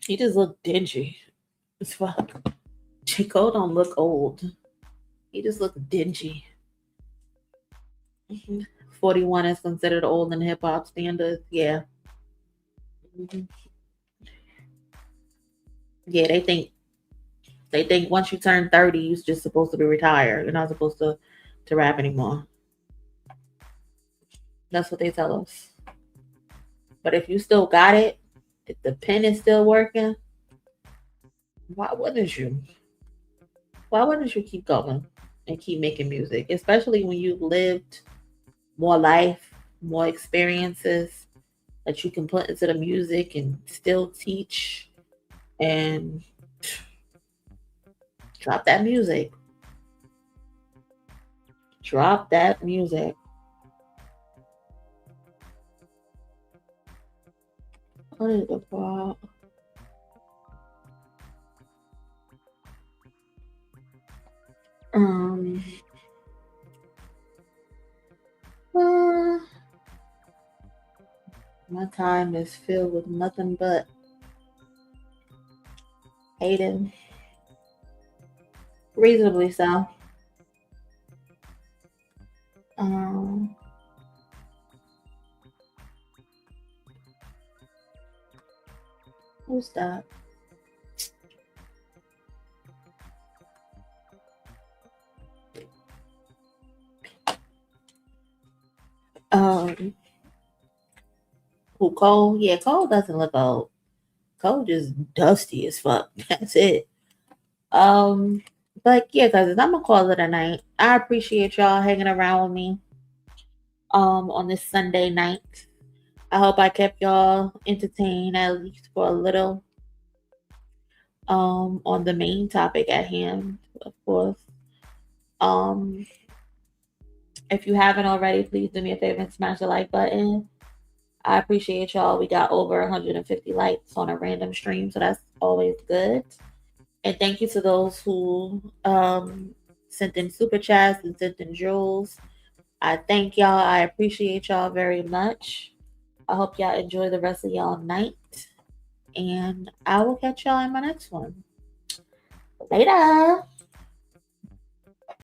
He just look dingy as fuck. J. Cole don't look old. He just look dingy. 41 is considered old in hip hop standards. Yeah. Yeah, they think once you turn 30, you're just supposed to be retired. You're not supposed to rap anymore. That's what they tell us. But if you still got it, if the pen is still working, why wouldn't you? Why wouldn't you keep going and keep making music? Especially when you've lived more life, more experiences that you can put into the music and still teach and drop that music. Drop that music. What is the problem? My time is filled with nothing but Hayden. Reasonably so. Who's that? Who, Cole? Yeah, Cole doesn't look old. Cole just dusty as fuck. That's it. But yeah, guys, I'm gonna call it a night. I appreciate y'all hanging around with me on this Sunday night. I hope I kept y'all entertained at least for a little on the main topic at hand, of course. If you haven't already, please do me a favor and smash the like button. I appreciate y'all. We got over 150 likes on a random stream, so that's always good. And thank you to those who sent in super chats and sent in jewels. I thank y'all. I appreciate y'all very much. I hope y'all enjoy the rest of y'all night. And I will catch y'all in my next one. Later.